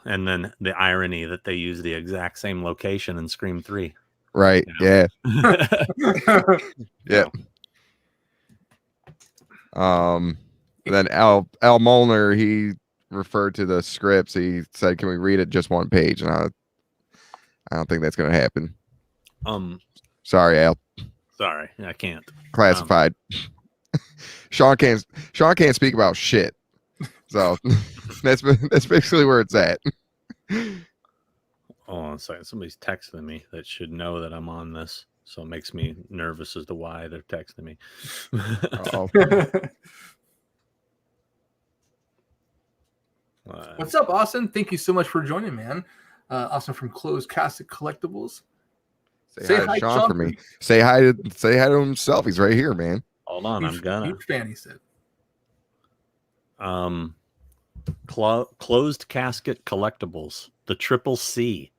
B: And then the irony that they use the exact same location in Scream 3.
C: Right. Yeah. Yeah. Then Al Molnar, he referred to the scripts. He said, "Can we read it just one page?" And I don't think that's going to happen. Sorry, Al.
B: Sorry, I can't.
C: Classified. Sean can't speak about shit. So that's basically where it's at.
B: Hold on a second. Somebody's texting me that should know that I'm on this. So it makes me nervous as to why they're texting me.
A: What's up, Austin? Thank you so much for joining, man. Austin from Closed Casket Collectibles.
C: Say hi to Sean for me. Say hi to himself. He's right here, man.
B: Hold on, I'm gonna.
A: Huge fan, he said.
B: Closed Casket Collectibles. The Triple C.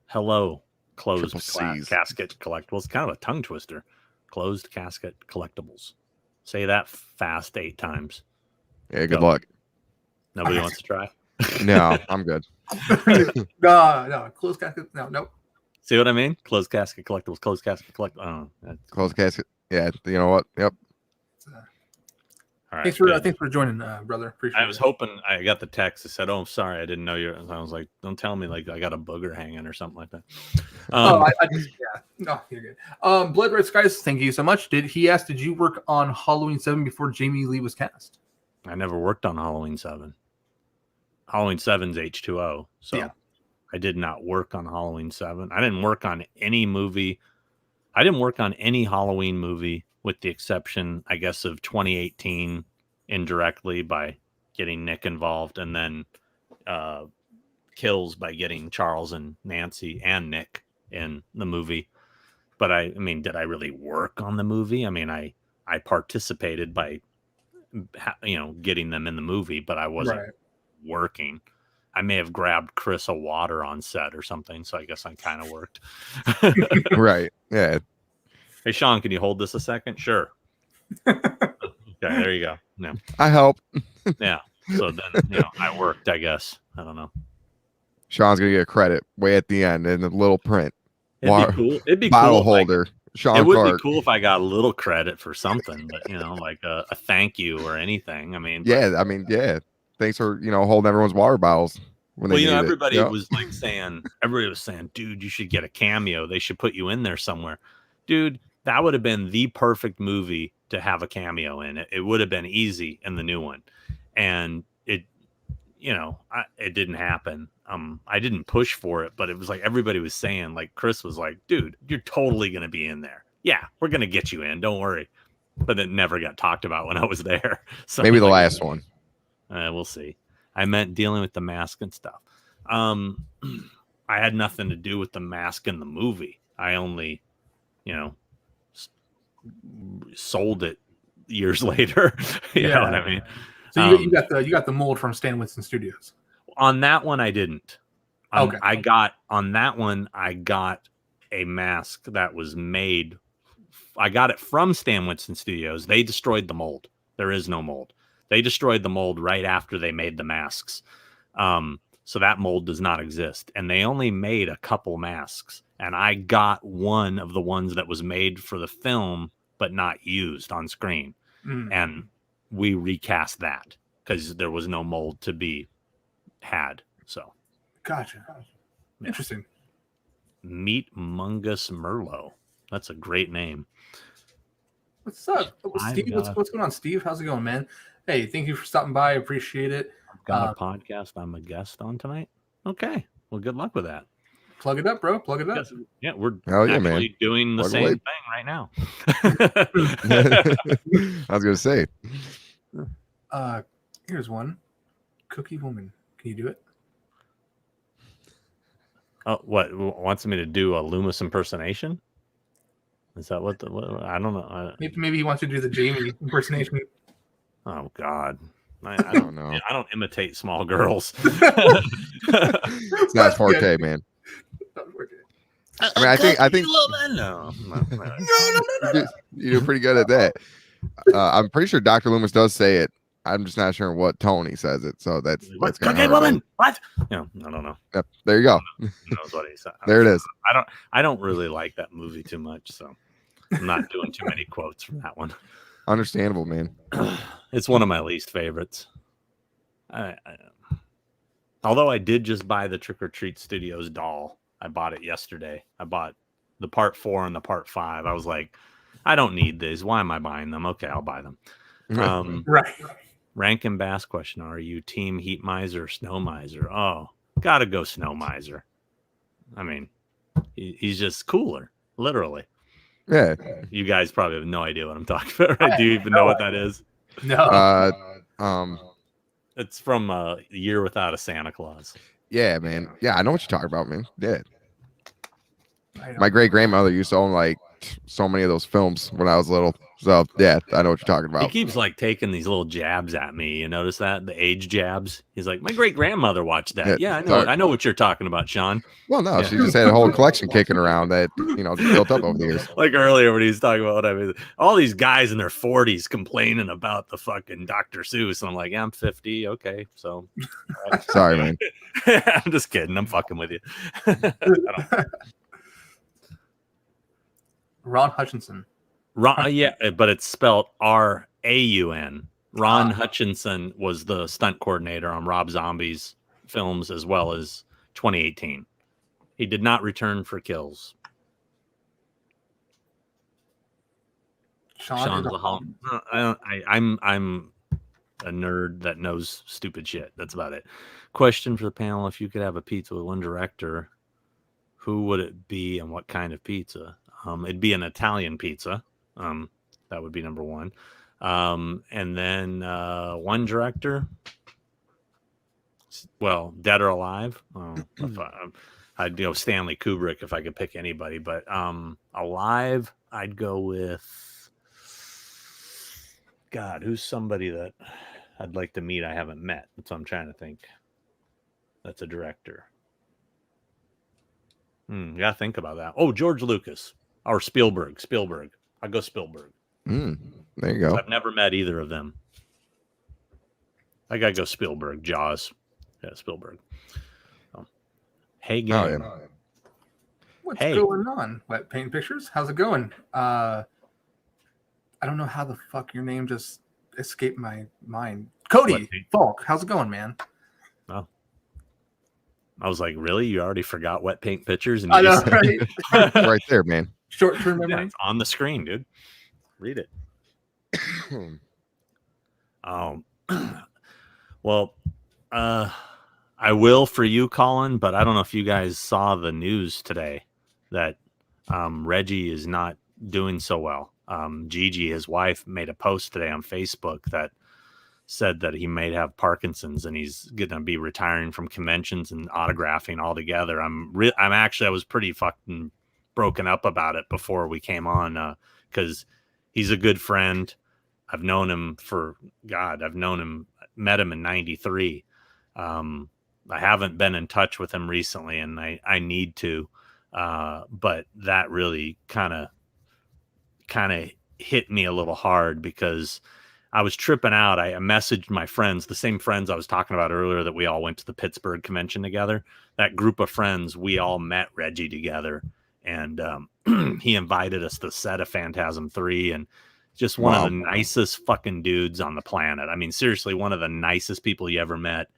B: Hello, Closed Casket Collectibles. Kind of a tongue twister. Closed Casket Collectibles. Say that fast 8 times.
C: Yeah, good luck.
B: Nobody wants to try?
C: No, I'm good.
A: No, Closed Casket. No.
B: See what I mean? Closed Casket Collectibles. Closed Casket Collectibles.
C: Closed Casket. Yeah, you know what? Yep.
B: All right,
A: thanks for joining, brother. Appreciate it.
B: I was hoping I got the text that said, "Oh, I'm sorry, I didn't know you." I was like, "Don't tell me like I got a booger hanging or something like that."
A: I just, yeah. No, you're good. Blood Red Skies, thank you so much. Did you work on Halloween 7 before Jamie Lee was cast?
B: I never worked on Halloween 7. Halloween 7's H2O, so yeah. I did not work on Halloween 7. I didn't work on any movie. I didn't work on any Halloween movie, with the exception, I guess, of 2018 indirectly by getting Nick involved, and then Kills by getting Charles and Nancy and Nick in the movie. But I mean, did I really work on the movie? I mean, I participated by, getting them in the movie, but I wasn't working. I may have grabbed Chris a water on set or something, so I guess I kind of worked.
C: Right. Yeah.
B: Hey, Sean, can you hold this a second? Sure. Okay, there you go. No.
C: I help.
B: Yeah. So then, I worked, I guess. I don't know.
C: Sean's going to get credit way at the end in the little print.
B: It'd be cool. It'd be
C: bottle
B: cool
C: holder. Sean
B: it would
C: Clark.
B: Be cool if I got a little credit for something, but like a thank you or anything. I mean,
C: yeah. I mean, yeah. thanks for holding everyone's water bottles when they needed
B: everybody
C: it.
B: was like everybody was saying, dude, you should get a cameo. They should put you in there somewhere. Dude, that would have been the perfect movie to have a cameo in. It would have been easy in the new one. And it, it didn't happen. I didn't push for it, but it was like everybody was saying, like Chris was like, dude, you're totally going to be in there. Yeah, we're going to get you in. Don't worry. But it never got talked about when I was there. So
C: maybe the last one.
B: We'll see. I meant dealing with the mask and stuff. I had nothing to do with the mask in the movie. I only, sold it years later. You know what I mean?
A: So you got the mold from Stan Winston Studios.
B: On that one, I didn't.
A: Okay.
B: I got a mask that was made. I got it from Stan Winston Studios. They destroyed the mold. There is no mold. They destroyed the mold right after they made the masks. So that mold does not exist. And they only made a couple masks. And I got one of the ones that was made for the film, but not used on screen. And we recast that because there was no mold to be had. So,
A: gotcha. Interesting.
B: Meet Mungus Merlot. That's a great name.
A: What's up, Steve? What's going on, Steve? How's it going, man? Hey, thank you for stopping by. I appreciate it.
B: I've got a podcast I'm a guest on tonight. Okay. Well, good luck with that.
A: Plug it up, bro. Plug it up.
B: Yeah, we're
C: actually
B: doing the same thing right now.
C: I was going to say.
A: Here's one. Cookie Woman. Can you do it?
B: Oh, what? Wants me to do a Loomis impersonation? Is that what I don't know.
A: Maybe he wants to do the Jamie impersonation.
B: Oh, God. I don't know. I don't imitate small girls.
C: It's not forte, man. I mean, I think
B: no.
C: You do pretty good at that. I'm pretty sure Dr. Loomis does say it. I'm just not sure what tone he says it. So that's
B: Cookie Woman. What? I don't know.
C: Yep, there you go.
B: Knows what he said.
C: There it is.
B: I don't really like that movie too much, so I'm not doing too many quotes from that one.
C: Understandable, man.
B: It's one of my least favorites. Although I did just buy the Trick or Treat Studios doll. I bought it yesterday. I bought the part 4 and the part 5. I was like, I don't need these. Why am I buying them? Okay, I'll buy them.
A: Right.
B: Rankin Bass question: are you team Heat Miser or Snow Miser? Oh, gotta go Snow Miser. I mean, he's just cooler, literally.
C: Yeah.
B: You guys probably have no idea what I'm talking about, right? Do you even know what that is?
A: No.
B: It's from A Year Without a Santa Claus.
C: Yeah, man. Yeah, I know what you're talking about, man. Yeah. My great grandmother used to own like so many of those films when I was little. So yeah, I know what you're talking about.
B: He keeps like taking these little jabs at me. You notice that? The age jabs. He's like, my great grandmother watched that. Yeah, I know. I know what you're talking about, Sean.
C: Well, no, she just had a whole collection kicking around that just built up over the years.
B: Like earlier when he was talking about all these guys in their 40s complaining about the fucking Dr. Seuss, and I'm like, yeah, I'm 50. Okay, so
C: sorry, man.
B: I'm just kidding. I'm fucking with you.
A: Ron Hutchinson.
B: Yeah, but it's spelled R-A-U-N. Ron Hutchinson was the stunt coordinator on Rob Zombie's films as well as 2018. He did not return for Kills. Sean's a home. I'm a nerd that knows stupid shit. That's about it. Question for the panel: if you could have a pizza with one director, who would it be and what kind of pizza? It'd be an Italian pizza. That would be number one. And then one director. Well, dead or alive. I'd go Stanley Kubrick if I could pick anybody. But alive, I'd go with God. Who's somebody that I'd like to meet I haven't met? That's what I'm trying to think. That's a director. Gotta think about that. Oh, George Lucas or Spielberg. I'll go Spielberg.
C: There you go.
B: I've never met either of them. I gotta go Spielberg. Jaws. Yeah, Spielberg. Hey, gang.
A: What's going on? Wet Paint Pictures? How's it going? I don't know how the fuck your name just escaped my mind. Cody Falk, how's it going, man?
B: Oh, I was like, really? You already forgot wet paint pictures? And
A: I know, right?
C: Right there, man.
A: Short-term memory.
B: Yeah, it's on the screen, dude. Read it. Well, I will for you, Colin, but I don't know if you guys saw the news today that Reggie is not doing so well. Gigi, his wife, made a post today on Facebook that said that he may have Parkinson's and he's going to be retiring from conventions and autographing altogether. I was pretty fucking broken up about it before we came on because he's a good friend. I've known him met him in 93. I haven't been in touch with him recently and I need to, but that really kind of hit me a little hard because I was tripping out. I messaged my friends, the same friends I was talking about earlier that we all went to the Pittsburgh convention together. That group of friends, we all met Reggie together, and he invited us to set of Phantasm 3, and just one of the nicest fucking dudes on the planet. I mean, seriously, one of the nicest people you ever met.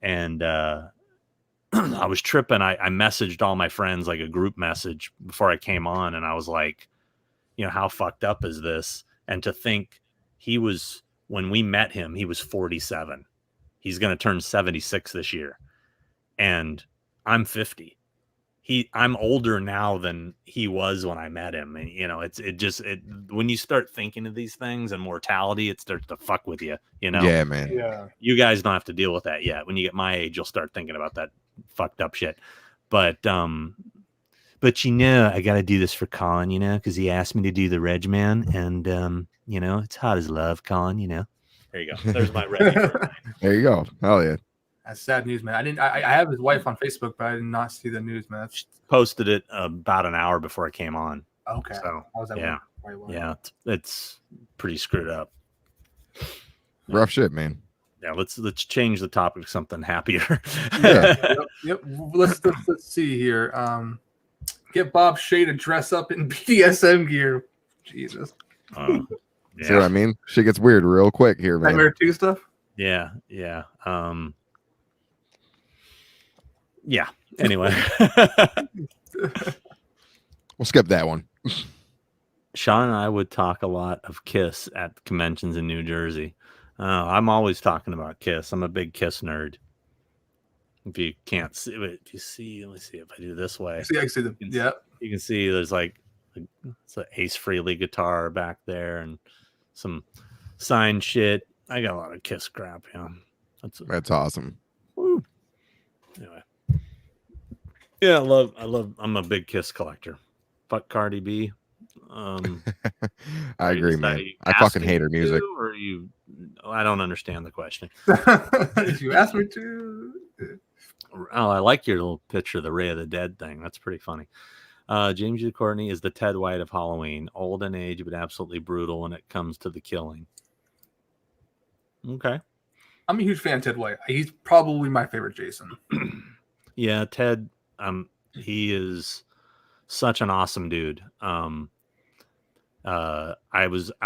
B: And I was tripping. I messaged all my friends like a group message before I came on, and I was like, how fucked up is this? And to think when we met him, he was 47. He's going to turn 76 this year. And I'm 50. I'm older now than he was when I met him. And, when you start thinking of these things and mortality, it starts to fuck with you,
C: Yeah, man.
A: Yeah.
B: You guys don't have to deal with that yet. When you get my age, you'll start thinking about that fucked up shit. But I got to do this for Colin, because he asked me to do the Reg Man, and it's hot as love, Colin. There you go. There's my Reg.
C: There you go. Hell yeah.
A: That's sad news, man. I have his wife on Facebook, but I did not see the news, man.
B: Posted it about an hour before I came on.
A: Okay.
B: So
A: yeah.
B: It's pretty screwed up.
C: Rough shit, man.
B: Yeah, let's change the topic to something happier.
A: Yeah. Yep. Let's see here. Get Bob Shea to dress up in BDSM gear. Jesus.
C: See what I mean? Shit gets weird real quick here, man.
A: Nightmare 2 stuff?
B: Yeah. Yeah. Anyway.
C: We'll skip that one.
B: Sean and I would talk a lot of Kiss at conventions in New Jersey. I'm always talking about Kiss. I'm a big Kiss nerd. If you can't see it, let me see if I do this way.
A: I see the
B: You can see there's it's an Ace Frehley guitar back there and some signed shit. I got a lot of Kiss crap. Yeah,
C: that's awesome.
B: Woo. Anyway, yeah, I love. I'm a big Kiss collector. Fuck Cardi B.
C: I agree, man. I fucking hate her music.
B: I don't understand the question.
A: You asked me to.
B: Oh, I like your little picture of the Ray of the Dead thing. That's pretty funny. James G. Courtney is the Ted White of Halloween. Old in age, but absolutely brutal when it comes to the killing. Okay.
A: I'm a huge fan of Ted White. He's probably my favorite Jason.
B: Yeah, Ted, he is such an awesome dude. I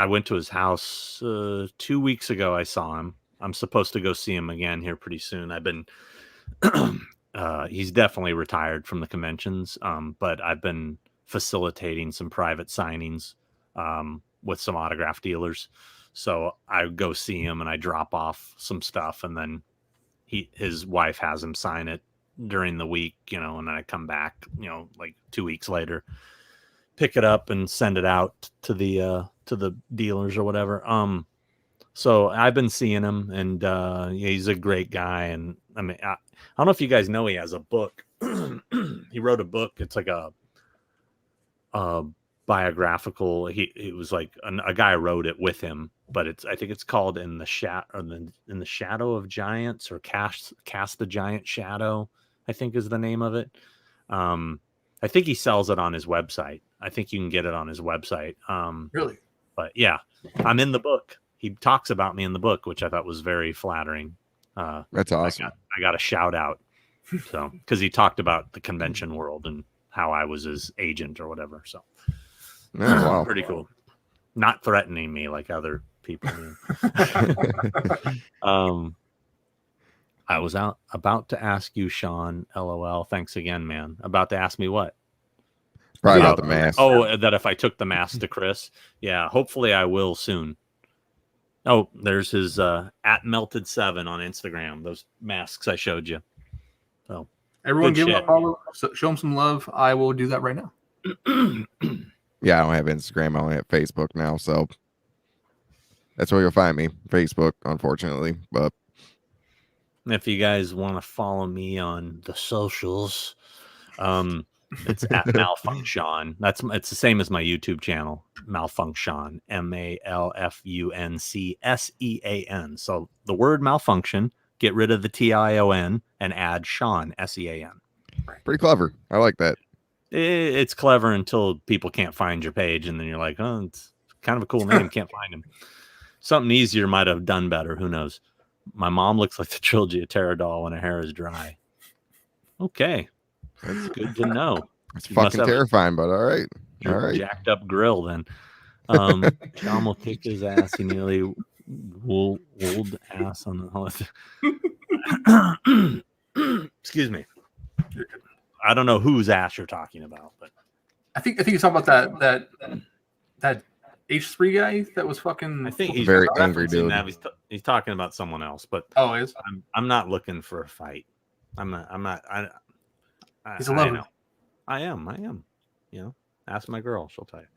B: went to his house 2 weeks ago. I saw him. I'm supposed to go see him again here pretty soon. I've been he's definitely retired from the conventions, but I've been facilitating some private signings with some autograph dealers. So I go see him and I drop off some stuff, and then his wife has him sign it during the week, and then I come back, like 2 weeks later, pick it up and send it out to the dealers or whatever. So I've been seeing him, and he's a great guy. And I mean, I don't know if you guys know, he has a book. He wrote a book. It's like a biographical. It was like a guy wrote it with him, but I think it's called In the Shadow of Giants, or Cast the Giant Shadow, I think is the name of it. I think he sells it on his website. I think you can get it on his website.
A: Really?
B: But yeah, I'm in the book. He talks about me in the book, which I thought was very flattering.
C: That's awesome.
B: I got a shout out. So, because he talked about the convention world and how I was his agent or whatever. So,
C: wow.
B: Pretty cool. Not threatening me like other people. I was about to ask you, Sean. LOL. Thanks again, man. About to ask me what?
C: Probably about the mask.
B: Oh, that if I took the mask to Chris. Yeah, hopefully I will soon. Oh, there's his at Melted7 on Instagram. Those masks I showed you. So
A: everyone give him a follow. So show him some love. I will do that right now.
C: Yeah, I don't have Instagram. I only have Facebook now, so that's where you'll find me. Facebook, unfortunately. But
B: if you guys want to follow me on the socials, it's at Malfunction. It's the same as my YouTube channel, Malfunction, MALFUNCSEAN. So the word malfunction, get rid of the TION and add Sean, SEAN.
C: Pretty clever. I like that.
B: It's clever until people can't find your page, and then you're like, oh, it's kind of a cool name. Can't find him. Something easier might have done better. Who knows? My mom looks like the Trilogy of Terror doll when her hair is dry. Okay. That's good to know.
C: It's fucking terrifying, but all right. All right.
B: Jacked up grill then. John will kick his ass. He nearly wooled ass on the Excuse me. I don't know whose ass you're talking about, but
A: I think you're talking about that H3 guy that was fucking.
B: I think he's
C: very angry dude.
B: He's talking about someone else, but I'm not looking for a fight. I'm not.
A: He's a lover.
B: I am. You know, ask my girl; she'll tell you.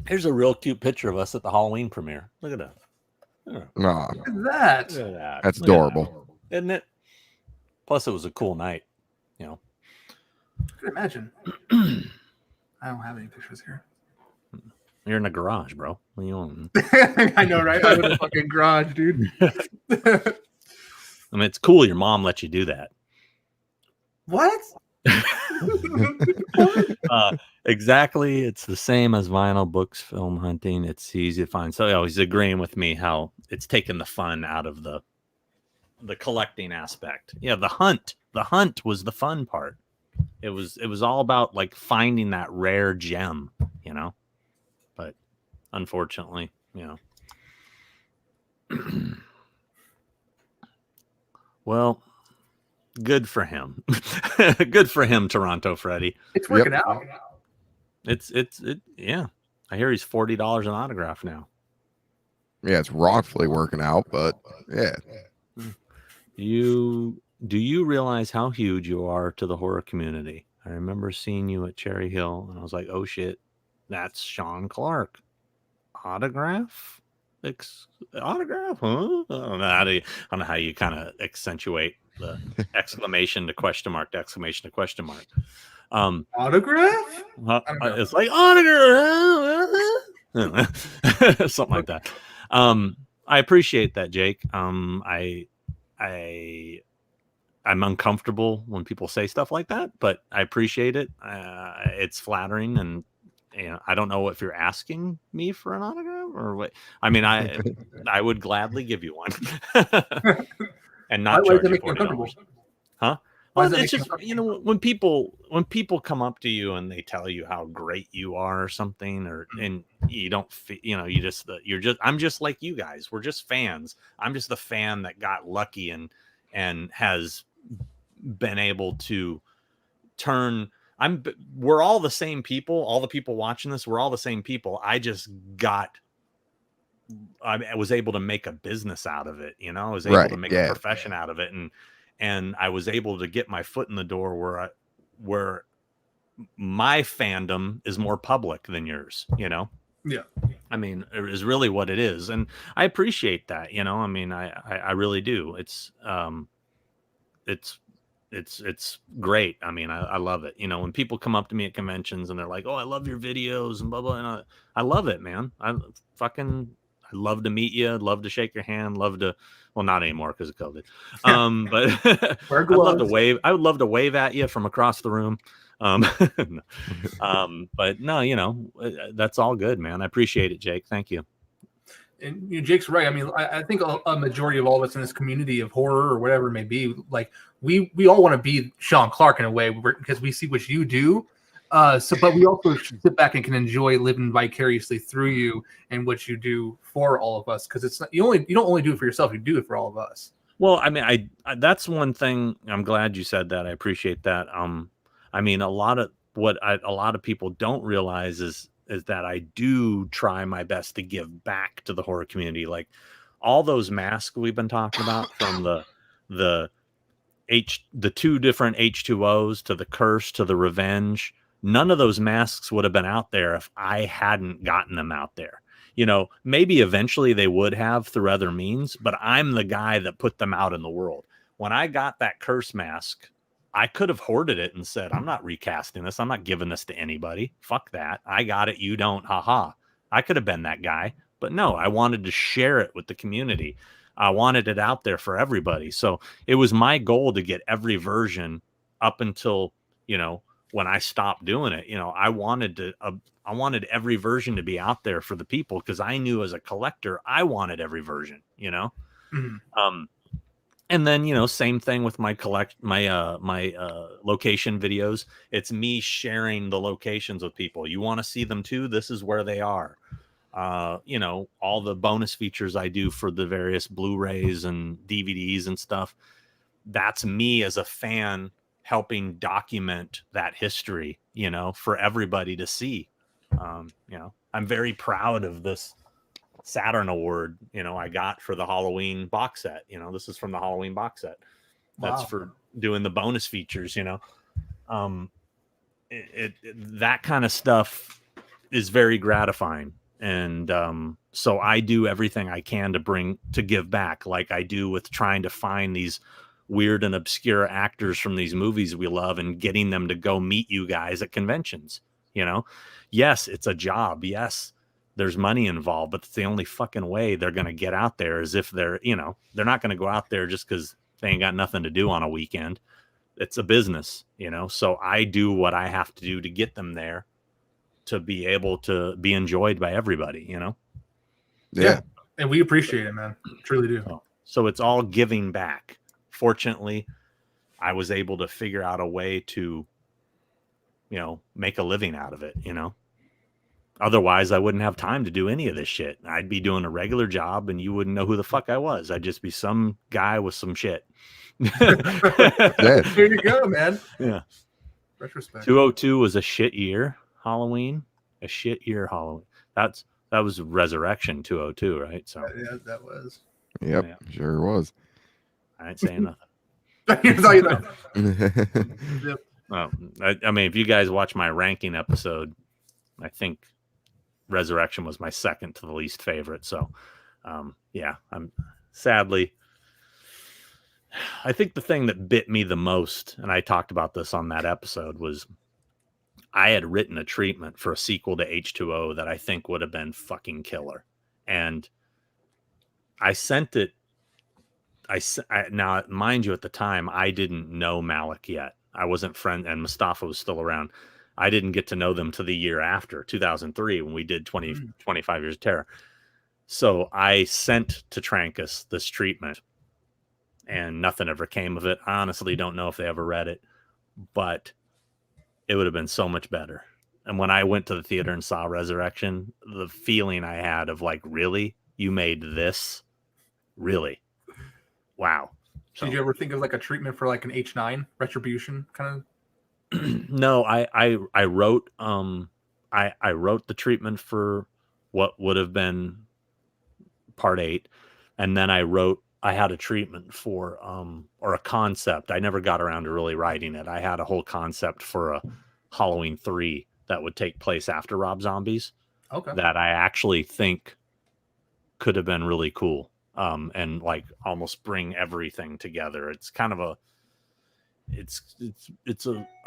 B: Here's a real cute picture of us at the Halloween premiere. Look at that.
C: Nah,
A: Look at that.
C: That's adorable,
B: isn't it? Plus, it was a cool night. You know,
A: I can imagine. I don't have any pictures here.
B: You're in the garage, bro. What are you on?
A: I know, right? I'm in a fucking garage, dude.
B: I mean, it's cool your mom let you do that.
A: What?
B: Exactly. It's the same as vinyl, books, film, hunting. It's easy to find. So he's agreeing with me how it's taken the fun out of the collecting aspect. Yeah, the hunt was the fun part. It was all about like finding that rare gem, you know. But unfortunately, you know. Well, good for him. Good for him, Toronto Freddy.
A: It's working out.
B: Yeah. I hear he's $40 an autograph now.
C: Yeah, it's wrongfully working out, but yeah.
B: Do you realize how huge you are to the horror community? I remember seeing you at Cherry Hill, and I was like, oh shit, that's Sean Clark. Autograph? Autograph? Huh? I don't know how you kind of accentuate the exclamation to question mark to exclamation to question mark.
A: Autograph?
B: It's like autograph, something like that. I appreciate that, Jake. I'm uncomfortable when people say stuff like that, but I appreciate it. It's flattering, and you know, I don't know if you're asking me for an autograph or what. I mean, I would gladly give you one, and not charge you $40. Huh? Well, it's just, you know, when people come up to you and they tell you how great you are or something, and you don't, you know, I'm just like you guys. We're just fans. I'm just the fan that got lucky and has been able to turn. We're all the same people. All the people watching this, we're all the same people. I was able to make a business out of it. You know, I was able to make a profession out of it, and I was able to get my foot in the door where my fandom is more public than yours, you know?
A: Yeah.
B: I mean, it is really what it is. And I appreciate that, you know? I mean, I really do. It's great. I mean, I love it. You know, when people come up to me at conventions and they're like, oh, I love your videos and blah, blah. And I love it, man. I love to meet you. Love to shake your hand. Well, not anymore because of COVID. But I'd love to wave. I would love to wave at you from across the room. But no, you know, that's all good, man. I appreciate it, Jake. Thank you.
A: And you know, Jake's right. I mean, I think a majority of all of us in this community of horror or whatever it may be, like we all want to be Sean Clark in a way because we see what you do. But we also sit back and can enjoy living vicariously through you and what you do for all of us, because it's not, you don't only do it for yourself, you do it for all of us.
B: Well, I mean, I that's one thing. I'm glad you said that. I appreciate that. I mean, a lot of people don't realize is that I do try my best to give back to the horror community. Like all those masks we've been talking about, from the the two different H2Os to the curse to the revenge. None of those masks would have been out there if I hadn't gotten them out there. You know, maybe eventually they would have through other means, but I'm the guy that put them out in the world. When I got that curse mask, I could have hoarded it and said, I'm not recasting this. I'm not giving this to anybody. Fuck that. I got it. You don't. Haha. I could have been that guy, but no, I wanted to share it with the community. I wanted it out there for everybody. So it was my goal to get every version up until, you know, when I stopped doing it. You know, I wanted every version to be out there for the people, because I knew as a collector, I wanted every version, you know?
A: Mm-hmm.
B: And then, you know, same thing with my location videos. It's me sharing the locations with people. You want to see them too? This is where they are. You know, all the bonus features I do for the various Blu-rays and DVDs and stuff. That's me as a fan helping document that history, you know, for everybody to see. You know, I'm very proud of this Saturn award, you know, I got for the Halloween box set. You know, this is from the Halloween box set. That's
A: Wow.
B: for doing the bonus features, you know. That kind of stuff is very gratifying. And so I do everything I can to give back, like I do with trying to find these weird and obscure actors from these movies we love and getting them to go meet you guys at conventions. You know, yes, it's a job. Yes, there's money involved, but it's the only fucking way they're going to get out there, is if they're, you know, they're not going to go out there just because they ain't got nothing to do on a weekend. It's a business, you know, so I do what I have to do to get them there to be able to be enjoyed by everybody, you know?
A: Yeah. And we appreciate it, man. Truly do.
B: So it's all giving back. Fortunately, I was able to figure out a way to, you know, make a living out of it, you know? Otherwise, I wouldn't have time to do any of this shit. I'd be doing a regular job and you wouldn't know who the fuck I was. I'd just be some guy with some shit.
A: There you go, man.
B: Yeah.
A: Retrospect.
B: 202 was a shit year. Halloween, a shit year. Halloween. That was Resurrection 202, right? So
A: yeah, that was.
C: Yep,
B: yeah.
C: Sure was.
B: I ain't saying nothing.
A: Yep.
B: I mean, if you guys watch my ranking episode, I think Resurrection was my second to the least favorite. So, yeah, I'm sadly. I think the thing that bit me the most, and I talked about this on that episode, was I had written a treatment for a sequel to H2O that I think would have been fucking killer. And I sent it. Now, mind you, at the time, I didn't know Malik yet. I wasn't friend, and Mustafa was still around. I didn't get to know them till the year after, 2003, when we did 25 Years of Terror. So I sent to Trancas this treatment, and nothing ever came of it. I honestly don't know if they ever read it, but it would have been so much better. And when I went to the theater and saw Resurrection, the feeling I had of like, really? You made this? Really? Wow. So,
A: did you ever think of like a treatment for like an H9 retribution kind of?
B: No, I wrote I wrote the treatment for what would have been part 8, and then I had a treatment for or a concept. I never got around to really writing it. I had a whole concept for a Halloween 3 that would take place after Rob Zombies.
A: Okay.
B: That I actually think could have been really cool. And like almost bring everything together. It's kind of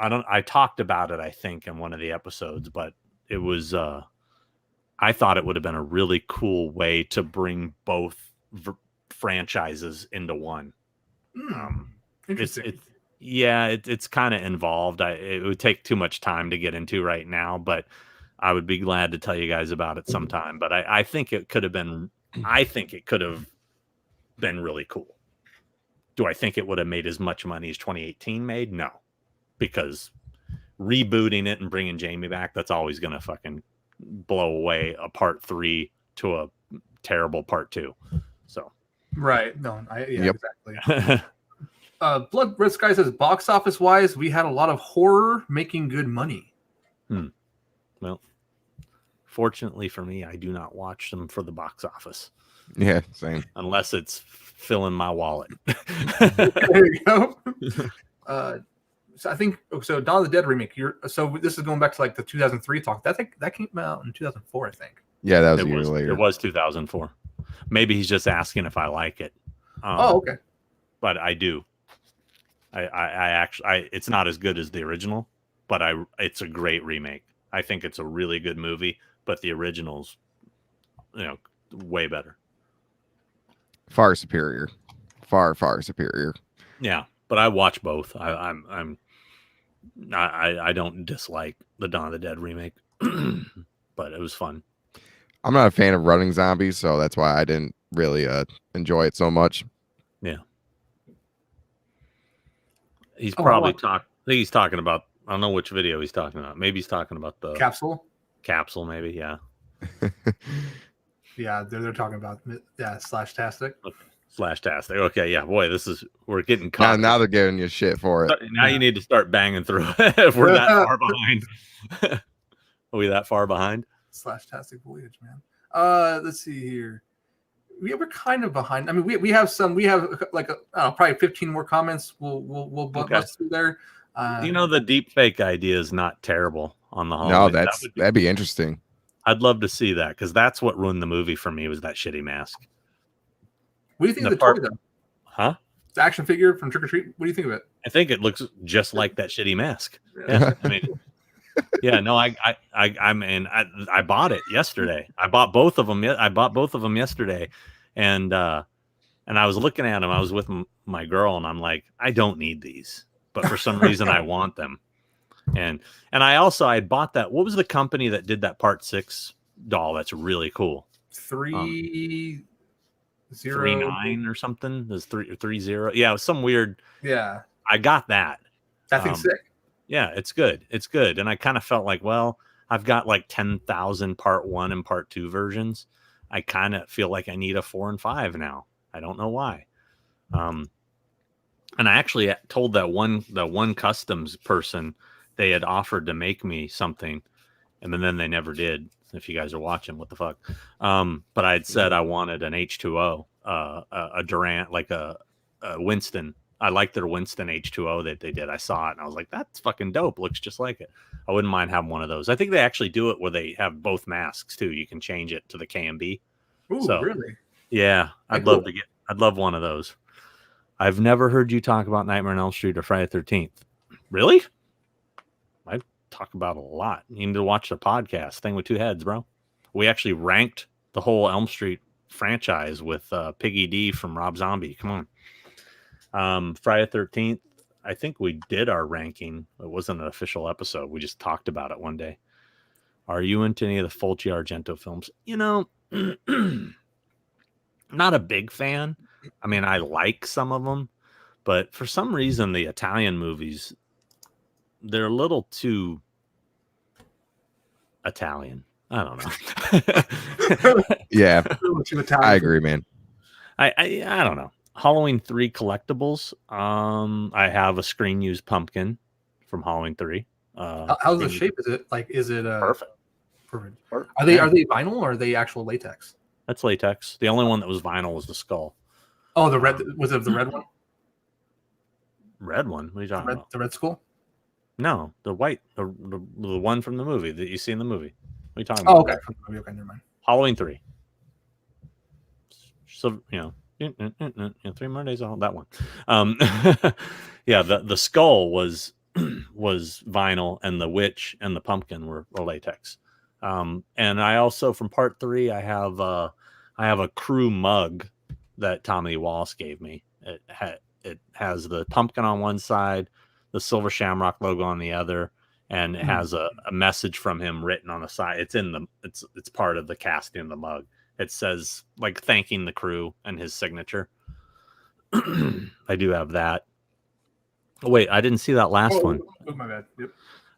B: I talked about it, I think, in one of the episodes, but it was, I thought it would have been a really cool way to bring both franchises into one.
A: Interesting.
B: It's kind of involved. It would take too much time to get into right now, but I would be glad to tell you guys about it sometime. But I think it could have been really cool. Do I think it would have made as much money as 2018 made? No, because rebooting it and bringing Jamie back, that's always going to fucking blow away a part 3 to a terrible part 2. So,
A: right. No,
C: Yep.
A: exactly. Blood Red Sky says, box office wise, we had a lot of horror making good money.
B: Well, fortunately for me, I do not watch them for the box office.
C: Yeah, same.
B: Unless it's filling my wallet.
A: There you go. So I think Dawn of the Dead remake. So this is going back to like the 2003 talk. That came out in 2004, I think.
C: Yeah, that was a year later.
B: It was 2004. Maybe he's just asking if I like it.
A: Okay.
B: But I do. I actually it's not as good as the original, but it's a great remake. I think it's a really good movie, but the original's, way better.
C: Far superior. Far superior.
B: Yeah, but I watch both. I don't dislike the Dawn of the Dead remake, but it was fun.
C: I'm not a fan of running zombies, so that's why I didn't really enjoy it so much.
B: Yeah. He's probably I think he's talking about, I don't know which video he's talking about. Maybe he's talking about the
A: capsule,
B: maybe. Yeah.
A: Yeah. They're talking about, Slash-tastic.
B: Slash-tastic. Okay. Yeah. Boy, we're getting caught.
C: Now they're giving you shit for it.
B: Now you need to start banging through if we're that far behind. Are we that far behind?
A: Slash-tastic voyage, man. Let's see here. We're kind of behind. I mean, we have like probably 15 more comments. We'll bust through there.
B: The deep fake idea is not terrible on the
C: holiday.
B: No,
C: that'd be interesting.
B: I'd love to see that, because that's what ruined the movie for me, was that shitty mask.
A: What do you think of the toy, though?
B: Huh?
A: The action figure from Trick or Treat. What do you think of it?
B: I think it looks just like that shitty mask. Yeah, I mean, yeah, no, I bought it yesterday. I bought both of them. Yesterday, and I was looking at them. I was with my girl, and I'm like, I don't need these, but for some reason I want them. And I bought that. What was the company that did that Part 6 doll? That's really cool.
A: 3-0
B: 39 or something. There's 3-0. Yeah, it was some weird.
A: Yeah,
B: I got that.
A: That thing's sick.
B: Yeah, it's good. It's good. And I kind of felt like, well, I've got like 10,000 Part 1 and Part 2 versions. I kind of feel like I need a 4 and 5 now. I don't know why. And I actually told that one customs person they had offered to make me something, and then they never did. If you guys are watching, what the fuck? But I had said I wanted an H2O, a Durant, like a Winston. I like their Winston H2O that they did. I saw it and I was like, that's fucking dope. Looks just like it. I wouldn't mind having one of those. I think they actually do it where they have both masks too. You can change it to the KMB.
A: Ooh, so, really?
B: Yeah, I'd love one of those. I've never heard you talk about Nightmare on Elm Street or Friday the 13th. Really? I talk about it a lot. You need to watch the podcast, Thing with Two Heads, bro. We actually ranked the whole Elm Street franchise with Piggy D from Rob Zombie. Come on. Friday the 13th, I think we did our ranking. It wasn't an official episode. We just talked about it one day. Are you into any of the Fulci Argento films? Not a big fan. I mean, I like some of them, but for some reason, the Italian movies, they're a little too Italian. I don't know.
C: Yeah, I agree, man.
B: I don't know. Halloween 3 collectibles. I have a screen used pumpkin from Halloween 3.
A: How's the shape? Is it
B: perfect?
A: Perfect. Are they vinyl or are they actual latex?
B: That's latex. The only one that was vinyl was the skull.
A: Oh, the red was it the red one?
B: Red one? What are you talking about?
A: The red skull?
B: No, the white, the one from the movie that you see in the movie. What are you talking about?
A: Oh, okay. Okay, never mind.
B: Halloween 3. So 3 more days. All that one. Yeah, the skull was vinyl, and the witch and the pumpkin were latex. And I also, from Part 3, I have a crew mug that Tommy Walsh gave me. It has the pumpkin on one side, the silver shamrock logo on the other, and it has a message from him written on the side. It's part of the casting of the mug. It says, like, thanking the crew and his signature. I do have that. Oh, wait, I didn't see that last one.
A: Oh, my bad. Yep.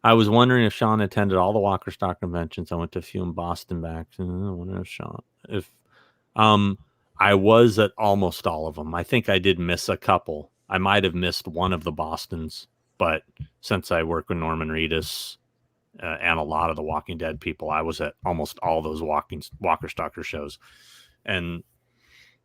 B: I was wondering if Sean attended all the Walker Stock conventions. I went to a few in Boston back. I wonder if I was at almost all of them. I think I did miss a couple. I might have missed one of the Bostons, but since I work with Norman Reedus and a lot of the Walking Dead people, I was at almost all those Walker Stalker shows. And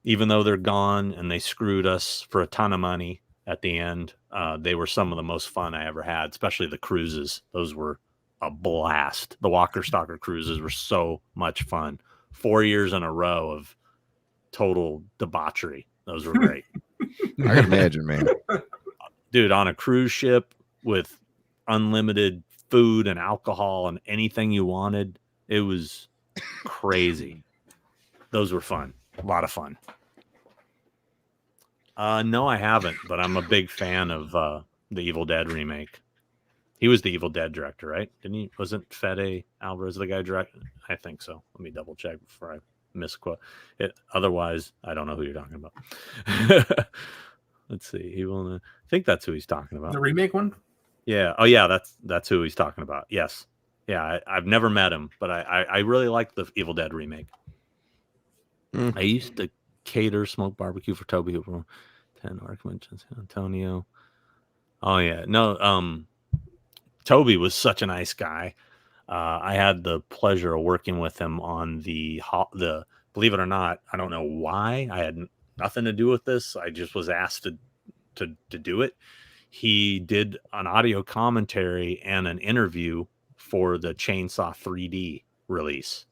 B: even though they're gone and they screwed us for a ton of money at the end, they were some of the most fun I ever had, especially the cruises. Those were a blast. The Walker Stalker cruises were so much fun. 4 years in a row of total debauchery. Those were great.
C: I can imagine, man.
B: Dude, on a cruise ship with unlimited food and alcohol and anything you wanted, it was crazy. Those were fun. A lot of fun. No, I haven't, but I'm a big fan of the Evil Dead remake. He was the Evil Dead director, right? Didn't he? Wasn't Fede Alvarez the guy directing? I think so. Let me double check before I misquote it. Otherwise, I don't know who you're talking about. Let's see. I think that's who he's talking about.
A: The remake one?
B: Yeah. Oh, yeah. That's who he's talking about. Yes. Yeah. I've never met him, but I really like the Evil Dead remake. I used to cater smoked barbecue for Toby Hooper. 10 conventions, Antonio. Oh yeah, no. Toby was such a nice guy. I had the pleasure of working with him on the. Believe it or not, I don't know why. I had nothing to do with this. I just was asked to do it. He did an audio commentary and an interview for the Chainsaw 3D release.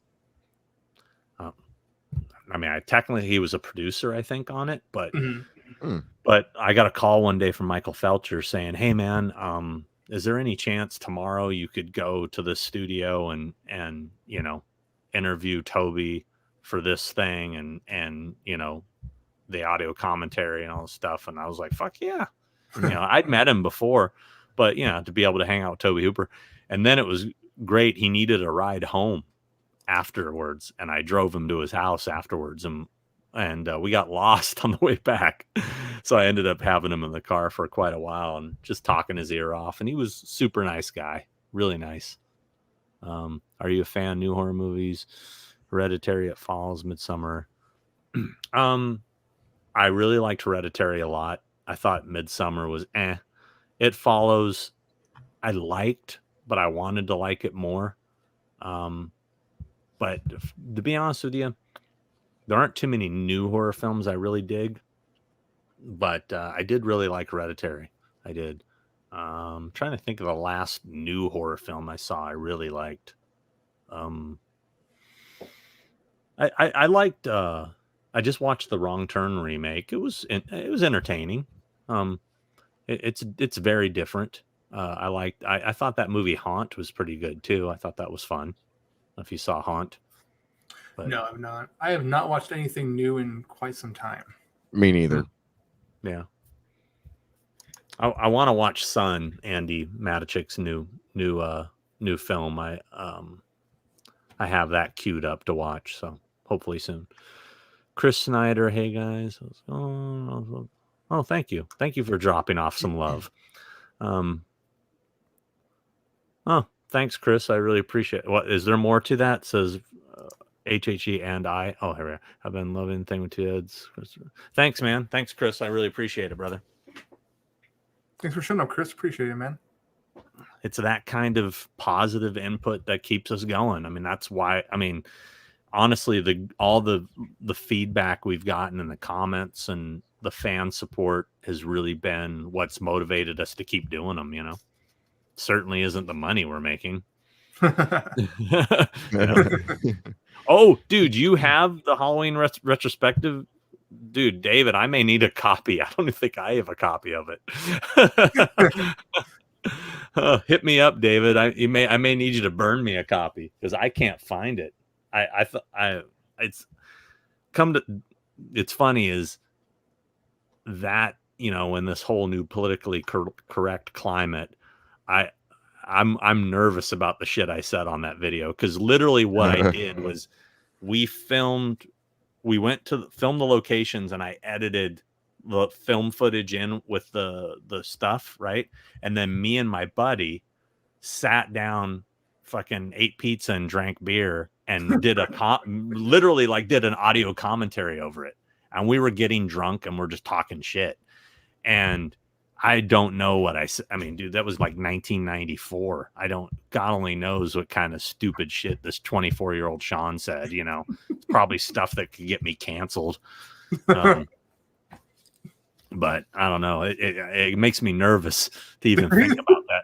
B: I mean, technically he was a producer, I think, on it, but but I got a call one day from Michael Felcher saying, "Hey, man, is there any chance tomorrow you could go to the studio and interview Toby for this thing and the audio commentary and all this stuff?" And I was like, "Fuck yeah!" I'd met him before, but to be able to hang out with Toby Hooper, and then it was great. He needed a ride home afterwards, and I drove him to his house afterwards, and we got lost on the way back, so I ended up having him in the car for quite a while and just talking his ear off. And he was a super nice guy, really nice. Are you a fan of new horror movies? Hereditary, It Follows, Midsummer. I really liked Hereditary a lot. I thought Midsummer was It Follows I liked, but I wanted to like it more. But to be honest with you, there aren't too many new horror films I really dig. But I did really like Hereditary. I did. Trying to think of the last new horror film I saw I really liked. I liked. I just watched the Wrong Turn remake. It was entertaining. It's very different. I thought that movie Haunt was pretty good too. I thought that was fun. If you saw Haunt. But,
A: no, I'm not. I have not watched anything new in quite some time.
C: Me neither.
B: Yeah. I want to watch Sun, Andy Matichik's new film. I have that queued up to watch, so hopefully soon. Chris Snyder, hey guys. Oh, thank you. Thank you for dropping off some love. Oh, thanks, Chris. I really appreciate it. What is there more to that? It says HHE and I. Oh, here we are. I've been loving thing with kids. Thanks, man. Thanks, Chris. I really appreciate it, brother.
A: Thanks for showing up, Chris. Appreciate it, man.
B: It's that kind of positive input that keeps us going. I mean, that's why. I mean, honestly, all the feedback we've gotten in the comments and the fan support has really been what's motivated us to keep doing them. Certainly isn't the money we're making. Oh, dude, you have the Halloween retrospective? Dude, David, I may need a copy. I don't think I have a copy of it. Hit me up, David. I may need you to burn me a copy because I can't find it. It's funny is that, in this whole new politically correct climate, I'm nervous about the shit I said on that video, because literally what I did was we went to film the locations and I edited the film footage in with the stuff, right? And then me and my buddy sat down, fucking ate pizza and drank beer and did literally like did an audio commentary over it. And we were getting drunk and we're just talking shit. And I don't know what I said. I mean, dude, that was like 1994. God only knows what kind of stupid shit this 24-year-old Sean said, you know. It's probably stuff that could get me canceled. But I don't know. It makes me nervous to even think about that.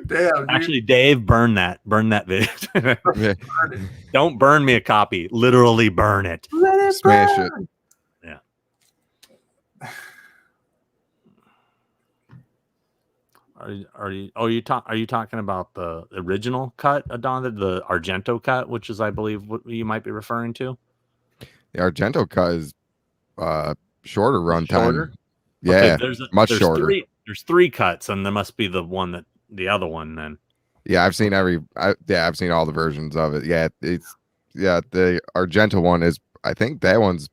A: Damn, dude.
B: Actually, Dave, burn that video. Don't burn me a copy. Literally burn it.
A: Let it
C: Smash
A: burn.
C: it.
B: Are you talking about the original cut, Adon, the Argento cut, which is, I believe, what you might be referring to?
C: The Argento cut is shorter runtime.
B: Shorter?
C: Yeah,
B: okay,
C: much shorter.
B: There's 3 cuts, and there must be the other one then.
C: Yeah, I've seen I've seen all the versions of it. Yeah, the Argento one is, I think that one's,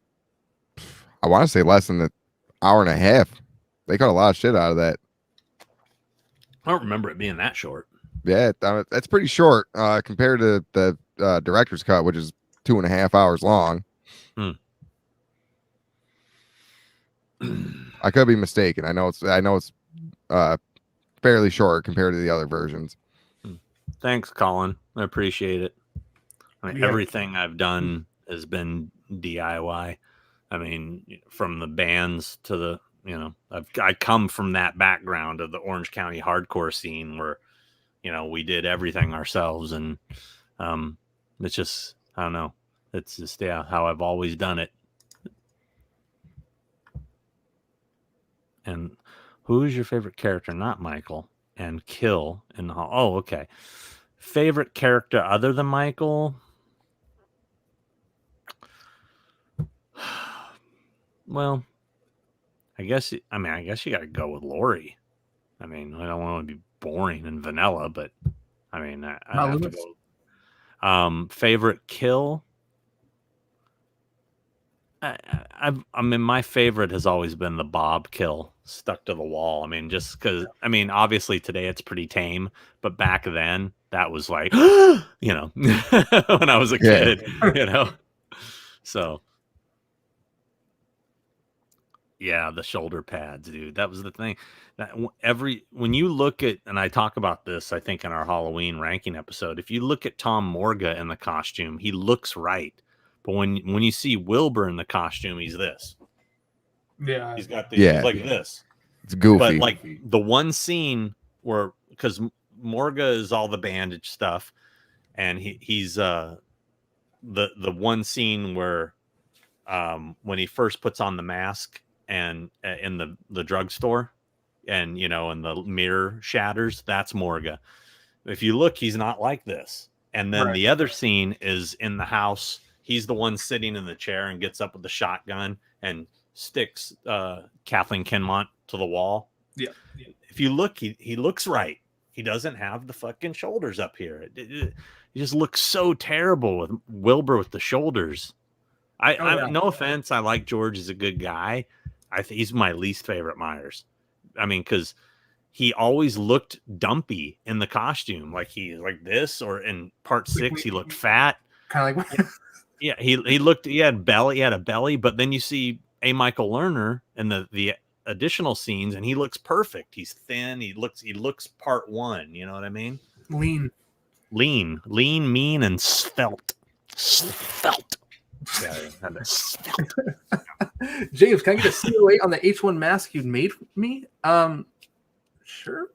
C: I want to say less than an hour and a half. They cut a lot of shit out of that.
B: I don't remember it being that short.
C: Yeah, that's pretty short compared to the director's cut, which is 2.5 hours long. I could be mistaken. I know it's fairly short compared to the other versions.
B: Thanks, Colin. I appreciate it. I mean, everything I've done has been DIY. I mean, from the bands to the, you know, I come from that background of the Orange County hardcore scene where, you know, we did everything ourselves, and it's just, I don't know, it's just how I've always done it. And who is your favorite character? Not Michael. And Kill in the hall. Oh, okay. Favorite character other than Michael? Well, I guess you got to go with Lori. I mean, I don't want to be boring and vanilla, but I mean, I have to go. Favorite kill? I mean, my favorite has always been the Bob kill, stuck to the wall. I mean, just because, I mean, obviously today it's pretty tame, but back then that was like, you know, when I was a kid, you know. So, yeah, the shoulder pads, dude. That was the thing. When you look at, and I talk about this, I think in our Halloween ranking episode, if you look at Tom Morga in the costume, he looks right. But when you see Wilbur in the costume, he's this.
A: Yeah.
B: He's got he's like this.
C: It's goofy.
B: But like the one scene where, because Morga is all the bandage stuff, and he's the one scene where when he first puts on the mask and in the drugstore, and you know, and the mirror shatters, that's Morga. If you look, he's not like this. And then the other scene is in the house. He's the one sitting in the chair and gets up with the shotgun and sticks Kathleen Kinmont to the wall.
A: Yeah.
B: If you look, he looks right. He doesn't have the fucking shoulders up here. He just looks so terrible with Wilbur with the shoulders. No offense. I like George. He's a good guy. I think he's my least favorite Myers. I mean, because he always looked dumpy in the costume. Like he's like this, or in part 6, he looked fat.
A: Kind of like
B: Yeah, he had a belly, but then you see A. Michael Lerner in the additional scenes, and he looks perfect. He's thin. He looks part 1. You know what I mean?
A: lean,
B: mean, and svelte. Yeah, svelte.
A: James, can I get a COA on the H1 mask you made for me? Sure.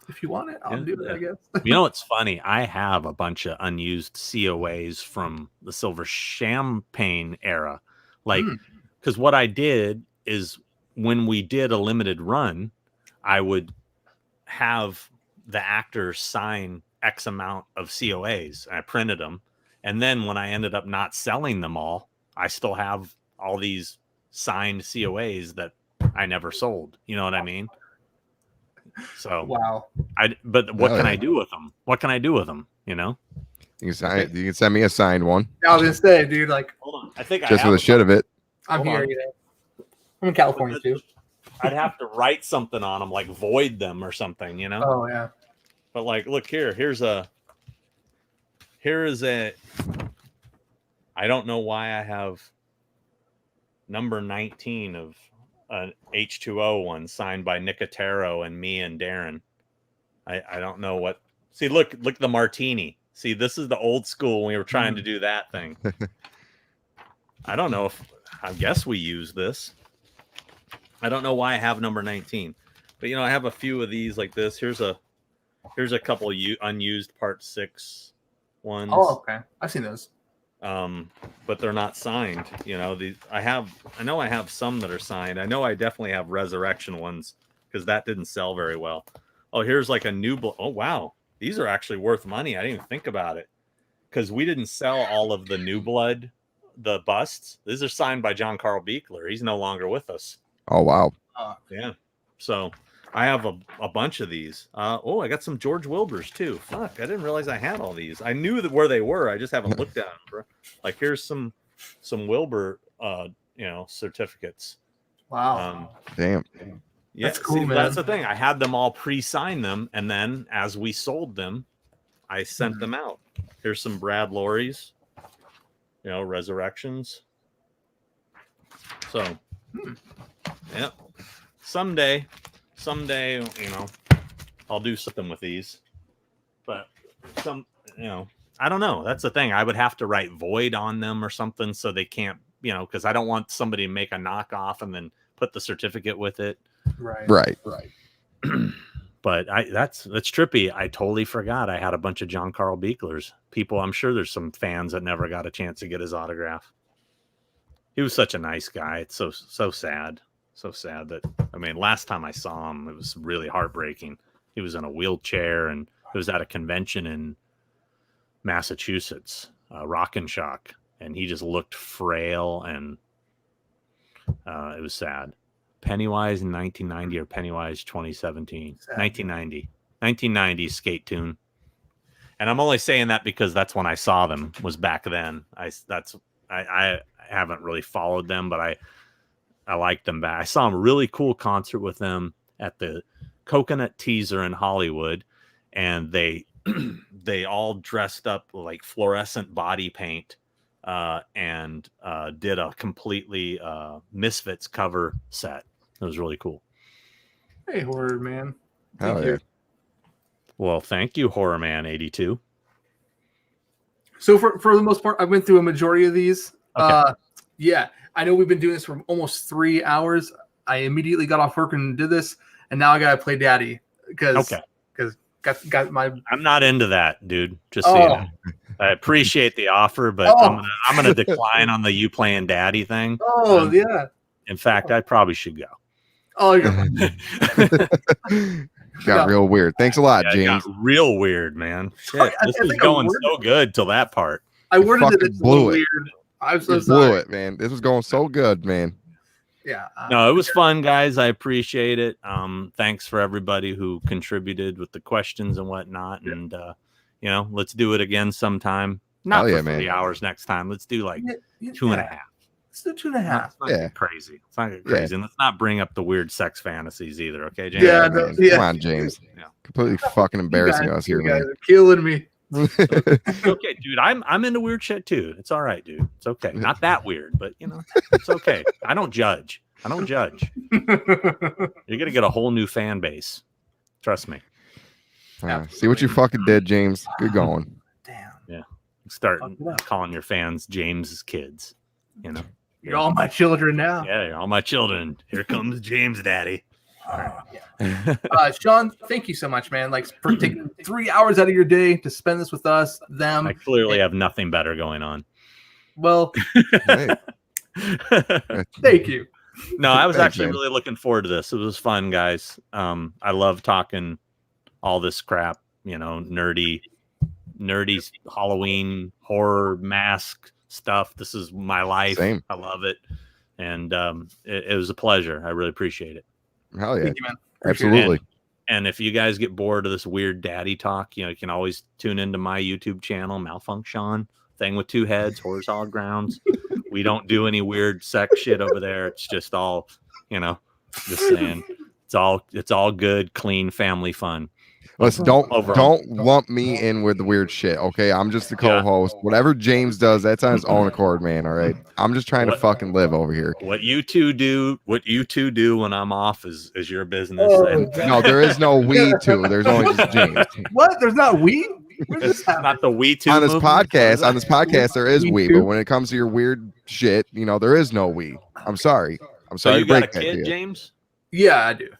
A: If you want it, I'll do it, I guess.
B: You know, it's funny. I have a bunch of unused COAs from the Silver Champagne era. Like, because what I did is when we did a limited run, I would have the actors sign X amount of COAs. I printed them. And then when I ended up not selling them all, I still have all these signed COAs that I never sold. You know what I mean? So
A: wow.
B: But what can I do with them? What can I do with them? You know,
C: you can send me a signed one.
A: I was gonna say, dude, like,
B: hold on. I think
C: just for the shit of it.
A: I'm here. I'm in California too.
B: I'd have to write something on them, like void them or something. You know?
A: Oh yeah.
B: But like, look here. Here is a. I don't know why I have number 19 of an H2O one signed by Nicotero and me and Darren. I don't know what. See, look at the martini. See, this is the old school when we were trying to do that thing. I don't know if. I guess we use this. I don't know why I have number 19, but I have a few of these like this. Here's a couple of unused part 6 ones.
A: Oh, okay. I've seen those.
B: But they're not signed. I know I have some that are signed. I know I definitely have Resurrection ones because that didn't sell very well. Oh, here's like a new. Oh, wow. These are actually worth money. I didn't even think about it because we didn't sell all of the New Blood, the busts. These are signed by John Carl Beekler. He's no longer with us.
C: Oh, wow.
B: Yeah. So I have a bunch of these. I got some George Wilburs too. Fuck, I didn't realize I had all these. I knew where they were. I just haven't looked at them. Like here's some Wilbur, certificates.
A: Wow.
C: Damn.
B: Yeah,
A: that's cool, man.
B: That's the thing. I had them all pre-sign them, and then as we sold them, I sent them out. Here's some Brad Laurie's, Resurrections. So, yeah, someday, I'll do something with these. But I don't know. That's the thing. I would have to write void on them or something so they can't, because I don't want somebody to make a knockoff and then put the certificate with it.
C: Right.
B: But that's trippy. I totally forgot I had a bunch of John Carl Beeklers. People, I'm sure there's some fans that never got a chance to get his autograph. He was such a nice guy. It's so sad. So sad that, last time I saw him, it was really heartbreaking. He was in a wheelchair and it was at a convention in Massachusetts, Rock and Shock. And he just looked frail and it was sad. Pennywise in 1990 or Pennywise 2017? Sad. 1990 skate tune. And I'm only saying that because that's when I saw them, was back then. I haven't really followed them, but I liked them back. I saw a really cool concert with them at the Coconut Teaser in Hollywood, and they all dressed up like fluorescent body paint and did a completely Misfits cover set. It was really cool.
A: Hey, Horror Man.
C: Thank you.
B: Well, thank you, Horror Man 82.
A: So for the most part, I went through a majority of these.
B: Okay.
A: Yeah, I know we've been doing this for almost 3 hours. I immediately got off work and did this, and now I gotta play Daddy because got my.
B: I'm not into that, dude. Just so you know. I appreciate the offer, but I'm gonna decline on the you playing Daddy thing.
A: Oh yeah.
B: In fact, I probably should go.
A: Oh, you're
C: got real weird. Thanks a lot, James.
B: Got real weird, man. Shit, this was going so good till that part.
A: I worded it
C: blew it.
A: weird. I was
C: so blew it, man. This was going so good, man.
A: Yeah.
B: No, it was fun, guys. I appreciate it. Thanks for everybody who contributed with the questions and whatnot. Yeah. And let's do it again sometime. Not for 3 hours next time. Let's do like 2.5.
A: Let's do 2.5.
B: It's not get crazy. It's not get crazy. And let's not bring up the weird sex fantasies either. Okay, James?
A: Yeah,
C: come on, James. Yeah. Completely fucking embarrassing us here, man.
A: You guys are killing me.
B: Okay, dude. I'm into weird shit too. It's all right, dude. It's okay. Not that weird, but it's okay. I don't judge. You're gonna get a whole new fan base. Trust me.
C: See what you fucking did, James. Good going.
A: Damn.
B: Yeah. Start calling your fans James's kids.
A: You're all my children now.
B: Yeah, you're all my children. Here comes James Daddy.
A: Sean, thank you so much, man. Like for taking 3 hours out of your day to spend this with us, them.
B: I clearly have nothing better going on.
A: Well, thank you.
B: No, I was actually really looking forward to this. It was fun, guys. I love talking all this crap, nerdy Halloween horror mask stuff. This is my life.
C: Same.
B: I love it. And it was a pleasure. I really appreciate it.
C: Hell yeah.
A: Thank you, man.
C: Absolutely.
B: And if you guys get bored of this weird daddy talk, you can always tune into my YouTube channel, Malfunction, Thing with Two Heads, Horror Solid Grounds. We don't do any weird sex shit over there. It's just all, just saying. It's all good, clean family fun.
C: Listen, don't lump me in with the weird shit. Okay, I'm just the co-host. Whatever James does, that's on his own accord, man. All right, I'm just trying to fucking live over here.
B: What you two do when I'm off is your business.
C: No, there is no we two. There's only just James.
A: What? There's not we?
B: Not the we two
C: on this podcast. On this podcast, there is we, but
A: too?
C: when it comes to your weird shit, there is no we. I'm sorry.
B: So you
C: to
B: got
C: break
B: a
C: that to
B: kid,
C: you.
B: James?
A: Yeah, I do.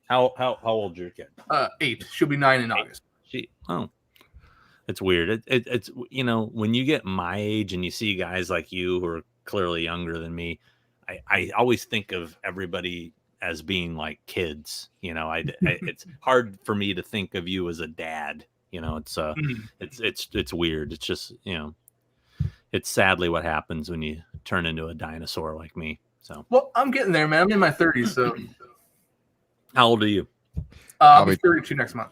B: How old's your kid?
A: 8. She'll be 9 in August.
B: It's weird. It's when you get my age and you see guys like you who are clearly younger than me, I always think of everybody as being like kids. It's hard for me to think of you as a dad. It's weird. It's just it's sadly what happens when you turn into a dinosaur like me. So
A: well, I'm getting there, man. I'm in my 30s, so.
B: How old are you?
A: I'll be 32 next month.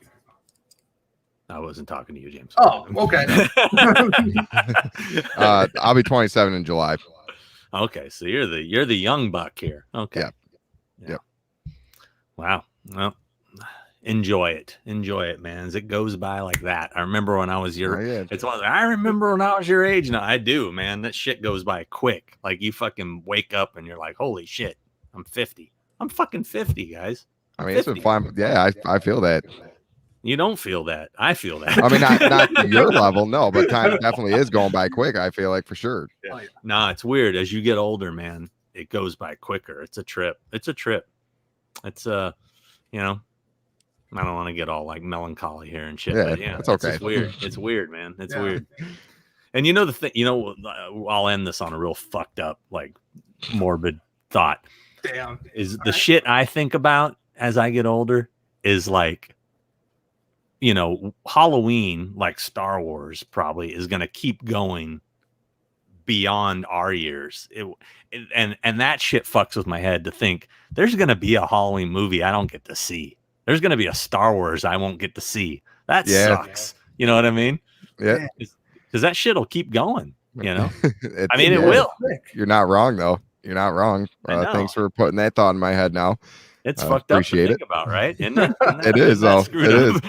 B: I wasn't talking to you, James.
A: Oh, okay.
C: I'll be 27 in July.
B: Okay, so you're the young buck here. Okay.
C: Yep.
B: Wow. Well, enjoy it, man. As it goes by like that. I remember when I was I remember when I was your age. No, I do, man. That shit goes by quick. Like you fucking wake up and you're like, holy shit, I'm 50. I'm fucking 50, guys.
C: I mean, it's been fun. Yeah, I feel that.
B: You don't feel that. I feel that.
C: I mean, not your level, no, but time definitely is going by quick. I feel like for sure.
B: Yeah. Nah, it's weird. As you get older, man, it goes by quicker. It's a trip. It's I don't want to get all like melancholy here and shit.
C: Yeah,
B: but yeah,
C: it's okay.
B: It's weird. It's weird, man. It's weird. And the thing, I'll end this on a real fucked up, like morbid thought.
A: Damn.
B: Is the shit I think about as I get older is like, Halloween, like Star Wars probably is going to keep going beyond our years. And that shit fucks with my head to think there's going to be a Halloween movie I don't get to see. There's going to be a Star Wars I won't get to see. That sucks. You know what I mean?
C: Yeah.
B: Because that shit will keep going, It
C: it
B: will.
C: You're not wrong, though. You're not wrong. Thanks for putting that thought in my head now.
B: It's fucked up to think about, right? Isn't it?
C: It is, though. It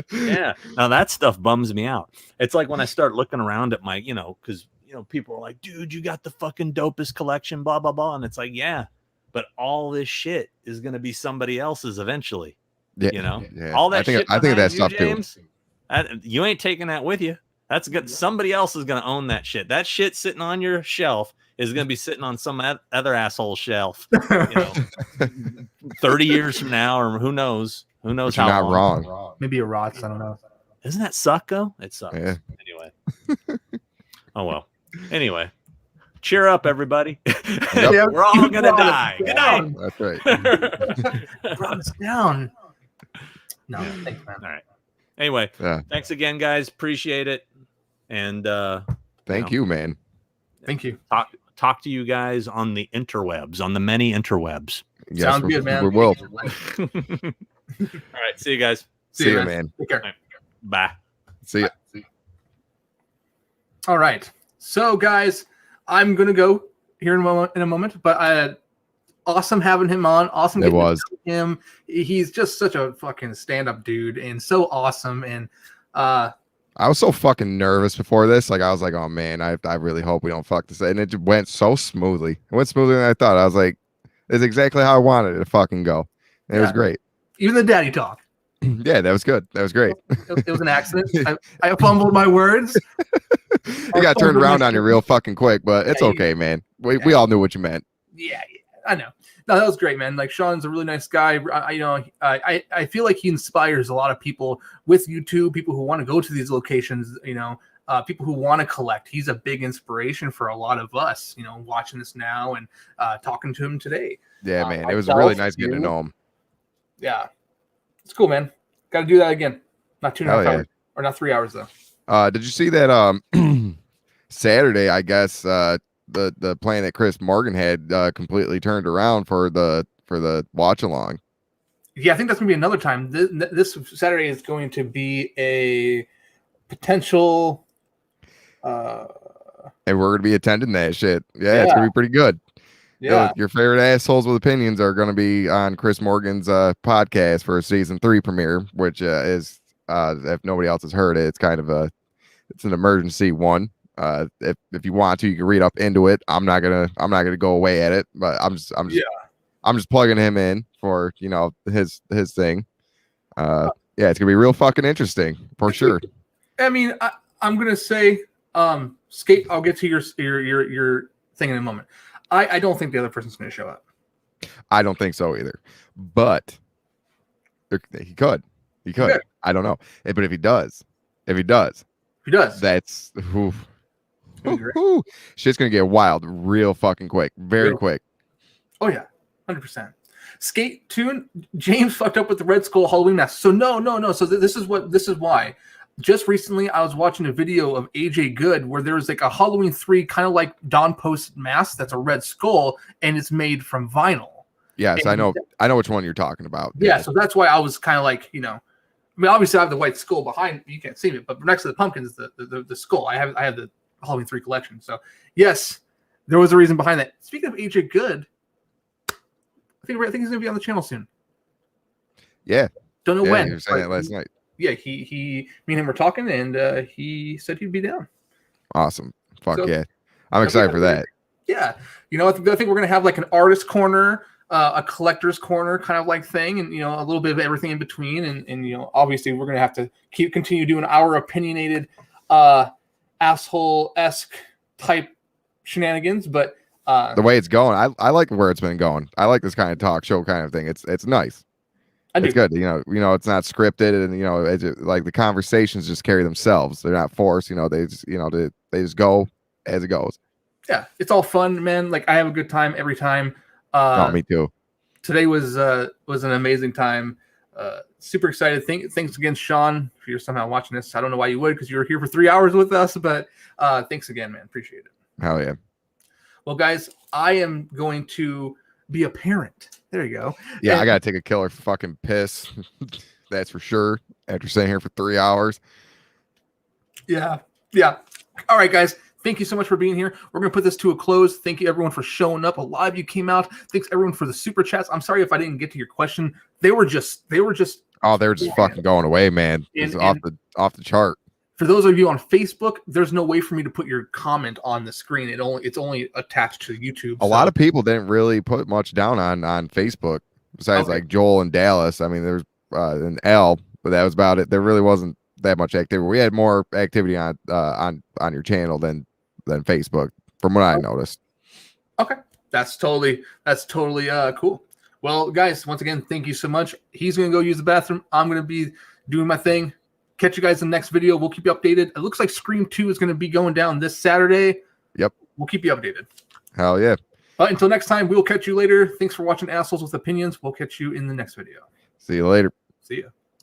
C: is.
B: Yeah. Now that stuff bums me out. It's like when I start looking around at my, because, people are like, dude, you got the fucking dopest collection, blah, blah, blah. And it's like, yeah, but all this shit is going to be somebody else's eventually.
C: Yeah.
B: All that shit.
C: I think of that stuff
B: James, too. You ain't taking that with you. That's good. Somebody else is going to own that shit. That shit sitting on your shelf is going to be sitting on some other asshole shelf, 30 years from now, or who knows how
C: you're not
B: long.
C: wrong.
A: Maybe a Rants. I don't know.
B: Doesn't that suck, though? It sucks.
C: Yeah.
B: Anyway. Oh, well. Anyway. Cheer up, everybody.
C: Yep.
B: We're all going to die. Good night.
C: That's right.
A: Brought us down. No, thanks, man.
B: All right. Anyway, thanks again, guys. Appreciate it. And
C: thank you, man.
A: Thank you.
B: Talk to you guys on the interwebs, on the many interwebs.
C: Yes,
A: Sounds good, man.
C: We will.
B: All right. See you guys.
C: See you, man.
A: Take care.
B: Right. Bye.
C: See you.
A: All right. So, guys, I'm going to go here in a moment, but awesome having him on. Awesome getting to know him. He's just such a fucking stand-up dude and so awesome. And
C: I was so fucking nervous before this. Like, I was like, oh, man, I really hope we don't fuck this. And it went so smoothly. It went smoother than I thought. I was like, it's exactly how I wanted it to fucking go. And it was great.
A: Even the daddy talk.
C: Yeah, that was good. That was great.
A: It was an accident. I fumbled my words.
C: You got turned around on you real fucking quick, but it's okay, man. We all knew what you meant.
A: Yeah, I know. No, that was great, man. Like, Sean's a really nice guy. I feel like he inspires a lot of people with YouTube, people who want to go to these locations, people who want to collect. He's a big inspiration for a lot of us, watching this now and talking to him today.
C: Yeah, man. It was really nice getting to know him.
A: Yeah. It's cool, man. Got to do that again. Not 2.5 hours. Or not 3 hours, though.
C: Did you see that Saturday, I guess, the plan that Chris Morgan had completely turned around for the watch along?
A: Yeah, I think that's going to be another time. This Saturday is going to be a potential...
C: and we're going to be attending that shit. Yeah, it's going to be pretty good.
A: Yeah.
C: Your favorite assholes with opinions are going to be on Chris Morgan's podcast for season 3 premiere, which is if nobody else has heard it, it's kind of it's an emergency one. If you want to, you can read up into it. I'm not gonna go away at it, but I'm just plugging him in for his thing. Yeah, it's gonna be real fucking interesting for sure.
A: I mean, I'm gonna say, Skate. I'll get to your thing in a moment. I don't think the other person's gonna show up.
C: I don't think so either, but he could. I don't know, but if he does, that's shit's gonna get wild real fucking quick, very quick.
A: Oh yeah, 100%. Skate 2, James fucked up with the Red Skull Halloween mask. So no. So this is why. Just recently, I was watching a video of AJ Good where there was like a Halloween 3 kind of like Don Post mask that's a red skull and it's made from vinyl.
C: Yes,
A: and
C: I know which one you're talking about.
A: Yeah, so that's why I was kind of like, I mean, obviously I have the white skull behind, you can't see it, but next to the pumpkin is the skull. I have the Halloween 3 collection. So yes, there was a reason behind that. Speaking of AJ Good, I think he's gonna be on the channel soon.
C: Yeah.
A: Don't know when.
C: You were saying that last night.
A: Yeah, me and him were talking, and he said he'd be down.
C: Awesome. Fuck so, yeah. I'm excited for that.
A: Yeah. I think we're gonna have like an artist corner, a collector's corner kind of like thing, and a little bit of everything in between, and obviously we're gonna have to continue doing our opinionated asshole-esque type shenanigans, but
C: the way it's going, I like where it's been going. I like this kind of talk show kind of thing. It's nice. It's good. It's not scripted, and it's like the conversations just carry themselves. They're not forced. They just go as it goes.
A: Yeah, it's all fun, man. Like I have a good time every time.
C: Me too.
A: Today was an amazing time. Super excited. Thanks again, Sean, if you're somehow watching this. I don't know why you would, because you were here for 3 hours with us, but thanks again, man. Appreciate it.
C: Hell yeah.
A: Well, guys, I am going to be a parent. There you go.
C: Yeah, I gotta take a killer fucking piss. That's for sure. After sitting here for 3 hours.
A: Yeah. All right, guys. Thank you so much for being here. We're gonna put this to a close. Thank you everyone for showing up. A lot of you came out. Thanks everyone for the super chats. I'm sorry if I didn't get to your question. They were just
C: fucking going away, man. It's off the chart.
A: For those of you on Facebook, there's no way for me to put your comment on the screen. It's only attached to YouTube.
C: A lot of people didn't really put much down on Facebook besides like Joel and Dallas. I mean, there's an L, but that was about it. There really wasn't that much activity. We had more activity on your channel than Facebook, from what I noticed. Okay, that's totally cool. Well, guys, once again, thank you so much. He's gonna go use the bathroom. I'm gonna be doing my thing. Catch you guys in the next video. We'll keep you updated. It looks like Scream 2 is going to be going down this Saturday. Yep. We'll keep you updated. Hell yeah. Until next time, we'll catch you later. Thanks for watching Assholes with Opinions. We'll catch you in the next video. See you later. See ya.